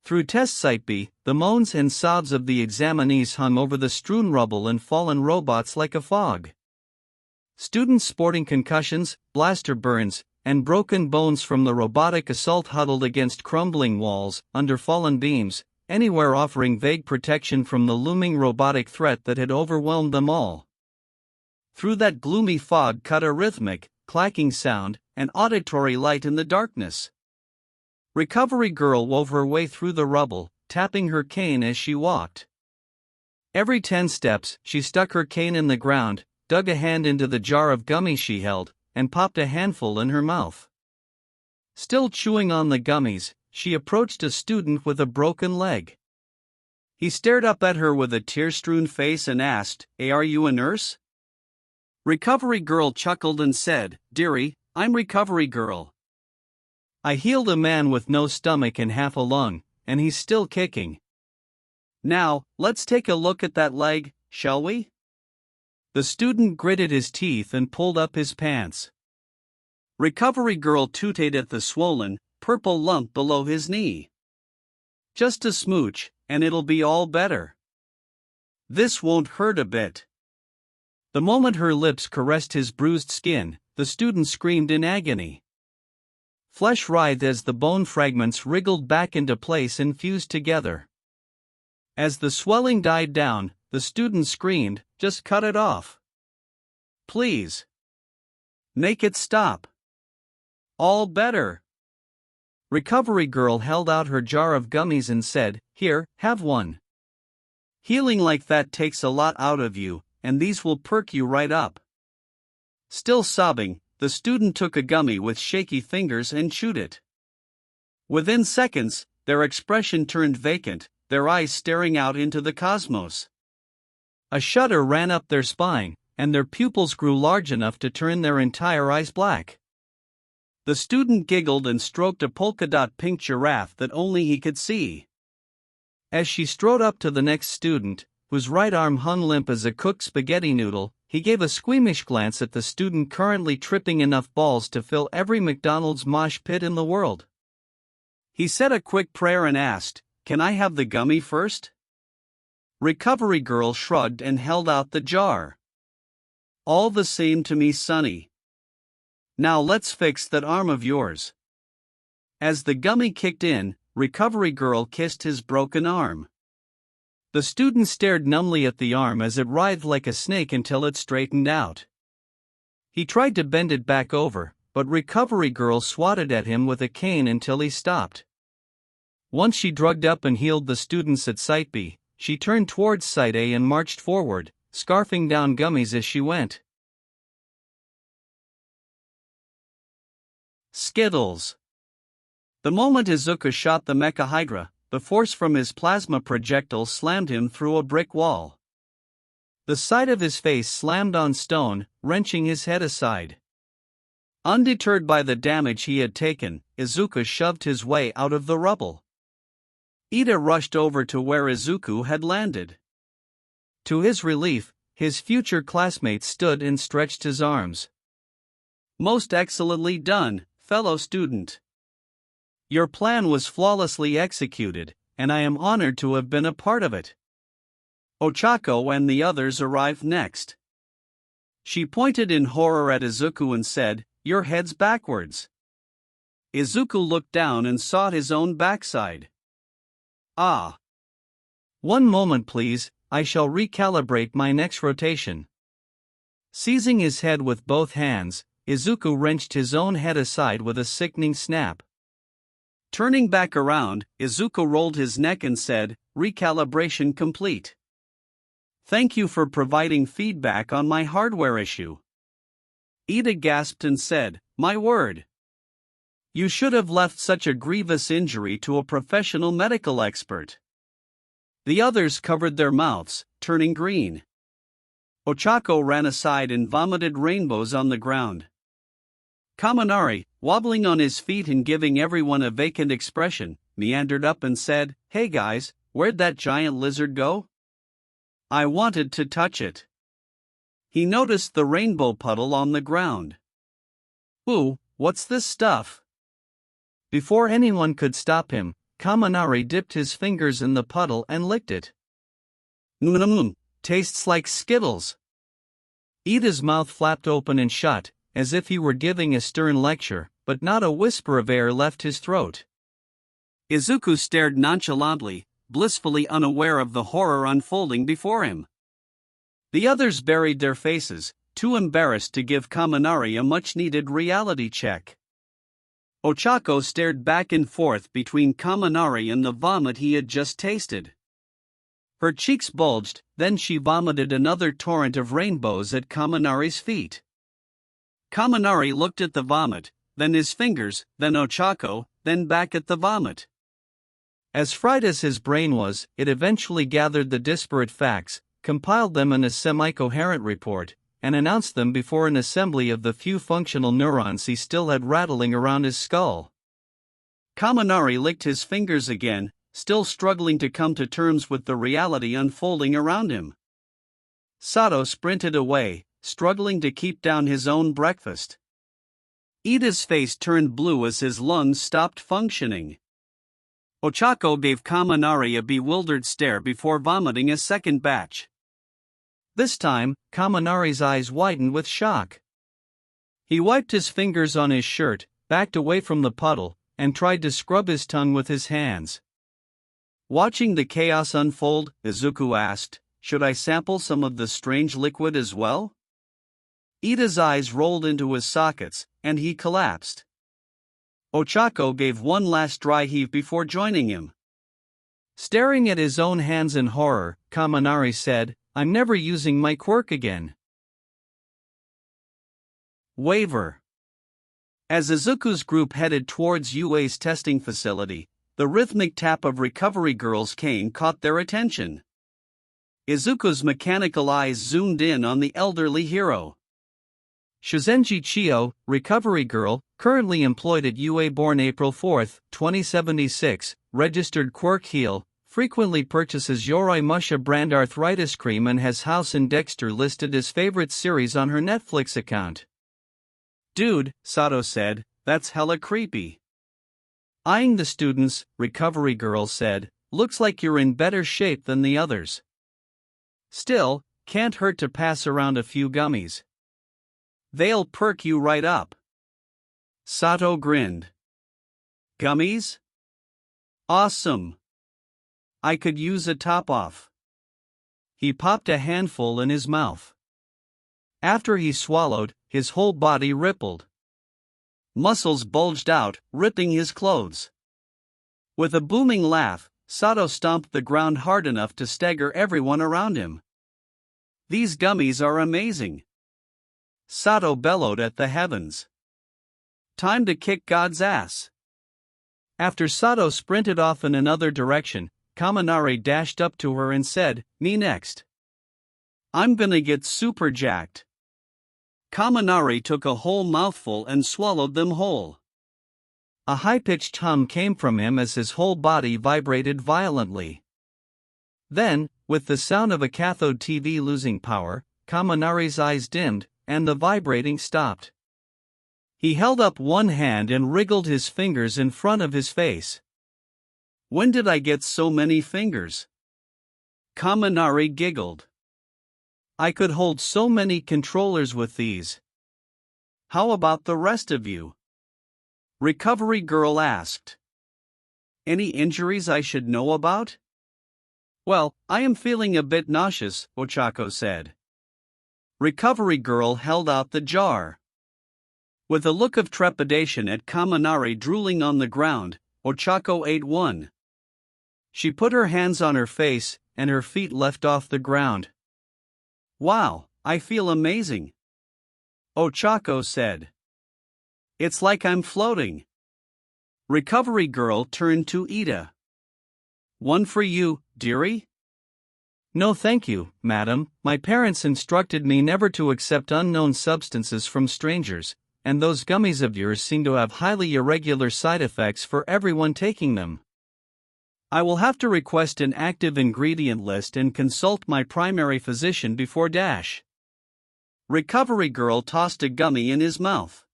Through Test Site B, the moans and sobs of the examinees hung over the strewn rubble and fallen robots like a fog. Students sporting concussions, blaster burns, and broken bones from the robotic assault huddled against crumbling walls, under fallen beams, anywhere offering vague protection from the looming robotic threat that had overwhelmed them all. Through that gloomy fog cut a rhythmic, clacking sound, an auditory light in the darkness. Recovery Girl wove her way through the rubble, tapping her cane as she walked. Every 10 steps, she stuck her cane in the ground, dug a hand into the jar of gummies she held, and popped a handful in her mouth. Still chewing on the gummies, she approached a student with a broken leg. He stared up at her with a tear-strewn face and asked, "Hey, are you a nurse?" Recovery Girl chuckled and said, "Dearie, I'm Recovery Girl. I healed a man with no stomach and half a lung, and he's still kicking. Now, let's take a look at that leg, shall we?" The student gritted his teeth and pulled up his pants. Recovery Girl tooted at the swollen, purple lump below his knee. "Just a smooch, and it'll be all better. This won't hurt a bit." The moment her lips caressed his bruised skin, the student screamed in agony. Flesh writhed as the bone fragments wriggled back into place and fused together. As the swelling died down, the student screamed, "Just cut it off. Please. Make it stop. All better." Recovery Girl held out her jar of gummies and said, "Here, have one. Healing like that takes a lot out of you, and these will perk you right up." Still sobbing, the student took a gummy with shaky fingers and chewed it. Within seconds, their expression turned vacant, their eyes staring out into the cosmos. A shudder ran up their spine, and their pupils grew large enough to turn their entire eyes black. The student giggled and stroked a polka-dot pink giraffe that only he could see. As she strode up to the next student, whose right arm hung limp as a cooked spaghetti noodle, he gave a squeamish glance at the student currently tripping enough balls to fill every McDonald's mosh pit in the world. He said a quick prayer and asked, "Can I have the gummy first?" Recovery Girl shrugged and held out the jar. All the same to me, Sonny. Now let's fix that arm of yours. As the gummy kicked in, Recovery Girl kissed his broken arm. The student stared numbly at the arm as it writhed like a snake until it straightened out. He tried to bend it back over, but Recovery Girl swatted at him with a cane until he stopped. Once she drugged up and healed the students at Site B, she turned towards Site A and marched forward, scarfing down gummies as she went. Skittles. The moment Izuku shot the Mecha Hydra, the force from his plasma projectile slammed him through a brick wall. The side of his face slammed on stone, wrenching his head aside. Undeterred by the damage he had taken, Izuku shoved his way out of the rubble. Ida rushed over to where Izuku had landed. To his relief, his future classmate stood and stretched his arms. Most excellently done, fellow student. Your plan was flawlessly executed, and I am honored to have been a part of it. Ochako and the others arrived next. She pointed in horror at Izuku and said, "Your head's backwards." Izuku looked down and saw his own backside. Ah. One moment please, I shall recalibrate my next rotation. Seizing his head with both hands, Izuku wrenched his own head aside with a sickening snap. Turning back around, Izuku rolled his neck and said, "Recalibration complete. Thank you for providing feedback on my hardware issue." Ida gasped and said, "My word. You should have left such a grievous injury to a professional medical expert." The others covered their mouths, turning green. Ochako ran aside and vomited rainbows on the ground. Kaminari, wobbling on his feet and giving everyone a vacant expression, meandered up and said, "Hey guys, where'd that giant lizard go? I wanted to touch it." He noticed the rainbow puddle on the ground. "Ooh, what's this stuff?" Before anyone could stop him, Kaminari dipped his fingers in the puddle and licked it. "Mmm, tastes like Skittles." Ida's mouth flapped open and shut, as if he were giving a stern lecture, but not a whisper of air left his throat. Izuku stared nonchalantly, blissfully unaware of the horror unfolding before him. The others buried their faces, too embarrassed to give Kaminari a much-needed reality check. Ochako stared back and forth between Kaminari and the vomit he had just tasted. Her cheeks bulged, then she vomited another torrent of rainbows at Kaminari's feet. Kaminari looked at the vomit, then his fingers, then Ochako, then back at the vomit. As fried as his brain was, it eventually gathered the disparate facts, compiled them in a semi-coherent report, and announced them before an assembly of the few functional neurons he still had rattling around his skull. Kaminari licked his fingers again, still struggling to come to terms with the reality unfolding around him. Sato sprinted away, struggling to keep down his own breakfast. Ida's face turned blue as his lungs stopped functioning. Ochako gave Kaminari a bewildered stare before vomiting a second batch. This time, Kaminari's eyes widened with shock. He wiped his fingers on his shirt, backed away from the puddle, and tried to scrub his tongue with his hands. Watching the chaos unfold, Izuku asked, "Should I sample some of the strange liquid as well?" Ida's eyes rolled into his sockets, and he collapsed. Ochako gave one last dry heave before joining him. Staring at his own hands in horror, Kaminari said, "I'm never using my quirk again." Waiver. As Izuku's group headed towards UA's testing facility, the rhythmic tap of Recovery Girl's cane caught their attention. Izuku's mechanical eyes zoomed in on the elderly hero. Shizenji Chiyo, Recovery Girl, currently employed at UA, born April 4, 2076, registered quirk heel, frequently purchases Yoroi Musha brand arthritis cream and has House and Dexter listed as favorite series on her Netflix account. "Dude," Sato said, "that's hella creepy." Eyeing the students, Recovery Girl said, "Looks like you're in better shape than the others. Still, can't hurt to pass around a few gummies." They'll perk you right up. Sato grinned. Gummies? Awesome. I could use a top-off. He popped a handful in his mouth. After he swallowed, his whole body rippled. Muscles bulged out, ripping his clothes. With a booming laugh, Sato stomped the ground hard enough to stagger everyone around him. These gummies are amazing. Sato bellowed at the heavens. Time to kick God's ass. After Sato sprinted off in another direction, Kaminari dashed up to her and said, "Me next. I'm gonna get super jacked." Kaminari took a whole mouthful and swallowed them whole. A high-pitched hum came from him as his whole body vibrated violently. Then, with the sound of a cathode TV losing power, Kaminari's eyes dimmed, and the vibrating stopped. He held up one hand and wriggled his fingers in front of his face. "When did I get so many fingers?" Kaminari giggled. "I could hold so many controllers with these." "How about the rest of you?" Recovery Girl asked. "Any injuries I should know about?" "Well, I am feeling a bit nauseous," Ochako said. Recovery Girl held out the jar. With a look of trepidation at Kaminari drooling on the ground, Ochako ate one. She put her hands on her face, and her feet left off the ground. "Wow, I feel amazing," Ochako said. "It's like I'm floating." Recovery Girl turned to Ida. "One for you, dearie?" "No thank you, madam. My parents instructed me never to accept unknown substances from strangers, and those gummies of yours seem to have highly irregular side effects for everyone taking them. I will have to request an active ingredient list and consult my primary physician before dash." Recovery Girl tossed a gummy in his mouth.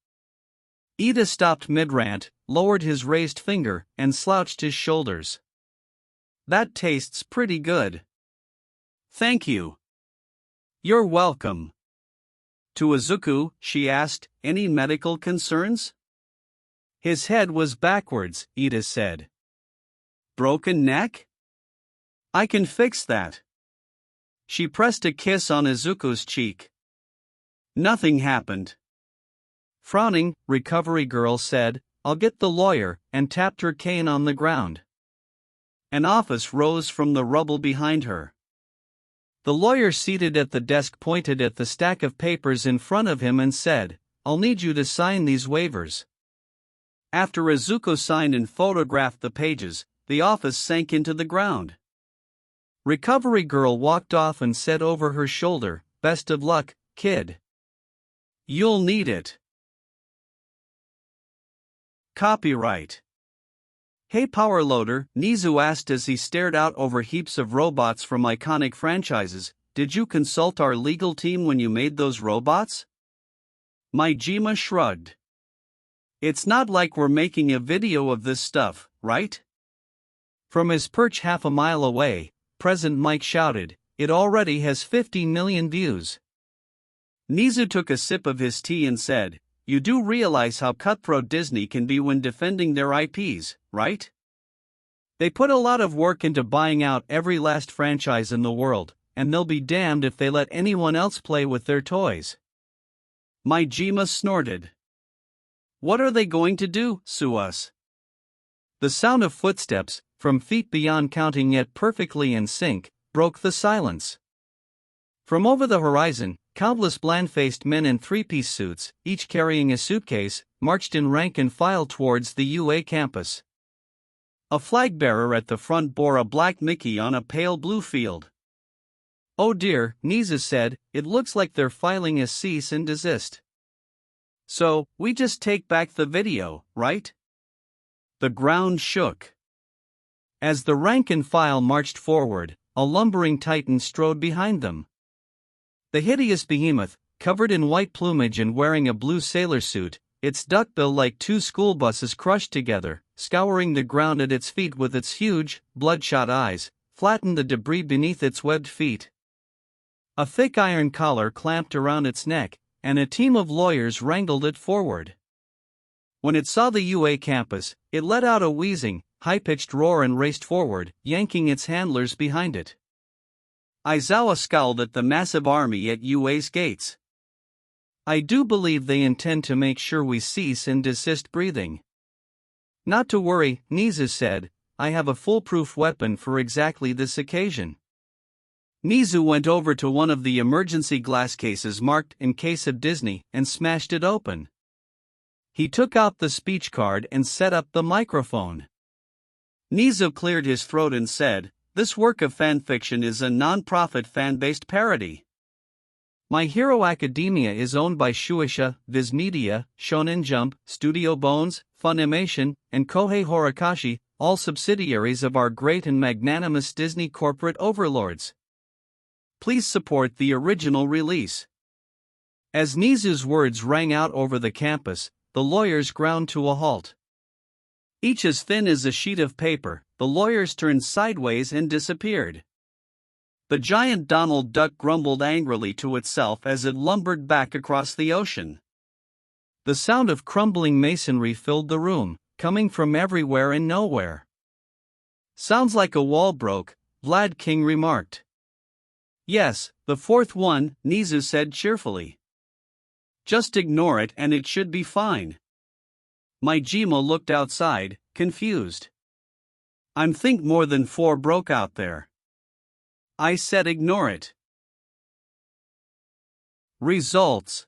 Ida stopped mid-rant, lowered his raised finger, and slouched his shoulders. "That tastes pretty good." "Thank you." "You're welcome." To Izuku, she asked, "Any medical concerns?" "His head was backwards," Ida said. "Broken neck?" "I can fix that." She pressed a kiss on Izuku's cheek. Nothing happened. Frowning, Recovery Girl said, "I'll get the lawyer," and tapped her cane on the ground. An office rose from the rubble behind her. The lawyer seated at the desk pointed at the stack of papers in front of him and said, "I'll need you to sign these waivers." After Izuku signed and photographed the pages, the office sank into the ground. Recovery Girl walked off and said over her shoulder, "Best of luck, kid. You'll need it." Copyright. "Hey Powerloader," Nizu asked as he stared out over heaps of robots from iconic franchises, "did you consult our legal team when you made those robots?" Maijima shrugged. "It's not like we're making a video of this stuff, right?" From his perch half a mile away, Present Mike shouted, "It already has 50 million views." Nizu took a sip of his tea and said, "You do realize how cutthroat Disney can be when defending their IPs, right? They put a lot of work into buying out every last franchise in the world, and they'll be damned if they let anyone else play with their toys." Maijima snorted. "What are they going to do, sue us?" The sound of footsteps, from feet beyond counting yet perfectly in sync, broke the silence. From over the horizon, countless bland-faced men in three-piece suits, each carrying a suitcase, marched in rank and file towards the UA campus. A flag bearer at the front bore a black Mickey on a pale blue field. "Oh dear," Nizu said, "it looks like they're filing a cease and desist." "So, we just take back the video, right?" The ground shook. As the rank and file marched forward, a lumbering titan strode behind them. The hideous behemoth, covered in white plumage and wearing a blue sailor suit, its duckbill like two school buses crushed together, scouring the ground at its feet with its huge, bloodshot eyes, flattened the debris beneath its webbed feet. A thick iron collar clamped around its neck, and a team of lawyers wrangled it forward. When it saw the UA campus, it let out a wheezing, high-pitched roar and raced forward, yanking its handlers behind it. Aizawa scowled at the massive army at UA's gates. I do believe they intend to make sure we cease and desist breathing. Not to worry, Nizu said, I have a foolproof weapon for exactly this occasion. Nizu went over to one of the emergency glass cases marked in case of Disney and smashed it open. He took out the speech card and set up the microphone. Nizu cleared his throat and said, this work of fanfiction is a non-profit fan-based parody. My Hero Academia is owned by Shueisha, Viz Media, Shonen Jump, Studio Bones, Funimation, and Kohei Horikoshi, all subsidiaries of our great and magnanimous Disney corporate overlords. Please support the original release. As Nizu's words rang out over the campus, the lawyers ground to a halt. Each as thin as a sheet of paper, the lawyers turned sideways and disappeared. The giant Donald Duck grumbled angrily to itself as it lumbered back across the ocean. The sound of crumbling masonry filled the room, coming from everywhere and nowhere. Sounds like a wall broke, Vlad King remarked. Yes, the fourth one, Nizu said cheerfully. Just ignore it and it should be fine. Maijima looked outside, confused. I'm think more than 4 broke out there. I said ignore it. Results.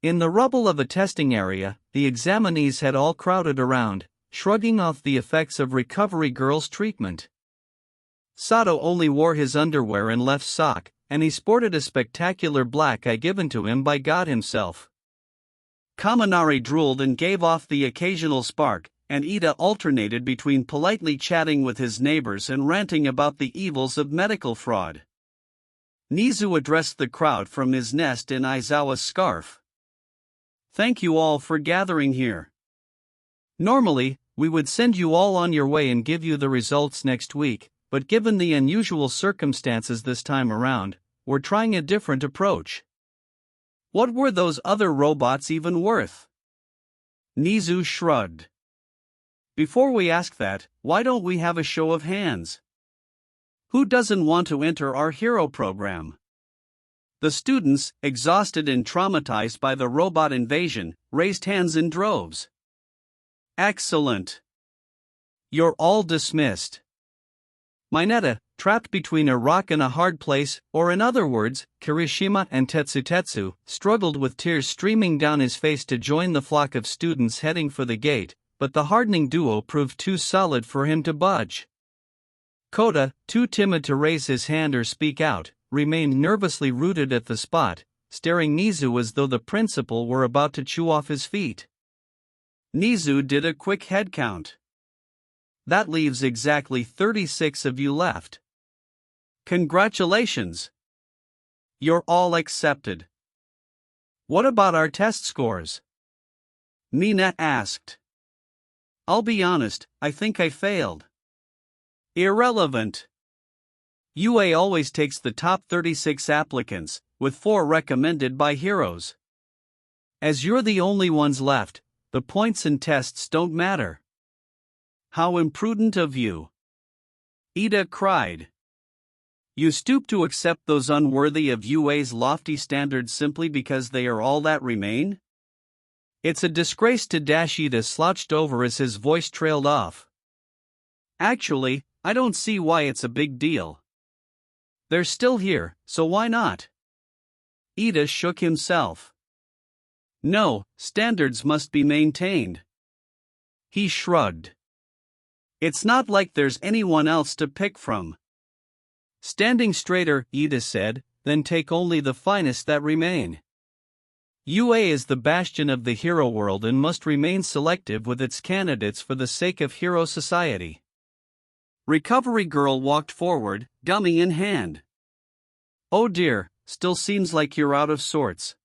In the rubble of a testing area, the examinees had all crowded around, shrugging off the effects of Recovery Girl's treatment. Sato only wore his underwear and left sock, and he sported a spectacular black eye given to him by God himself. Kaminari drooled and gave off the occasional spark, and Ida alternated between politely chatting with his neighbors and ranting about the evils of medical fraud. Nizu addressed the crowd from his nest in Aizawa's scarf. Thank you all for gathering here. Normally, we would send you all on your way and give you the results next week, but given the unusual circumstances this time around, we're trying a different approach. What were those other robots even worth? Nizu shrugged. Before we ask that, why don't we have a show of hands? Who doesn't want to enter our hero program? The students, exhausted and traumatized by the robot invasion, raised hands in droves. Excellent. You're all dismissed. Mineta, trapped between a rock and a hard place, or in other words, Kirishima and Tetsutetsu, struggled with tears streaming down his face to join the flock of students heading for the gate, but the hardening duo proved too solid for him to budge. Kota, too timid to raise his hand or speak out, remained nervously rooted at the spot, staring Nizu as though the principal were about to chew off his feet. Nizu did a quick head count. That leaves exactly 36 of you left. Congratulations! You're all accepted. What about our test scores? Mina asked. I'll be honest, I think I failed. Irrelevant. UA always takes the top 36 applicants, with 4 recommended by heroes. As you're the only ones left, the points and tests don't matter. How imprudent of you! Ida cried. You stoop to accept those unworthy of UA's lofty standards simply because they are all that remain? It's a disgrace to dash. Ida slouched over as his voice trailed off. Actually, I don't see why it's a big deal. They're still here, so why not? Ida shook himself. No, standards must be maintained. He shrugged. It's not like there's anyone else to pick from. Standing straighter, Ida said, then take only the finest that remain. UA is the bastion of the hero world and must remain selective with its candidates for the sake of hero society. Recovery Girl walked forward, gummy in hand. Oh dear, still seems like you're out of sorts.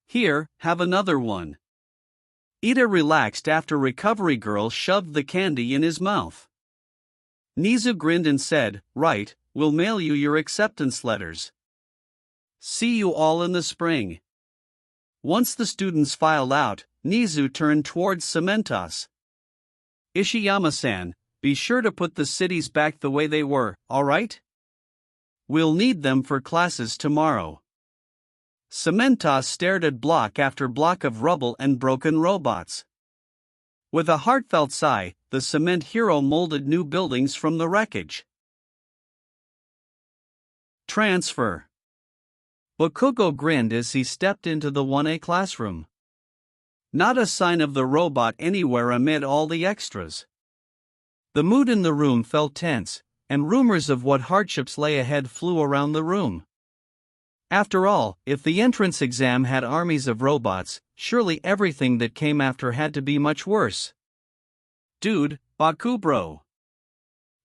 Here, have another one. Ida relaxed after Recovery Girl shoved the candy in his mouth. Nizu grinned and said, right, we'll mail you your acceptance letters. See you all in the spring. Once the students filed out, Nizu turned towards Cementos. Ishiyama-san, be sure to put the cities back the way they were, alright? We'll need them for classes tomorrow. Cementos stared at block after block of rubble and broken robots. With a heartfelt sigh, the cement hero molded new buildings from the wreckage. Transfer. Bakugo grinned as he stepped into the 1A classroom. Not a sign of the robot anywhere amid all the extras. The mood in the room felt tense, and rumors of what hardships lay ahead flew around the room. After all, if the entrance exam had armies of robots, surely everything that came after had to be much worse. Dude, Baku bro.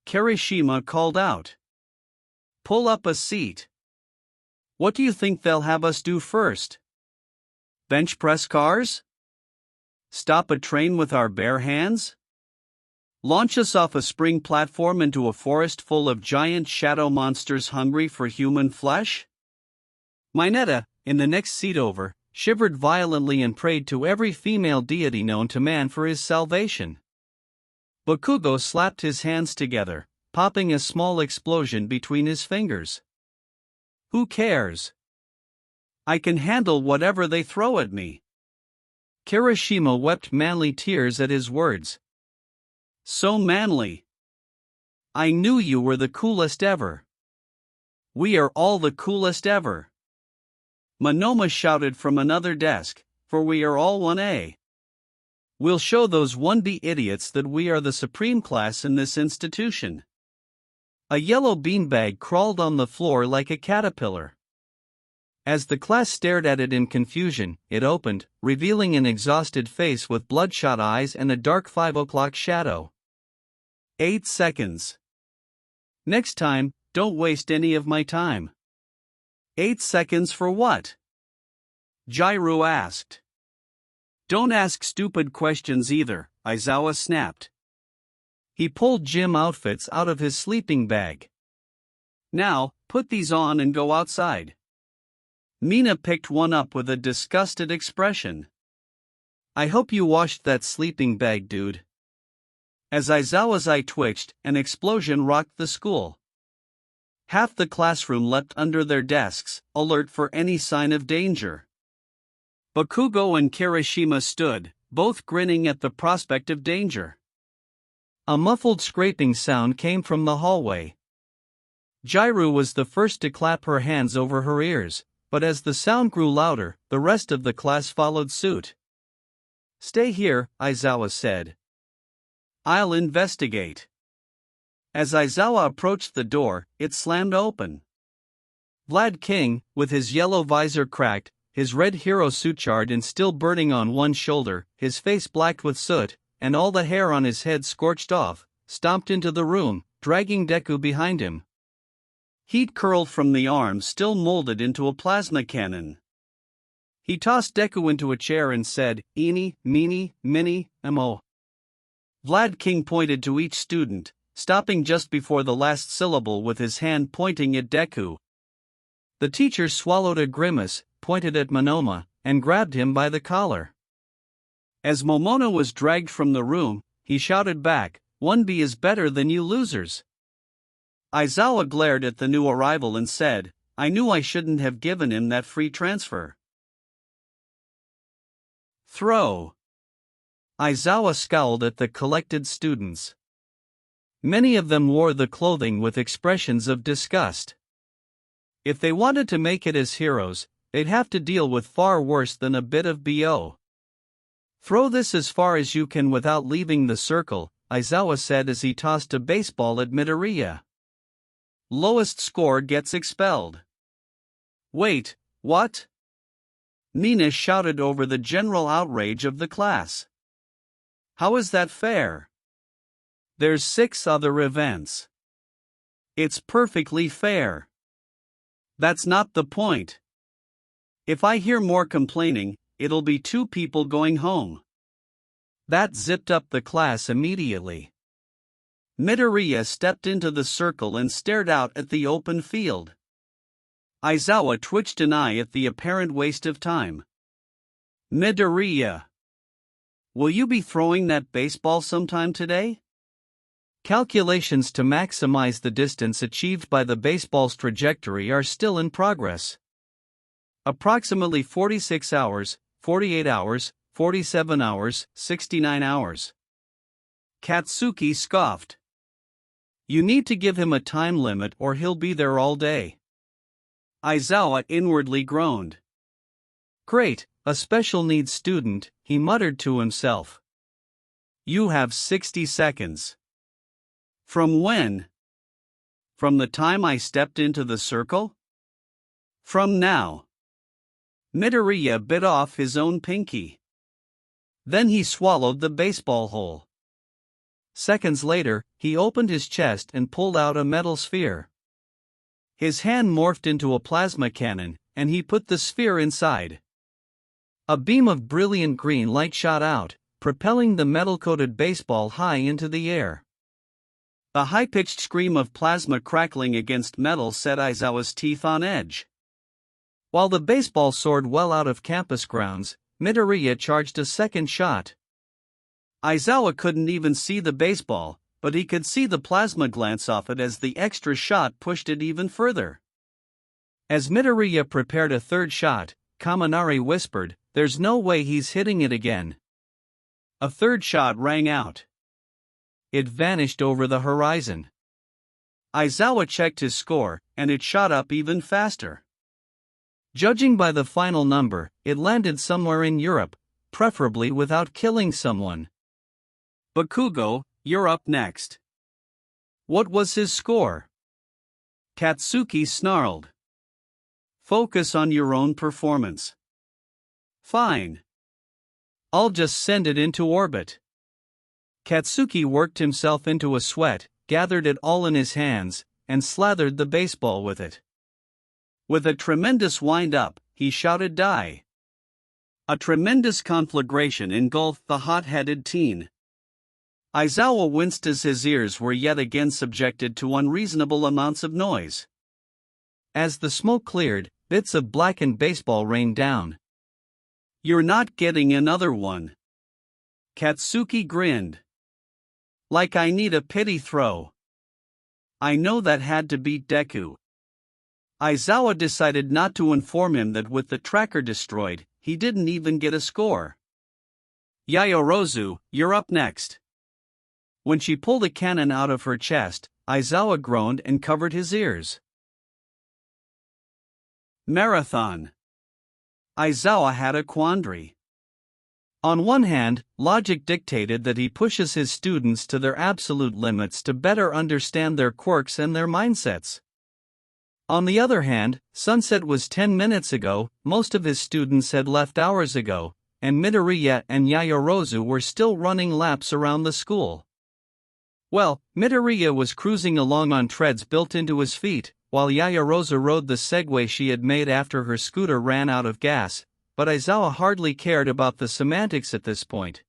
Kirishima called out. Pull up a seat. What do you think they'll have us do first? Bench press cars? Stop a train with our bare hands? Launch us off a spring platform into a forest full of giant shadow monsters hungry for human flesh? Mineta, in the next seat over, shivered violently and prayed to every female deity known to man for his salvation. Bakugo slapped his hands together, popping a small explosion between his fingers. Who cares? I can handle whatever they throw at me. Kirishima wept manly tears at his words. So manly. I knew you were the coolest ever. We are all the coolest ever. Monoma shouted from another desk, for we are all 1A. We'll show those 1B idiots that we are the supreme class in this institution. A yellow beanbag crawled on the floor like a caterpillar. As the class stared at it in confusion, it opened, revealing an exhausted face with bloodshot eyes and a dark 5 o'clock shadow. 8 seconds. Next time, don't waste any of my time. 8 seconds for what? Jairu asked. Don't ask stupid questions either, Aizawa snapped. He pulled gym outfits out of his sleeping bag. Now, put these on and go outside. Mina picked one up with a disgusted expression. I hope you washed that sleeping bag, dude. As Aizawa's eye twitched, an explosion rocked the school. Half the classroom leapt under their desks, alert for any sign of danger. Bakugo and Kirishima stood, both grinning at the prospect of danger. A muffled scraping sound came from the hallway. Jairu was the first to clap her hands over her ears, but as the sound grew louder, the rest of the class followed suit. Stay here, Aizawa said. I'll investigate. As Aizawa approached the door, it slammed open. Vlad King, with his yellow visor cracked, his red hero suit charred and still burning on one shoulder, his face blacked with soot, and all the hair on his head scorched off, stomped into the room, dragging Deku behind him. Heat curled from the arm still molded into a plasma cannon. He tossed Deku into a chair and said, Eeny, meeny, miny, mo. Vlad King pointed to each student, stopping just before the last syllable with his hand pointing at Deku. The teacher swallowed a grimace, pointed at Monoma, and grabbed him by the collar. As Momona was dragged from the room, he shouted back, 1B is better than you losers. Aizawa glared at the new arrival and said, I knew I shouldn't have given him that free transfer. Throw. Aizawa scowled at the collected students. Many of them wore the clothing with expressions of disgust. If they wanted to make it as heroes, they'd have to deal with far worse than a bit of BO. Throw this as far as you can without leaving the circle, Aizawa said as he tossed a baseball at Midoriya. Lowest score gets expelled. Wait, what? Mina shouted over the general outrage of the class. How is that fair? There's 6 other events. It's perfectly fair. That's not the point. If I hear more complaining, it'll be 2 people going home. That zipped up the class immediately. Midoriya stepped into the circle and stared out at the open field. Aizawa twitched an eye at the apparent waste of time. Midoriya. Will you be throwing that baseball sometime today? Calculations to maximize the distance achieved by the baseball's trajectory are still in progress. Approximately 46 hours, 48 hours, 47 hours, 69 hours. Katsuki scoffed. You need to give him a time limit or he'll be there all day. Aizawa inwardly groaned. Great, a special needs student, he muttered to himself. You have 60 seconds. From when? From the time I stepped into the circle? From now. Midoriya bit off his own pinky. Then he swallowed the baseball whole. Seconds later, he opened his chest and pulled out a metal sphere. His hand morphed into a plasma cannon, and he put the sphere inside. A beam of brilliant green light shot out, propelling the metal-coated baseball high into the air. A high-pitched scream of plasma crackling against metal set Aizawa's teeth on edge. While the baseball soared well out of campus grounds, Midoriya charged a second shot. Aizawa couldn't even see the baseball, but he could see the plasma glance off it as the extra shot pushed it even further. As Midoriya prepared a third shot, Kaminari whispered, "There's no way he's hitting it again." A third shot rang out. It vanished over the horizon. Aizawa checked his score, and it shot up even faster. Judging by the final number, it landed somewhere in Europe, preferably without killing someone. Bakugo, you're up next. What was his score? Katsuki snarled. Focus on your own performance. Fine. I'll just send it into orbit. Katsuki worked himself into a sweat, gathered it all in his hands, and slathered the baseball with it. With a tremendous wind-up, he shouted die. A tremendous conflagration engulfed the hot-headed teen. Aizawa winced as his ears were yet again subjected to unreasonable amounts of noise. As the smoke cleared, bits of blackened baseball rained down. You're not getting another one. Katsuki grinned. Like I need a pity throw. I know that had to beat Deku. Aizawa decided not to inform him that with the tracker destroyed, he didn't even get a score. Yaoyorozu, you're up next. When she pulled a cannon out of her chest, Aizawa groaned and covered his ears. Marathon. Aizawa had a quandary. On one hand, logic dictated that he pushes his students to their absolute limits to better understand their quirks and their mindsets. On the other hand, sunset was 10 minutes ago, most of his students had left hours ago, and Midoriya and Yaoyorozu were still running laps around the school. Well, Midoriya was cruising along on treads built into his feet, while Yaoyorozu rode the Segway she had made after her scooter ran out of gas, but Aizawa hardly cared about the semantics at this point.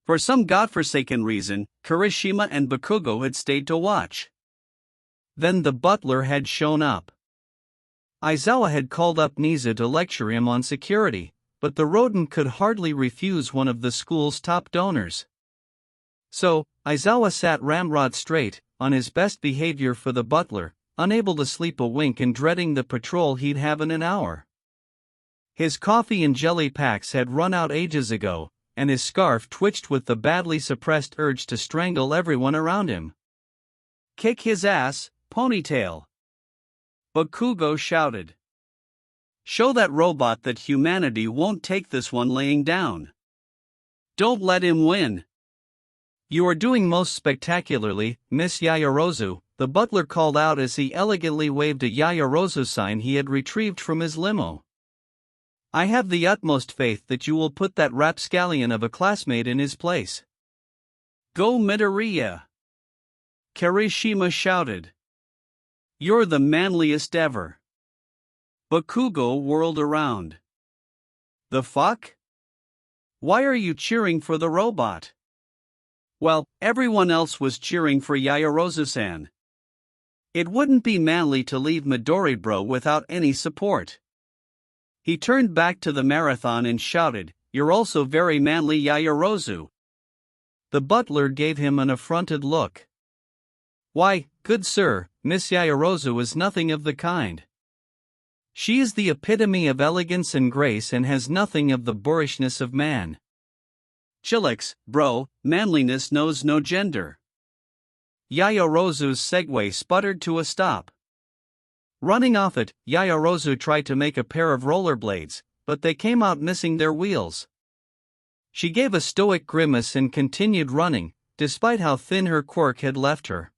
For some godforsaken reason, Kirishima and Bakugo had stayed to watch. Then the butler had shown up. Aizawa had called up Nizu to lecture him on security, but the rodent could hardly refuse one of the school's top donors. So, Aizawa sat ramrod straight, on his best behavior for the butler, unable to sleep a wink and dreading the patrol he'd have in an hour. His coffee and jelly packs had run out ages ago, and his scarf twitched with the badly suppressed urge to strangle everyone around him. Kick his ass, Ponytail! Bakugo shouted. Show that robot that humanity won't take this one laying down. Don't let him win. You are doing most spectacularly, Miss Yaoyorozu, the butler called out as he elegantly waved a Yaoyorozu sign he had retrieved from his limo. I have the utmost faith that you will put that rapscallion of a classmate in his place. Go Midoriya! Kirishima shouted. You're the manliest ever. Bakugo whirled around. The fuck? Why are you cheering for the robot? Well, everyone else was cheering for Yaoyorozu-san. It wouldn't be manly to leave Midori bro without any support. He turned back to the marathon and shouted, "You're also very manly, Yaoyorozu." The butler gave him an affronted look. "Why, good sir, Miss Yaoyorozu is nothing of the kind. She is the epitome of elegance and grace and has nothing of the boorishness of man. Chillax, bro, manliness knows no gender." Yaoyorozu's Segway sputtered to a stop. Running off it, Yaoyorozu tried to make a pair of rollerblades, but they came out missing their wheels. She gave a stoic grimace and continued running, despite how thin her quirk had left her.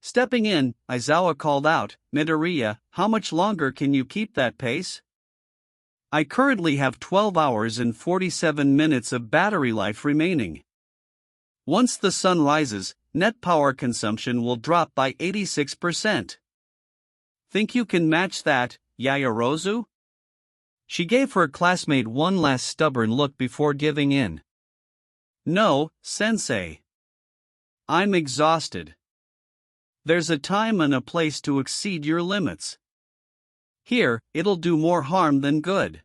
Stepping in, Aizawa called out, "Midoriya, how much longer can you keep that pace? I currently have 12 hours and 47 minutes of battery life remaining. Once the sun rises, net power consumption will drop by 86%. Think you can match that, Yaoyorozu?" She gave her classmate one last stubborn look before giving in. "No, sensei. I'm exhausted. There's a time and a place to exceed your limits. Here, it'll do more harm than good."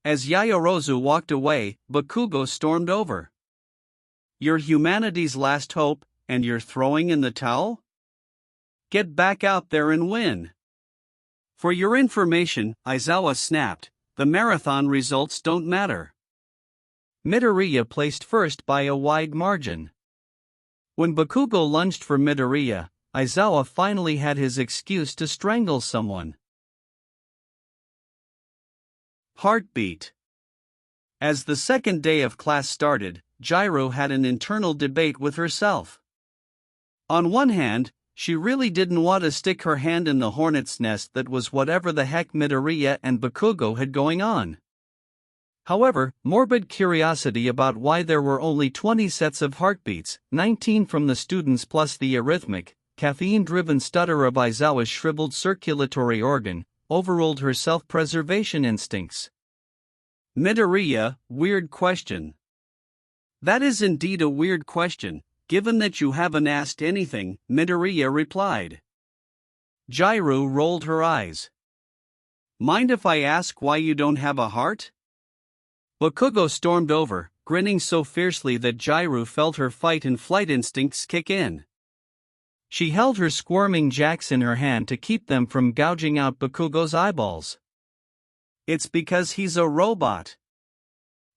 As Yaoyorozu walked away, Bakugo stormed over. "You're humanity's last hope, and you're throwing in the towel? Get back out there and win." "For your information," Aizawa snapped, "the marathon results don't matter." Midoriya placed first by a wide margin. When Bakugo lunged for Midoriya, Aizawa finally had his excuse to strangle someone. Heartbeat. As the second day of class started, Jiro had an internal debate with herself. On one hand, she really didn't want to stick her hand in the hornet's nest that was whatever the heck Midoriya and Bakugo had going on. However, morbid curiosity about why there were only 20 sets of heartbeats, 19 from the students plus the arrhythmic, caffeine-driven stutter of Aizawa's shriveled circulatory organ, overruled her self-preservation instincts. "Midoriya, weird question." "That is indeed a weird question, given that you haven't asked anything," Midoriya replied. Jiro rolled her eyes. "Mind if I ask why you don't have a heart?" Bakugo stormed over, grinning so fiercely that Jiro felt her fight and flight instincts kick in. She held her squirming jacks in her hand to keep them from gouging out Bakugo's eyeballs. "It's because he's a robot,"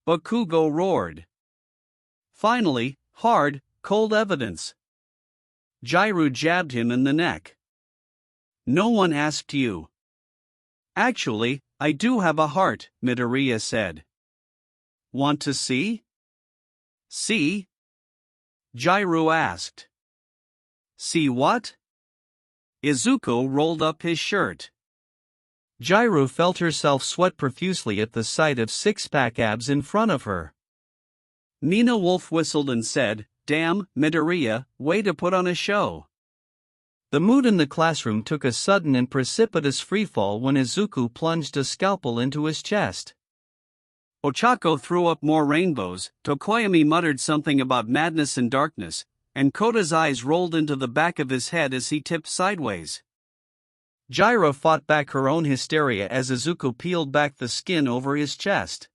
Bakugo roared. "Finally, hard, cold evidence." Jiro jabbed him in the neck. "No one asked you." "Actually, I do have a heart," Midoriya said. "Want to see?" "See?" Jiro asked. "See what?" Izuku rolled up his shirt. Jiro felt herself sweat profusely at the sight of six-pack abs in front of her. Nina Wolf whistled and said, "Damn, Midoriya, way to put on a show." The mood in the classroom took a sudden and precipitous freefall when Izuku plunged a scalpel into his chest. Ochako threw up more rainbows, Tokoyami muttered something about madness and darkness, and Kota's eyes rolled into the back of his head as he tipped sideways. Jiro fought back her own hysteria as Izuku peeled back the skin over his chest.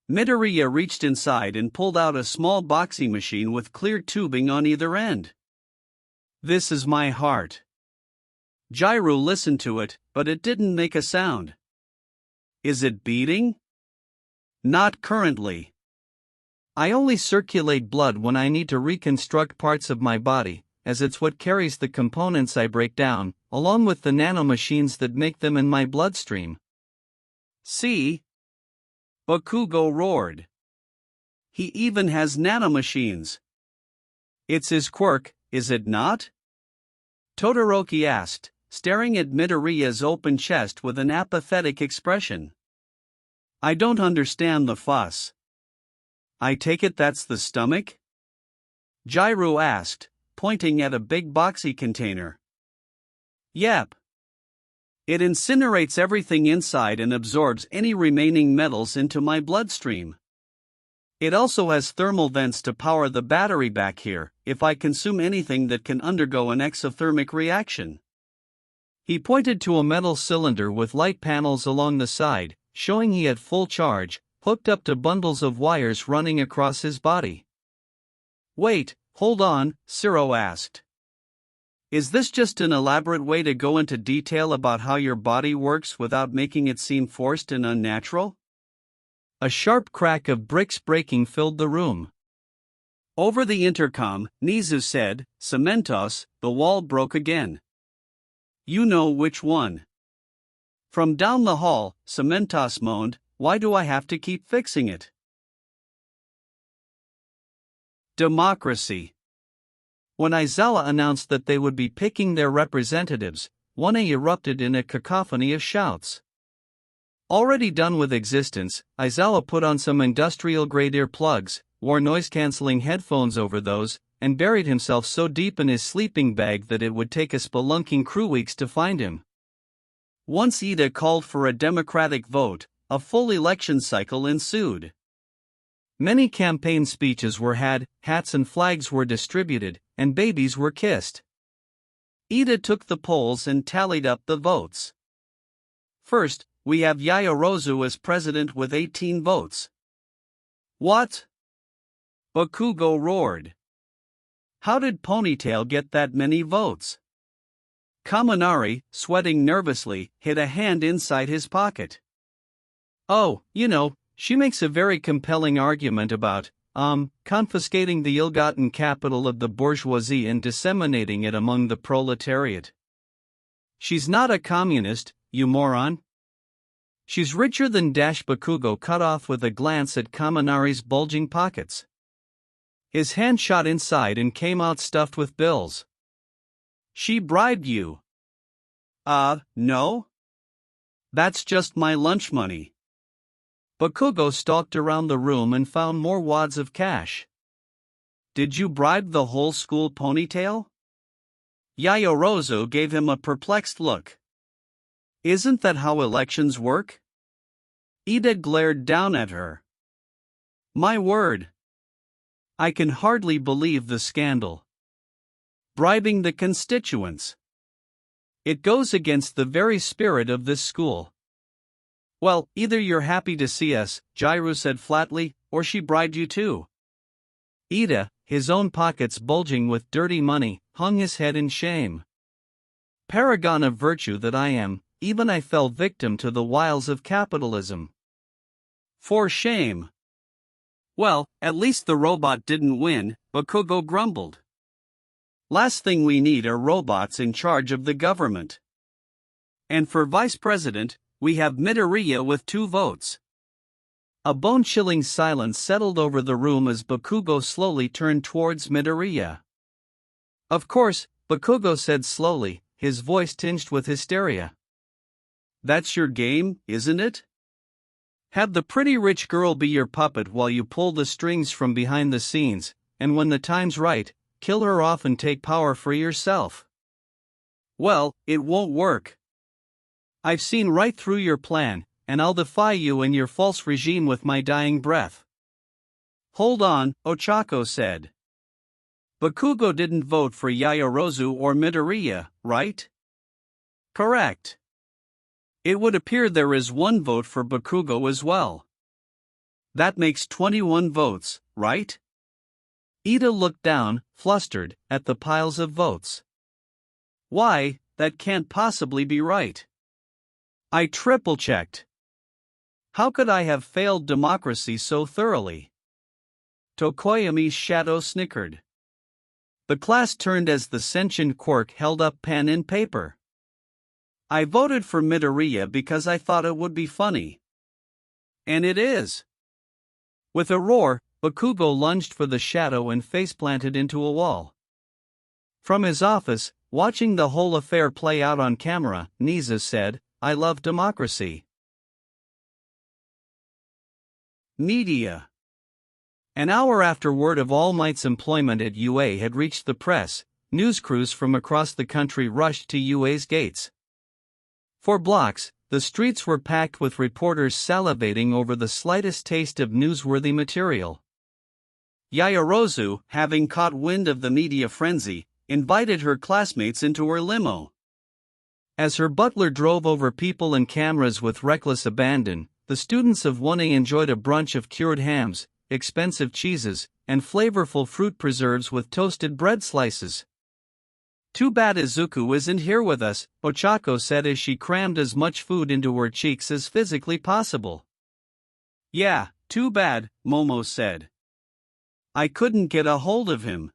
Midoriya reached inside and pulled out a small boxing machine with clear tubing on either end. "This is my heart." Jiro listened to it, but it didn't make a sound. "Is it beating?" "Not currently. I only circulate blood when I need to reconstruct parts of my body, as it's what carries the components I break down, along with the nanomachines that make them in my bloodstream." "See?" Bakugo roared. "He even has nanomachines." "It's his quirk, is it not?" Todoroki asked, staring at Midoriya's open chest with an apathetic expression. "I don't understand the fuss." "I take it that's the stomach?" Jiro asked, pointing at a big boxy container. "Yep. It incinerates everything inside and absorbs any remaining metals into my bloodstream. It also has thermal vents to power the battery back here, if I consume anything that can undergo an exothermic reaction." He pointed to a metal cylinder with light panels along the side, showing he had full charge, hooked up to bundles of wires running across his body. Wait, hold on, Ciro asked. Is this just an elaborate way to go into detail about how your body works without making it seem forced and unnatural? A sharp crack of bricks breaking filled the room. Over the intercom, Nizu said, "Cementos, the wall broke again." "You know which one." From down the hall, Cementos moaned, "Why do I have to keep fixing it?" Democracy. When Aizawa announced that they would be picking their representatives, 1A erupted in a cacophony of shouts. Already done with existence, Aizawa put on some industrial-grade earplugs, wore noise-canceling headphones over those, and buried himself so deep in his sleeping bag that it would take a spelunking crew weeks to find him. Once Ida called for a democratic vote, a full election cycle ensued. Many campaign speeches were had, hats and flags were distributed, and babies were kissed. Ida took the polls and tallied up the votes. First, we have Yaoyorozu as president with 18 votes. What? Bakugo roared. How did Ponytail get that many votes? Kaminari, sweating nervously, hid a hand inside his pocket. Oh, she makes a very compelling argument about, confiscating the ill-gotten capital of the bourgeoisie and disseminating it among the proletariat. She's not a communist, you moron. She's richer than Bakugo cut off with a glance at Kaminari's bulging pockets. His hand shot inside and came out stuffed with bills. She bribed you. No? That's just my lunch money. Bakugo stalked around the room and found more wads of cash. Did you bribe the whole school, Ponytail? Yaoyorozu gave him a perplexed look. Isn't that how elections work? Ida glared down at her. My word. I can hardly believe the scandal. Bribing the constituents. It goes against the very spirit of this school. Well, either you're happy to see us, Jairu said flatly, or she bribed you too. Ida, his own pockets bulging with dirty money, hung his head in shame. Paragon of virtue that I am, even I fell victim to the wiles of capitalism. For shame. Well, at least the robot didn't win, Bakugo grumbled. Last thing we need are robots in charge of the government. And for vice president, we have Midoriya with 2 votes. A bone-chilling silence settled over the room as Bakugo slowly turned towards Midoriya. Of course, Bakugo said slowly, his voice tinged with hysteria. That's your game, isn't it? Have the pretty rich girl be your puppet while you pull the strings from behind the scenes, and when the time's right, kill her off and take power for yourself. Well, it won't work. I've seen right through your plan, and I'll defy you and your false regime with my dying breath. Hold on, Ochako said. Bakugo didn't vote for Yaoyorozu or Midoriya, right? Correct. It would appear there is 1 vote for Bakugo as well. That makes 21 votes, right? Ida looked down, flustered, at the piles of votes. Why, that can't possibly be right. I triple-checked. How could I have failed democracy so thoroughly? Tokoyami's shadow snickered. The class turned as the sentient quirk held up pen and paper. I voted for Midoriya because I thought it would be funny. And it is. With a roar, Bakugo lunged for the shadow and face-planted into a wall. From his office, watching the whole affair play out on camera, Nizu said, I love democracy. Media. An hour after word of All Might's employment at UA had reached the press, news crews from across the country rushed to UA's gates. For blocks, the streets were packed with reporters salivating over the slightest taste of newsworthy material. Yaoyorozu, having caught wind of the media frenzy, invited her classmates into her limo. As her butler drove over people and cameras with reckless abandon, the students of 1A enjoyed a brunch of cured hams, expensive cheeses, and flavorful fruit preserves with toasted bread slices. "Too bad Izuku isn't here with us," Ochako said as she crammed as much food into her cheeks as physically possible. "Yeah, too bad," Momo said. "I couldn't get a hold of him."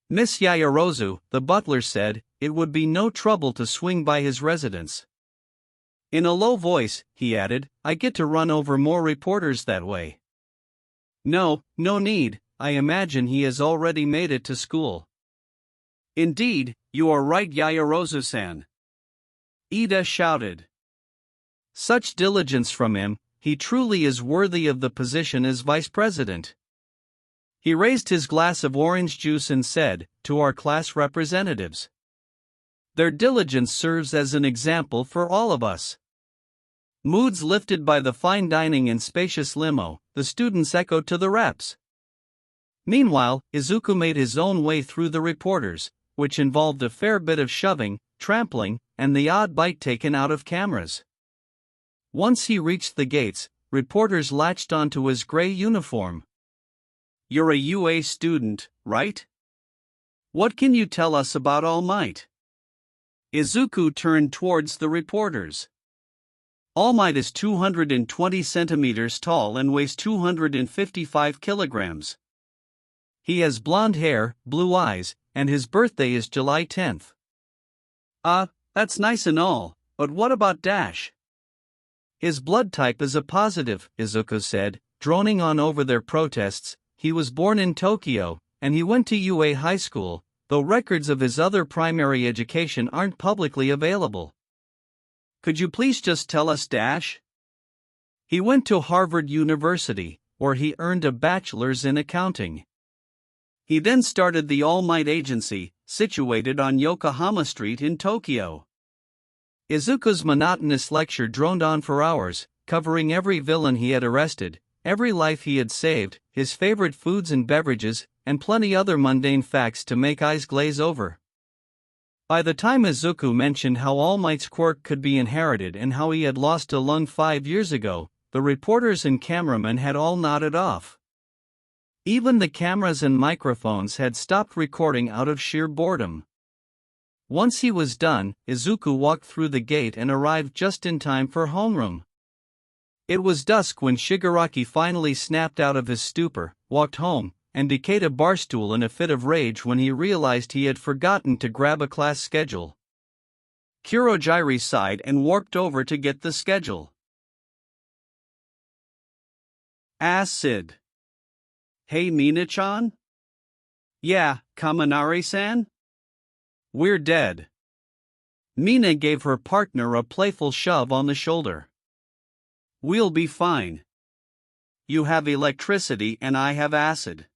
Miss Yaoyorozu, the butler said, "It would be no trouble to swing by his residence." In a low voice, he added, "I get to run over more reporters that way." "No need, I imagine he has already made it to school." "Indeed, you are right, Yaoyorozu-san," Ida shouted. "Such diligence from him, he truly is worthy of the position as vice president." He raised his glass of orange juice and said, "To our class representatives. Their diligence serves as an example for all of us." Moods lifted by the fine dining and spacious limo, the students echoed to the reps. Meanwhile, Izuku made his own way through the reporters, which involved a fair bit of shoving, trampling, and the odd bite taken out of cameras. Once he reached the gates, reporters latched onto his gray uniform. "You're a UA student, right? What can you tell us about All Might?" Izuku turned towards the reporters. "All Might is 220 centimeters tall and weighs 255 kilograms. He has blonde hair, blue eyes, and his birthday is July 10th. That's nice and all, but what about Dash?" "His blood type is a positive," Izuku said, droning on over their protests. "He was born in Tokyo, and he went to UA High School, though records of his other primary education aren't publicly available." "Could you please just tell us Dash?" "He went to Harvard University, where he earned a bachelor's in accounting. He then started the All Might Agency, situated on Yokohama Street in Tokyo." Izuku's monotonous lecture droned on for hours, covering every villain he had arrested, every life he had saved, his favorite foods and beverages, and plenty other mundane facts to make eyes glaze over. By the time Izuku mentioned how All Might's quirk could be inherited and how he had lost a lung 5 years ago, the reporters and cameramen had all nodded off. Even the cameras and microphones had stopped recording out of sheer boredom. Once he was done, Izuku walked through the gate and arrived just in time for homeroom. It was dusk when Shigaraki finally snapped out of his stupor, walked home, and decayed a barstool in a fit of rage when he realized he had forgotten to grab a class schedule. Kurogiri sighed and warped over to get the schedule. Acid. "Hey Mina-chan?" "Yeah, Kaminari-san?" "We're dead." Mina gave her partner a playful shove on the shoulder. "We'll be fine. You have electricity and I have acid.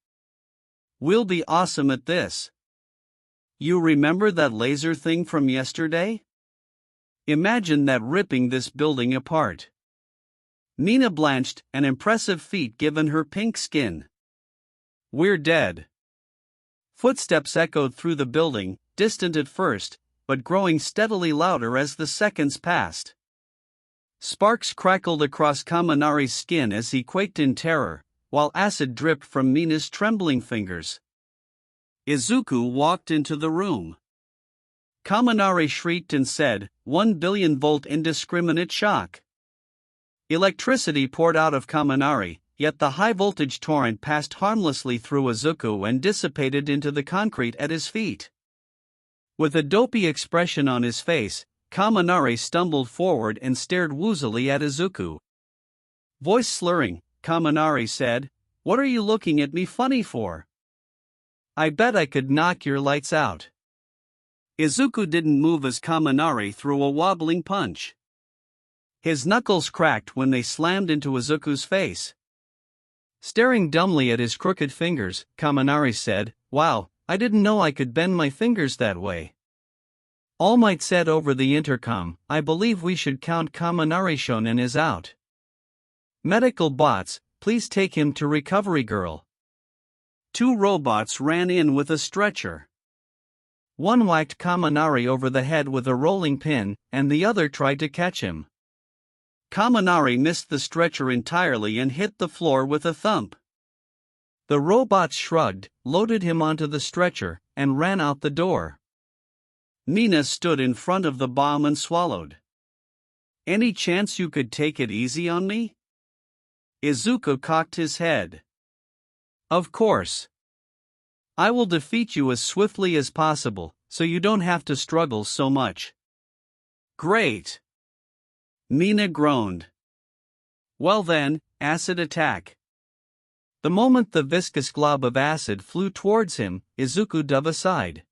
We'll be awesome at this. You remember that laser thing from yesterday? Imagine that ripping this building apart." Mina blanched, an impressive feat given her pink skin. "We're dead." Footsteps echoed through the building, distant at first, but growing steadily louder as the seconds passed. Sparks crackled across Kaminari's skin as he quaked in terror, while acid dripped from Mina's trembling fingers. Izuku walked into the room. Kaminari shrieked and said, 1 billion volt indiscriminate shock. Electricity poured out of Kaminari, yet the high-voltage torrent passed harmlessly through Izuku and dissipated into the concrete at his feet. With a dopey expression on his face, Kaminari stumbled forward and stared woozily at Izuku. Voice slurring, Kaminari said, "What are you looking at me funny for? I bet I could knock your lights out." Izuku didn't move as Kaminari threw a wobbling punch. His knuckles cracked when they slammed into Izuku's face. Staring dumbly at his crooked fingers, Kaminari said, "Wow, I didn't know I could bend my fingers that way." All Might said over the intercom, "I believe we should count Kaminari-shonen as out. Medical bots, please take him to Recovery Girl." 2 robots ran in with a stretcher. One whacked Kaminari over the head with a rolling pin, and the other tried to catch him. Kaminari missed the stretcher entirely and hit the floor with a thump. The robots shrugged, loaded him onto the stretcher, and ran out the door. Mina stood in front of the bomb and swallowed. "Any chance you could take it easy on me?" Izuku cocked his head. "Of course. I will defeat you as swiftly as possible, so you don't have to struggle so much." "Great!" Mina groaned. "Well then, acid attack." The moment the viscous glob of acid flew towards him, Izuku dove aside.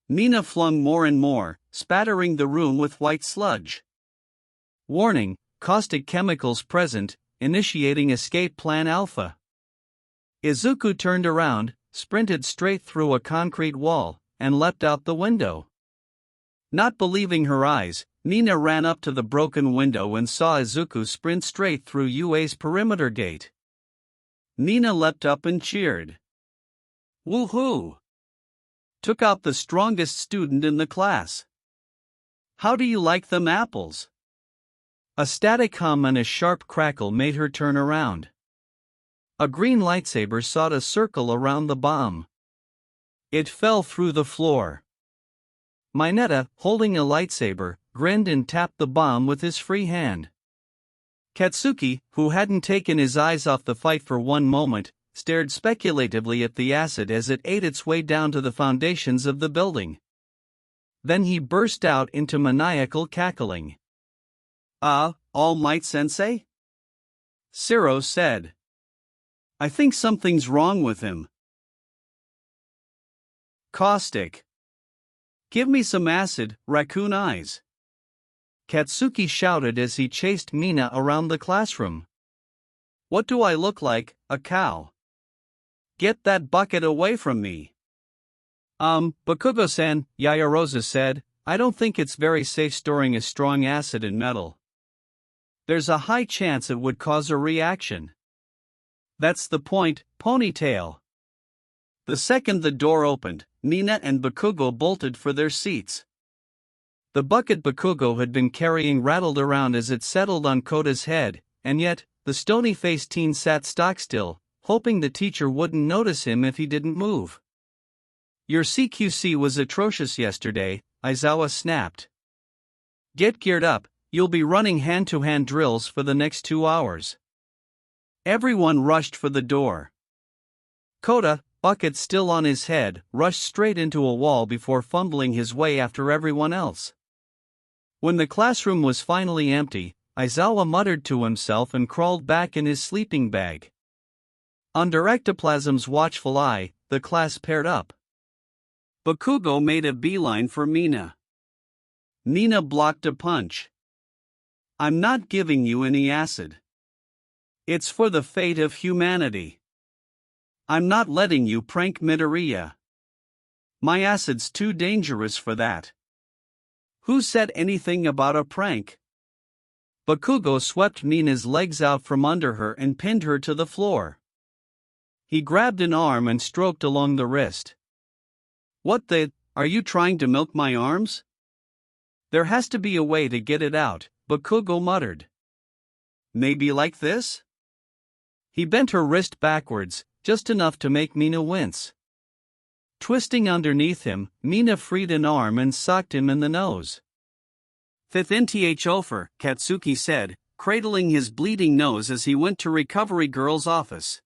Mina flung more and more, spattering the room with white sludge. "Warning, caustic chemicals present, initiating escape plan Alpha." Izuku turned around, sprinted straight through a concrete wall, and leapt out the window. Not believing her eyes, Mina ran up to the broken window and saw Izuku sprint straight through UA's perimeter gate. Mina leapt up and cheered. "Woohoo! Took out the strongest student in the class. How do you like them apples?" A static hum and a sharp crackle made her turn around. A green lightsaber sought a circle around the bomb. It fell through the floor. Mineta, holding a lightsaber, grinned and tapped the bomb with his free hand. Katsuki, who hadn't taken his eyes off the fight for one moment, stared speculatively at the acid as it ate its way down to the foundations of the building. Then he burst out into maniacal cackling. All Might Sensei?" Zero said. "I think something's wrong with him." "Caustic. Give me some acid, raccoon eyes," Katsuki shouted as he chased Mina around the classroom. "What do I look like, a cow? Get that bucket away from me." Bakugo-san," Yayarosa said, "I don't think it's very safe storing a strong acid in metal. There's a high chance it would cause a reaction." "That's the point, Ponytail." The second the door opened, Mina and Bakugo bolted for their seats. The bucket Bakugo had been carrying rattled around as it settled on Kota's head, and yet, the stony-faced teen sat stock-still, hoping the teacher wouldn't notice him if he didn't move. "Your CQC was atrocious yesterday," Aizawa snapped. "Get geared up, you'll be running hand-to-hand drills for the next 2 hours." Everyone rushed for the door. Kota, bucket still on his head, rushed straight into a wall before fumbling his way after everyone else. When the classroom was finally empty, Aizawa muttered to himself and crawled back in his sleeping bag. Under Ectoplasm's watchful eye, the class paired up. Bakugo made a beeline for Mina. Mina blocked a punch. "I'm not giving you any acid. It's for the fate of humanity. I'm not letting you prank Midoriya. My acid's too dangerous for that." "Who said anything about a prank?" Bakugo swept Mina's legs out from under her and pinned her to the floor. He grabbed an arm and stroked along the wrist. "What the, are you trying to milk my arms?" "There has to be a way to get it out," Bakugo muttered. "Maybe like this?" He bent her wrist backwards, just enough to make Mina wince. Twisting underneath him, Mina freed an arm and socked him in the nose. "Fifth NTH offer," Katsuki said, cradling his bleeding nose as he went to Recovery Girl's office.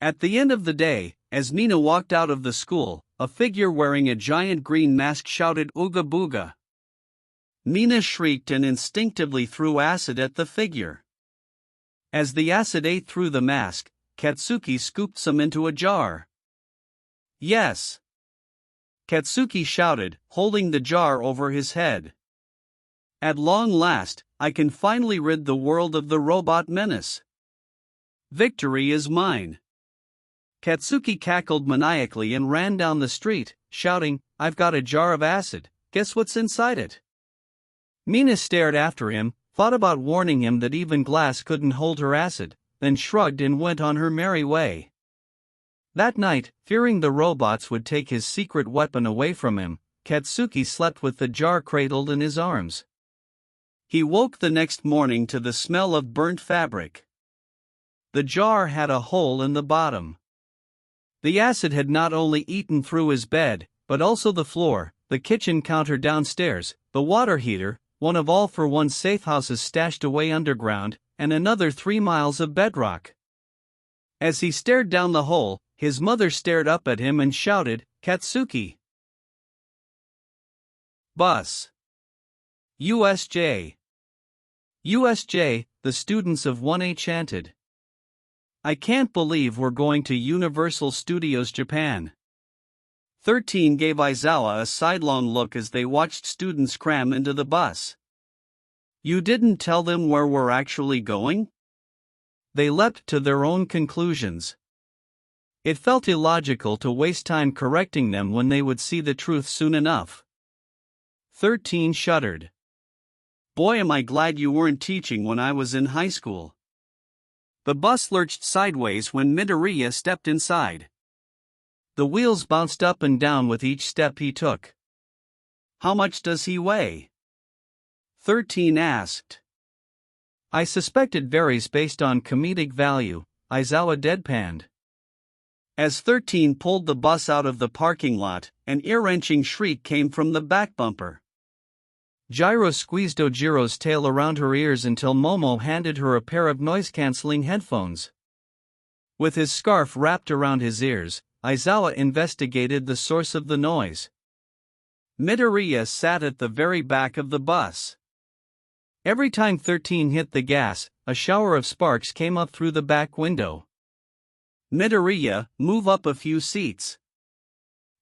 At the end of the day, as Mina walked out of the school, a figure wearing a giant green mask shouted "Ooga Booga." Mina shrieked and instinctively threw acid at the figure. As the acid ate through the mask, Katsuki scooped some into a jar. "Yes!" Katsuki shouted, holding the jar over his head. "At long last, I can finally rid the world of the robot menace. Victory is mine." Katsuki cackled maniacally and ran down the street, shouting, "I've got a jar of acid, guess what's inside it?" Mina stared after him, thought about warning him that even glass couldn't hold her acid, then shrugged and went on her merry way. That night, fearing the robots would take his secret weapon away from him, Katsuki slept with the jar cradled in his arms. He woke the next morning to the smell of burnt fabric. The jar had a hole in the bottom. The acid had not only eaten through his bed, but also the floor, the kitchen counter downstairs, the water heater, one of all-for-one safe houses stashed away underground, and another 3 miles of bedrock. As he stared down the hole, his mother stared up at him and shouted, "Katsuki! Bus! USJ! USJ," the students of 1A chanted. "I can't believe we're going to Universal Studios Japan." 13 gave Aizawa a sidelong look as they watched students cram into the bus. "You didn't tell them where we're actually going?" They leapt to their own conclusions. It felt illogical to waste time correcting them when they would see the truth soon enough. 13 shuddered. "Boy, am I glad you weren't teaching when I was in high school." The bus lurched sideways when Midoriya stepped inside. The wheels bounced up and down with each step he took. "How much does he weigh?" 13 asked. "I suspect it varies based on comedic value," Aizawa deadpanned. As 13 pulled the bus out of the parking lot, an ear-wrenching shriek came from the back bumper. Gyro squeezed Ojiro's tail around her ears until Momo handed her a pair of noise-canceling headphones. With his scarf wrapped around his ears, Aizawa investigated the source of the noise. Midoriya sat at the very back of the bus. Every time 13 hit the gas, a shower of sparks came up through the back window. "Midoriya, move up a few seats."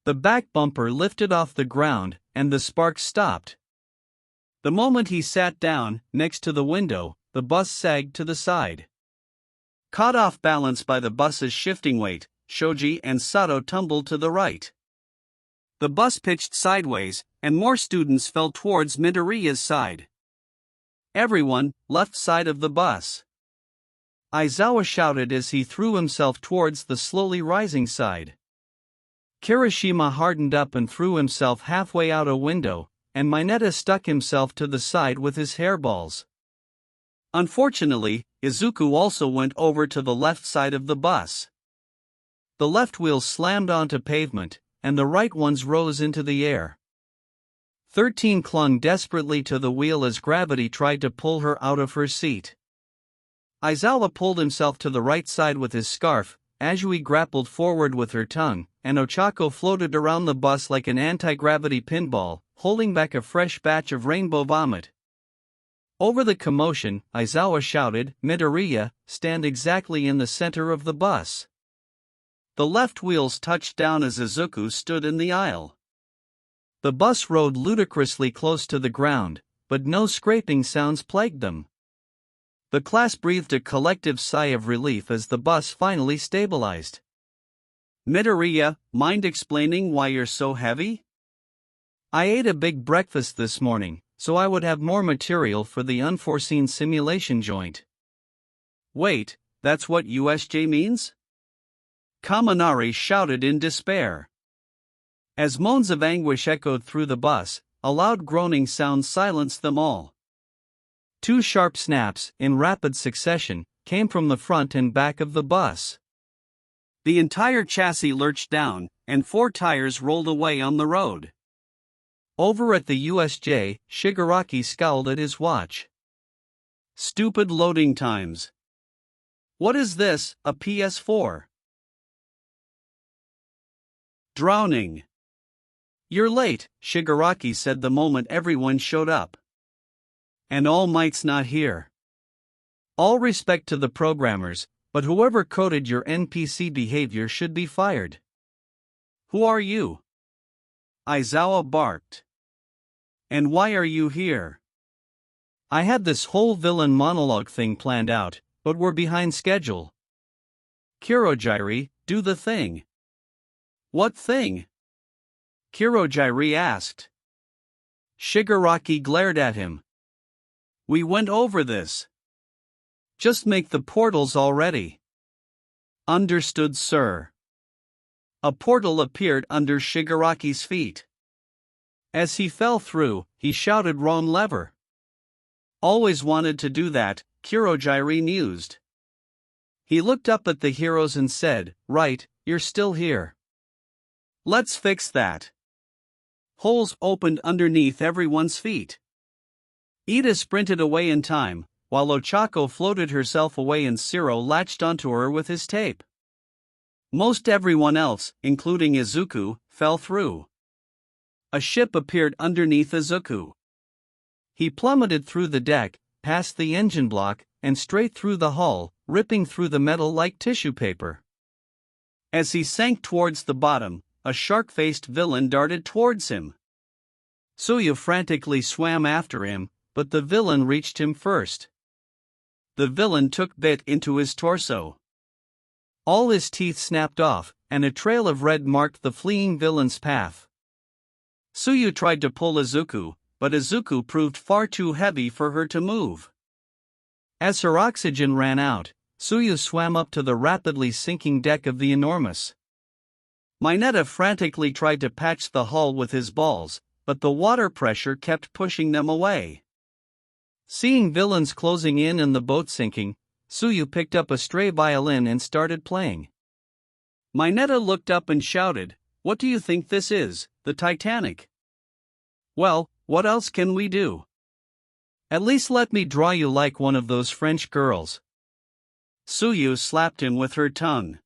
The back bumper lifted off the ground, and the sparks stopped. The moment he sat down, next to the window, the bus sagged to the side. Caught off balance by the bus's shifting weight, Shoji and Sato tumbled to the right. The bus pitched sideways, and more students fell towards Midoriya's side. "Everyone, left side of the bus!" Aizawa shouted as he threw himself towards the slowly rising side. Kirishima hardened up and threw himself halfway out a window, and Mineta stuck himself to the side with his hairballs. Unfortunately, Izuku also went over to the left side of the bus. The left wheels slammed onto pavement, and the right ones rose into the air. 13 clung desperately to the wheel as gravity tried to pull her out of her seat. Aizawa pulled himself to the right side with his scarf, Azui grappled forward with her tongue, and Ochako floated around the bus like an anti-gravity pinball, holding back a fresh batch of rainbow vomit. Over the commotion, Aizawa shouted, "Midoriya, stand exactly in the center of the bus." The left wheels touched down as Izuku stood in the aisle. The bus rode ludicrously close to the ground, but no scraping sounds plagued them. The class breathed a collective sigh of relief as the bus finally stabilized. "Midoriya, mind explaining why you're so heavy?" "I ate a big breakfast this morning, so I would have more material for the unforeseen simulation joint." "Wait, that's what USJ means?" Kaminari shouted in despair. As moans of anguish echoed through the bus, a loud groaning sound silenced them all. 2 sharp snaps, in rapid succession, came from the front and back of the bus. The entire chassis lurched down, and 4 tires rolled away on the road. Over at the USJ, Shigaraki scowled at his watch. "Stupid loading times. What is this, a PS4? Drowning." "You're late," Shigaraki said the moment everyone showed up. "And All Might's not here. All respect to the programmers, but whoever coded your NPC behavior should be fired." "Who are you?" Aizawa barked. "And why are you here?" "I had this whole villain monologue thing planned out, but we're behind schedule." "Kurogyri, do the thing." "What thing?" Kurogyri asked. Shigaraki glared at him. "We went over this. Just make the portals already." "Understood, sir." A portal appeared under Shigaraki's feet. As he fell through, he shouted, "Wrong lever." Always wanted to do that, Kurogiri mused. He looked up at the heroes and said, "Right, you're still here. Let's fix that." Holes opened underneath everyone's feet. Ida sprinted away in time, while Ochako floated herself away and Shiro latched onto her with his tape. Most everyone else, including Izuku, fell through. A ship appeared underneath Izuku. He plummeted through the deck, past the engine block, and straight through the hull, ripping through the metal like tissue paper. As he sank towards the bottom, a shark-faced villain darted towards him. Tsuyu frantically swam after him, but the villain reached him first. The villain took bit into his torso. All his teeth snapped off, and a trail of red marked the fleeing villain's path. Tsuyu tried to pull Izuku, but Izuku proved far too heavy for her to move. As her oxygen ran out, Tsuyu swam up to the rapidly sinking deck of the enormous. Mineta frantically tried to patch the hull with his balls, but the water pressure kept pushing them away. Seeing villains closing in and the boat sinking, Tsuyu picked up a stray violin and started playing. Mineta looked up and shouted, "What do you think this is, the Titanic?" "Well, what else can we do? At least let me draw you like one of those French girls." Tsuyu slapped him with her tongue.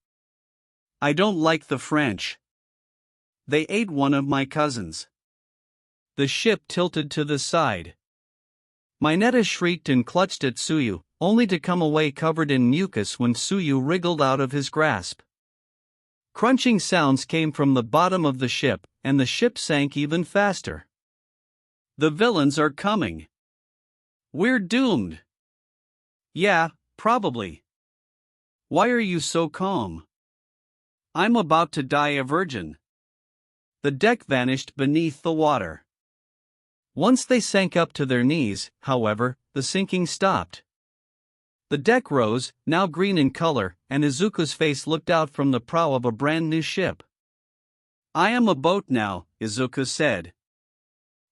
"I don't like the French. They ate one of my cousins." The ship tilted to the side. Mineta shrieked and clutched at Tsuyu, only to come away covered in mucus when Tsuyu wriggled out of his grasp. Crunching sounds came from the bottom of the ship, and the ship sank even faster. "The villains are coming. We're doomed." "Yeah, probably. Why are you so calm?" "I'm about to die a virgin." The deck vanished beneath the water. Once they sank up to their knees, however, the sinking stopped. The deck rose, now green in color, and Izuku's face looked out from the prow of a brand new ship. "I am a boat now," Izuku said.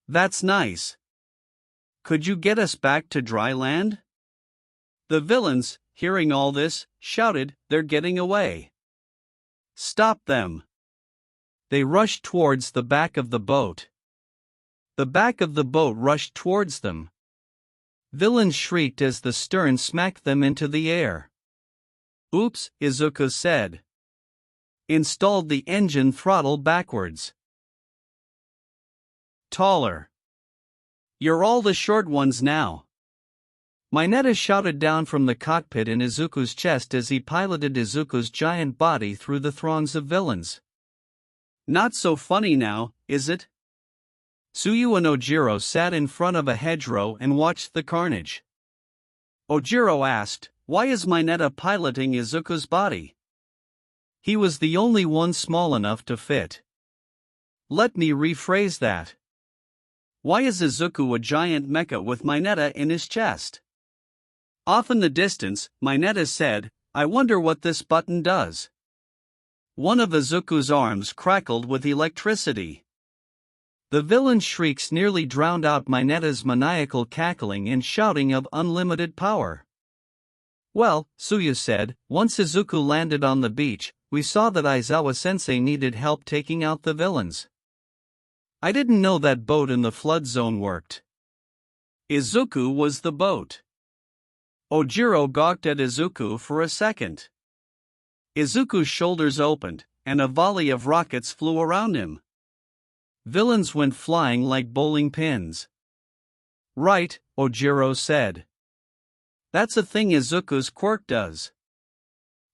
"That's nice. Could you get us back to dry land?" The villains, hearing all this, shouted, "They're getting away. Stop them." They rushed towards the back of the boat. The back of the boat rushed towards them. Villains shrieked as the stern smacked them into the air. "Oops," Izuku said. Installed the engine throttle backwards. "Taller. You're all the short ones now." Mineta shouted down from the cockpit in Izuku's chest as he piloted Izuku's giant body through the throngs of villains. "Not so funny now, is it?" Tsuyu and Ojiro sat in front of a hedgerow and watched the carnage. Ojiro asked, "Why is Mineta piloting Izuku's body?" "He was the only one small enough to fit." "Let me rephrase that. Why is Izuku a giant mecha with Mineta in his chest?" Off in the distance, Mineta said, "I wonder what this button does." One of Izuku's arms crackled with electricity. The villain's shrieks nearly drowned out Mineta's maniacal cackling and shouting of unlimited power. "Well," Tsuyu said, "once Izuku landed on the beach, we saw that Aizawa-sensei needed help taking out the villains. I didn't know that boat in the flood zone worked." Izuku was the boat. Ojiro gawked at Izuku for a second. Izuku's shoulders opened, and a volley of rockets flew around him. Villains went flying like bowling pins. "Right," Ojiro said. "That's a thing Izuku's quirk does."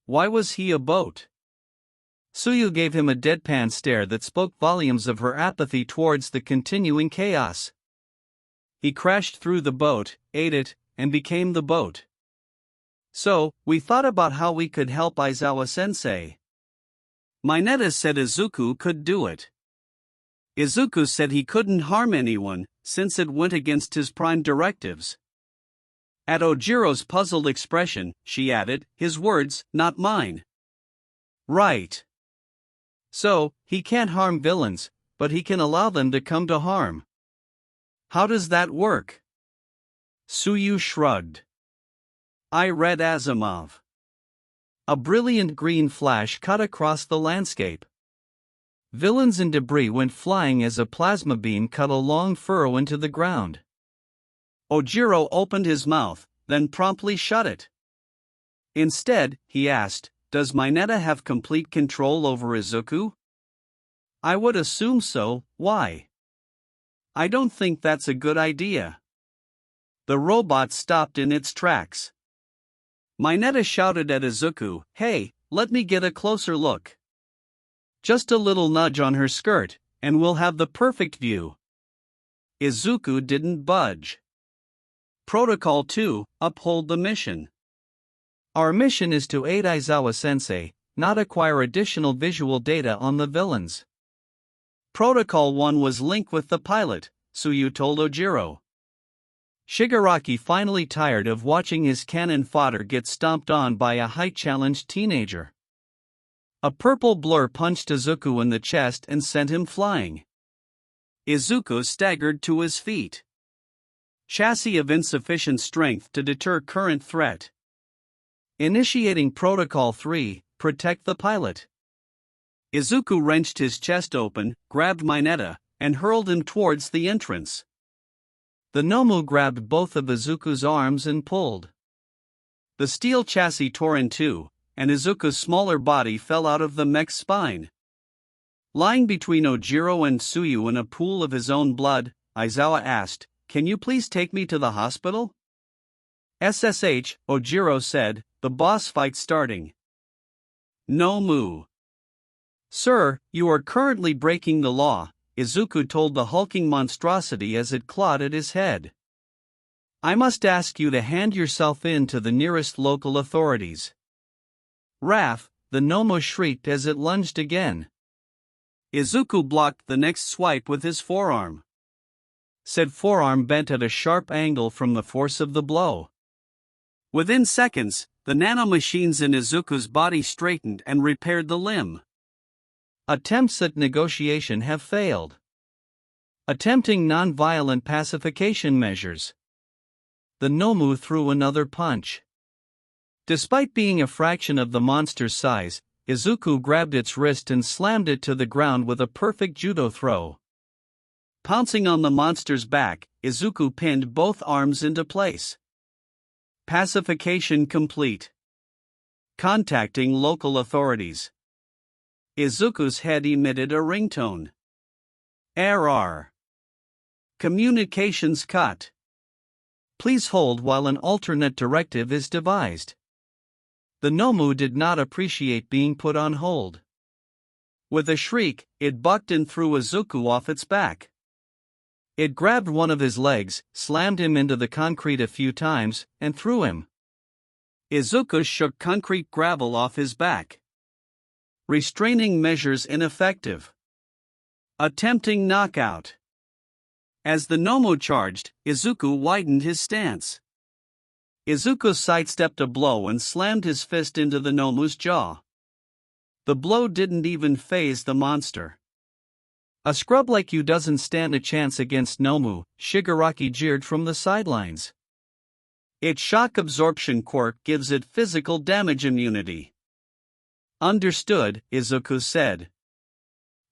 Why was he a boat? Tsuyu gave him a deadpan stare that spoke volumes of her apathy towards the continuing chaos. He crashed through the boat, ate it, and became the boat. "So, we thought about how we could help Aizawa-sensei. Mineta said Izuku could do it. Izuku said he couldn't harm anyone, since it went against his prime directives." At Ojiro's puzzled expression, she added, "His words, not mine." "Right. So, he can't harm villains, but he can allow them to come to harm. How does that work? Suyu shrugged. I read Asimov. A brilliant green flash cut across the landscape. Villains and debris went flying as a plasma beam cut a long furrow into the ground. Ojiro opened his mouth, then promptly shut it. Instead, he asked, does Mineta have complete control over Izuku? I would assume so. Why? I don't think that's a good idea. The robot stopped in its tracks. Mineta shouted at Izuku, hey, let me get a closer look. Just a little nudge on her skirt, and we'll have the perfect view. Izuku didn't budge. Protocol 2, uphold the mission. Our mission is to aid Aizawa-sensei, not acquire additional visual data on the villains. Protocol 1 was link with the pilot, Suyu told Ojiro. Shigaraki finally tired of watching his cannon fodder get stomped on by a height-challenged teenager. A purple blur punched Izuku in the chest and sent him flying. Izuku staggered to his feet. Chassis of insufficient strength to deter current threat. Initiating Protocol 3, protect the pilot. Izuku wrenched his chest open, grabbed Mineta, and hurled him towards the entrance. The Nomu grabbed both of Izuku's arms and pulled. The steel chassis tore in two, and Izuku's smaller body fell out of the mech's spine. Lying between Ojiro and Suyu in a pool of his own blood, Aizawa asked, can you please take me to the hospital? SSH, Ojiro said, the boss fight's starting. Nomu. Sir, you are currently breaking the law, Izuku told the hulking monstrosity as it clawed at his head. I must ask you to hand yourself in to the nearest local authorities. Raf, the Nomu shrieked as it lunged again. Izuku blocked the next swipe with his forearm. Said forearm bent at a sharp angle from the force of the blow. Within seconds, the nanomachines in Izuku's body straightened and repaired the limb. Attempts at negotiation have failed. Attempting non-violent pacification measures. The Nomu threw another punch. Despite being a fraction of the monster's size, Izuku grabbed its wrist and slammed it to the ground with a perfect judo throw. Pouncing on the monster's back, Izuku pinned both arms into place. Pacification complete. Contacting local authorities. Izuku's head emitted a ringtone. Error. Communications cut. Please hold while an alternate directive is devised. The Nomu did not appreciate being put on hold. With a shriek, it bucked and threw Izuku off its back. It grabbed one of his legs, slammed him into the concrete a few times, and threw him. Izuku shook concrete gravel off his back. Restraining measures ineffective. Attempting knockout. As the Nomu charged, Izuku widened his stance. Izuku sidestepped a blow and slammed his fist into the Nomu's jaw. The blow didn't even faze the monster. A scrub like you doesn't stand a chance against Nomu, Shigaraki jeered from the sidelines. Its shock absorption quirk gives it physical damage immunity. Understood, Izuku said.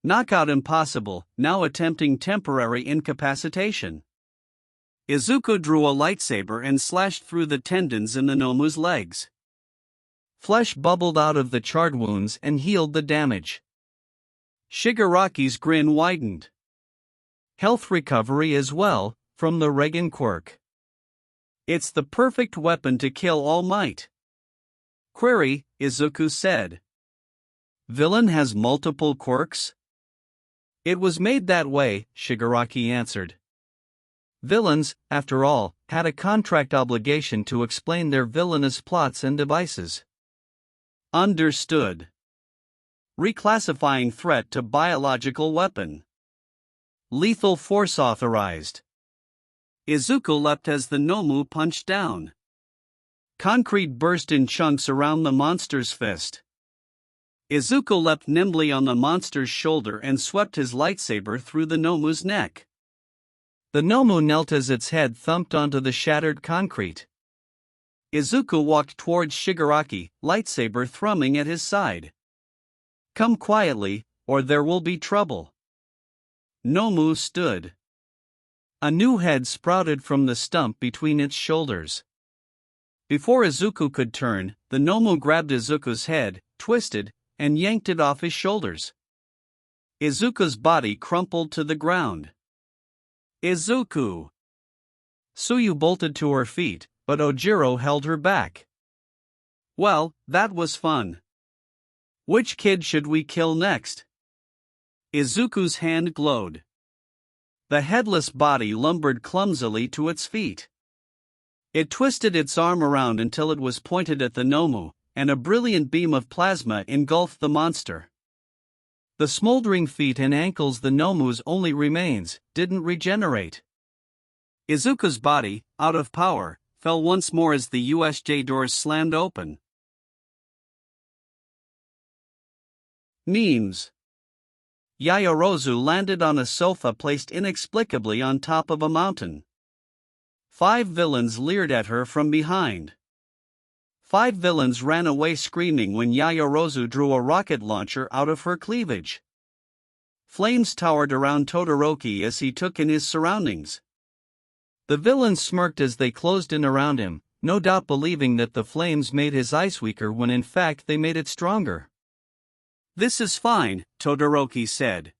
Knockout impossible, now attempting temporary incapacitation. Izuku drew a lightsaber and slashed through the tendons in the Nomu's legs. Flesh bubbled out of the charred wounds and healed the damage. Shigaraki's grin widened. Health recovery as well, from the Regan quirk. It's the perfect weapon to kill All Might. Query, Izuku said. Villain has multiple quirks? It was made that way, Shigaraki answered. Villains, after all, had a contract obligation to explain their villainous plots and devices. Understood. Reclassifying threat to biological weapon. Lethal force authorized. Izuku leapt as the Nomu punched down. Concrete burst in chunks around the monster's fist. Izuku leapt nimbly on the monster's shoulder and swept his lightsaber through the Nomu's neck. The Nomu knelt as its head thumped onto the shattered concrete. Izuku walked towards Shigaraki, lightsaber thrumming at his side. "Come quietly, or there will be trouble." Nomu stood. A new head sprouted from the stump between its shoulders. Before Izuku could turn, the Nomu grabbed Izuku's head, twisted, and yanked it off his shoulders. Izuku's body crumpled to the ground. "Izuku!" Tsuyu bolted to her feet, but Ojiro held her back. "Well, that was fun. Which kid should we kill next?" Izuku's hand glowed. The headless body lumbered clumsily to its feet. It twisted its arm around until it was pointed at the Nomu, and a brilliant beam of plasma engulfed the monster. The smoldering feet and ankles, the Nomu's only remains, didn't regenerate. Izuku's body, out of power, fell once more as the USJ doors slammed open. Memes. Yaoyorozu landed on a sofa placed inexplicably on top of a mountain. 5 villains leered at her from behind. 5 villains ran away screaming when Yaoyorozu drew a rocket launcher out of her cleavage. Flames towered around Todoroki as he took in his surroundings. The villains smirked as they closed in around him, no doubt believing that the flames made his ice weaker when in fact they made it stronger. "This is fine," Todoroki said.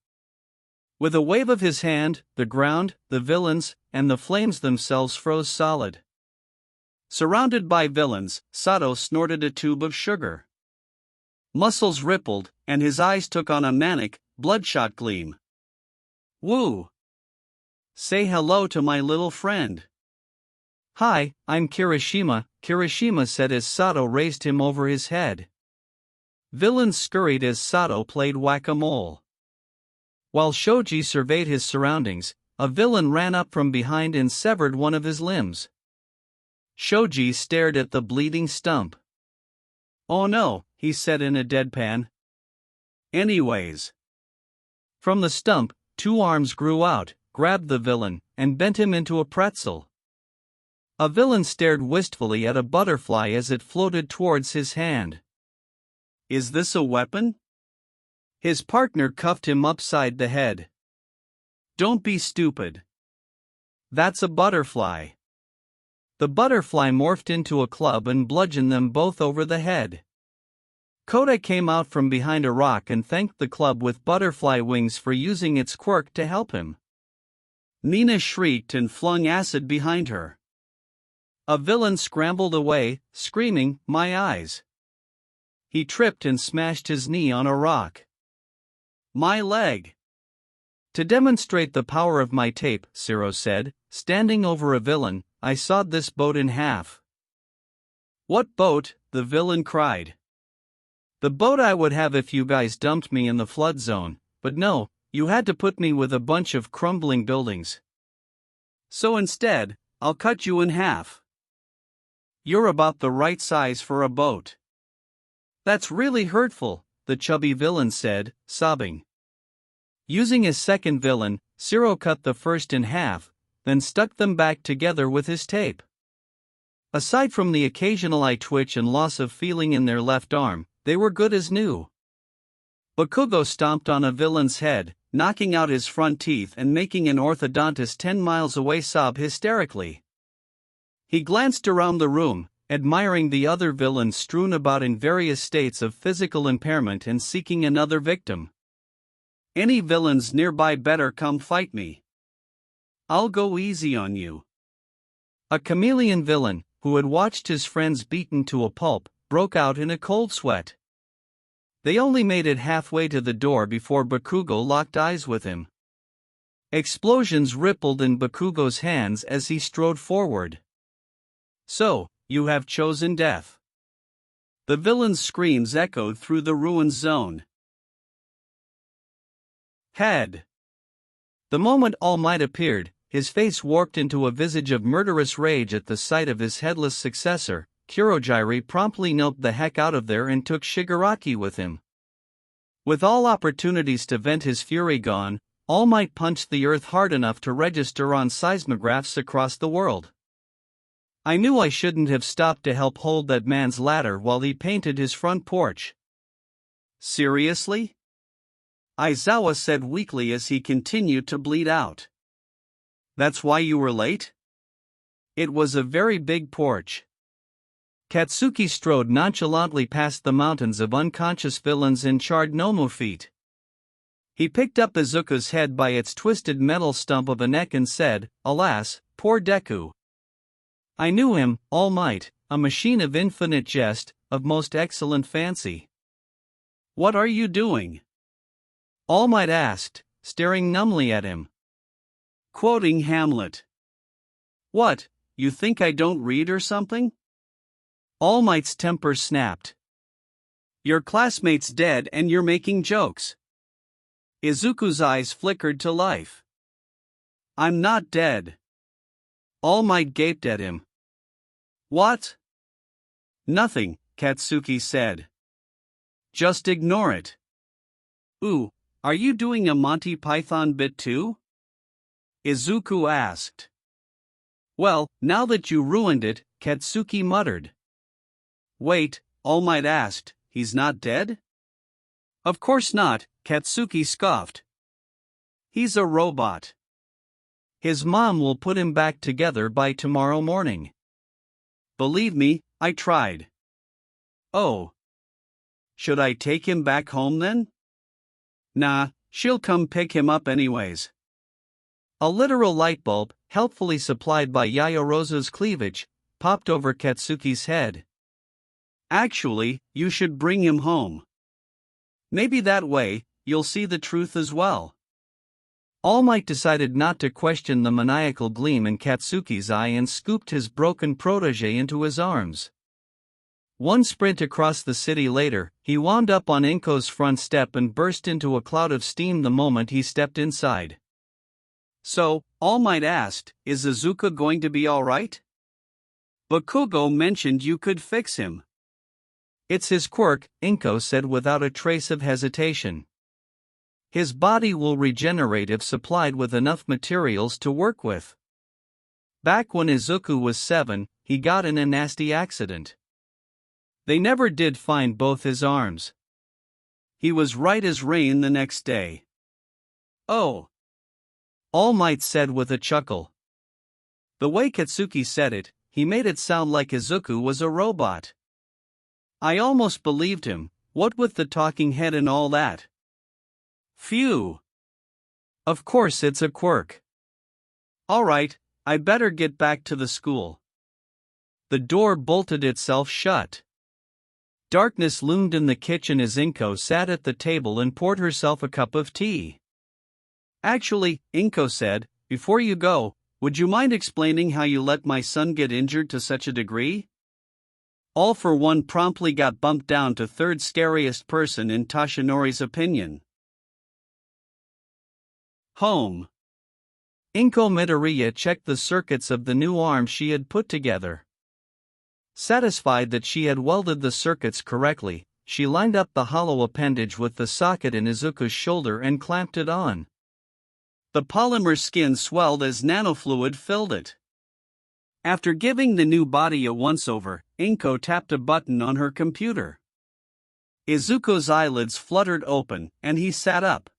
With a wave of his hand, the ground, the villains, and the flames themselves froze solid. Surrounded by villains, Sato snorted a tube of sugar. Muscles rippled, and his eyes took on a manic, bloodshot gleam. "Woo! Say hello to my little friend." "Hi, I'm Kirishima," Kirishima said as Sato raised him over his head. Villains scurried as Sato played whack-a-mole. While Shoji surveyed his surroundings, a villain ran up from behind and severed one of his limbs. Shoji stared at the bleeding stump. "Oh no," he said in a deadpan. "Anyways." From the stump, 2 arms grew out, grabbed the villain, and bent him into a pretzel. A villain stared wistfully at a butterfly as it floated towards his hand. "Is this a weapon?" His partner cuffed him upside the head. "Don't be stupid. That's a butterfly." The butterfly morphed into a club and bludgeoned them both over the head. Koda came out from behind a rock and thanked the club with butterfly wings for using its quirk to help him. Nina shrieked and flung acid behind her. A villain scrambled away, screaming, "My eyes!" He tripped and smashed his knee on a rock. "My leg!" "To demonstrate the power of my tape," Zero said, standing over a villain, "I sawed this boat in half." "What boat?" the villain cried. "The boat I would have if you guys dumped me in the flood zone, but no, you had to put me with a bunch of crumbling buildings. So instead, I'll cut you in half. You're about the right size for a boat." "That's really hurtful," the chubby villain said, sobbing. Using his second villain, Zero cut the first in half, then stuck them back together with his tape. Aside from the occasional eye twitch and loss of feeling in their left arm, they were good as new. Bakugo stomped on a villain's head, knocking out his front teeth and making an orthodontist 10 miles away sob hysterically. He glanced around the room, admiring the other villains strewn about in various states of physical impairment and seeking another victim. "Any villains nearby better come fight me. I'll go easy on you." A chameleon villain, who had watched his friends beaten to a pulp, broke out in a cold sweat. They only made it halfway to the door before Bakugo locked eyes with him. Explosions rippled in Bakugo's hands as he strode forward. "So, you have chosen death." The villain's screams echoed through the ruined zone. Head. The moment All Might appeared, his face warped into a visage of murderous rage at the sight of his headless successor. Kurogiri promptly noped the heck out of there and took Shigaraki with him. With all opportunities to vent his fury gone, All Might punched the earth hard enough to register on seismographs across the world. I knew I shouldn't have stopped to help hold that man's ladder while he painted his front porch. Seriously? Aizawa said weakly as he continued to bleed out. That's why you were late? It was a very big porch. Katsuki strode nonchalantly past the mountains of unconscious villains in charred Nomu feet. He picked up Izuku's head by its twisted metal stump of a neck and said, "Alas, poor Deku. I knew him, All Might, a machine of infinite jest, of most excellent fancy." "What are you doing?" All Might asked, staring numbly at him. "Quoting Hamlet." "What, you think I don't read or something?" All Might's temper snapped. "Your classmate's dead and you're making jokes." Izuku's eyes flickered to life. "I'm not dead." All Might gaped at him. "What?" "Nothing," Katsuki said. "Just ignore it." "Ooh, are you doing a Monty Python bit too?" Izuku asked. "Well, now that you ruined it," Katsuki muttered. "Wait," All Might asked, "he's not dead?" "Of course not," Katsuki scoffed. "He's a robot. His mom will put him back together by tomorrow morning. Believe me, I tried." "Oh. Should I take him back home then?" "Nah, she'll come pick him up anyways." A literal light bulb, helpfully supplied by Yayorozu's cleavage, popped over Katsuki's head. "Actually, you should bring him home. Maybe that way, you'll see the truth as well." All Might decided not to question the maniacal gleam in Katsuki's eye and scooped his broken protege into his arms. One sprint across the city later, he wound up on Inko's front step and burst into a cloud of steam the moment he stepped inside. "So," All Might asked, "is Izuku going to be alright? Bakugo mentioned you could fix him." "It's his quirk," Inko said without a trace of hesitation. "His body will regenerate if supplied with enough materials to work with. Back when Izuku was 7, he got in a nasty accident. They never did find both his arms. He was right as rain the next day." "Oh," All Might said with a chuckle. The way Katsuki said it, he made it sound like Izuku was a robot. I almost believed him, what with the talking head and all that. Phew. Of course it's a quirk. Alright, I better get back to the school. The door bolted itself shut. Darkness loomed in the kitchen as Inko sat at the table and poured herself a cup of tea. "Actually," Inko said, "before you go, would you mind explaining how you let my son get injured to such a degree?" All for One promptly got bumped down to third scariest person in Toshinori's opinion. Home. Inko Midoriya checked the circuits of the new arm she had put together. Satisfied that she had welded the circuits correctly, she lined up the hollow appendage with the socket in Izuku's shoulder and clamped it on. The polymer skin swelled as nanofluid filled it. After giving the new body a once-over, Inko tapped a button on her computer. Izuku's eyelids fluttered open, and he sat up.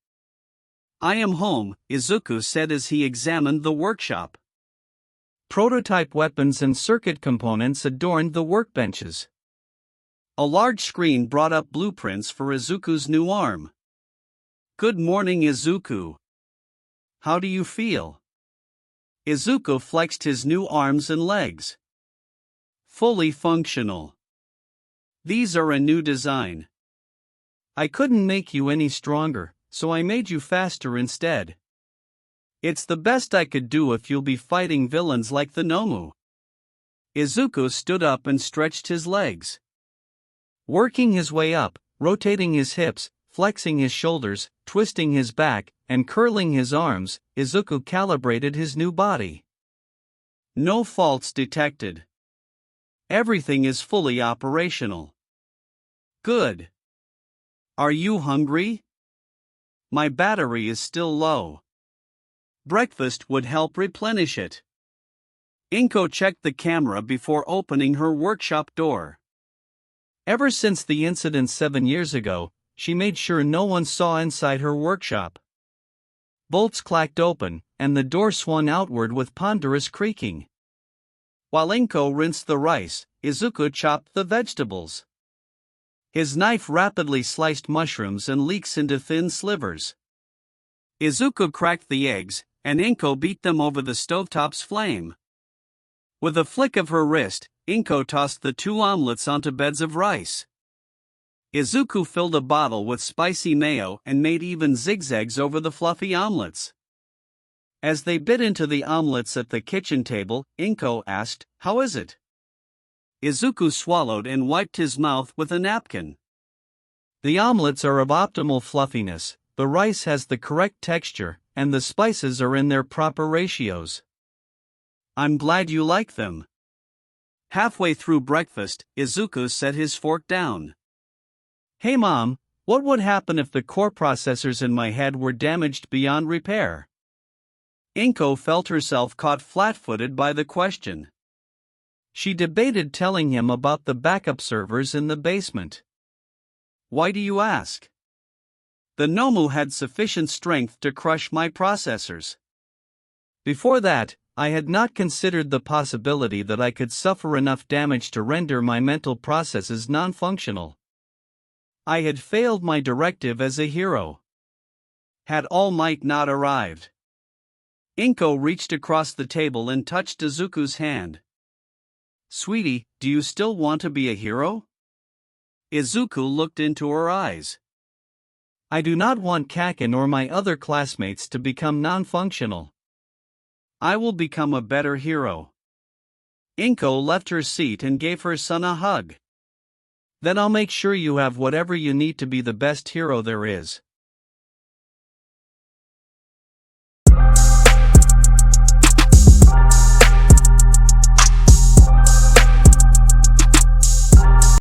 "I am home," Izuku said as he examined the workshop. Prototype weapons and circuit components adorned the workbenches. A large screen brought up blueprints for Izuku's new arm. "Good morning, Izuku. How do you feel?" Izuku flexed his new arms and legs. "Fully functional. These are a new design. I couldn't make you any stronger, so I made you faster instead. It's the best I could do if you'll be fighting villains like the Nomu." Izuku stood up and stretched his legs. Working his way up, rotating his hips, flexing his shoulders, twisting his back, and curling his arms, Izuku calibrated his new body. No faults detected. Everything is fully operational. Good. Are you hungry? My battery is still low. Breakfast would help replenish it. Inko checked the camera before opening her workshop door. Ever since the incident 7 years ago, she made sure no one saw inside her workshop. Bolts clacked open, and the door swung outward with ponderous creaking. While Inko rinsed the rice, Izuku chopped the vegetables. His knife rapidly sliced mushrooms and leeks into thin slivers. Izuku cracked the eggs, and Inko beat them over the stovetop's flame. With a flick of her wrist, Inko tossed the 2 omelets onto beds of rice. Izuku filled a bottle with spicy mayo and made even zigzags over the fluffy omelets. As they bit into the omelets at the kitchen table, Inko asked, "How is it?" Izuku swallowed and wiped his mouth with a napkin. The omelets are of optimal fluffiness, the rice has the correct texture, and the spices are in their proper ratios. I'm glad you like them. Halfway through breakfast, Izuku set his fork down. Hey Mom, what would happen if the core processors in my head were damaged beyond repair? Inko felt herself caught flat-footed by the question. She debated telling him about the backup servers in the basement. Why do you ask? The Nomu had sufficient strength to crush my processors. Before that, I had not considered the possibility that I could suffer enough damage to render my mental processes non-functional. I had failed my directive as a hero. Had All Might not arrived. Inko reached across the table and touched Izuku's hand. Sweetie, do you still want to be a hero? Izuku looked into her eyes. I do not want Kaken or my other classmates to become non-functional. I will become a better hero. Inko left her seat and gave her son a hug. Then I'll make sure you have whatever you need to be the best hero there is.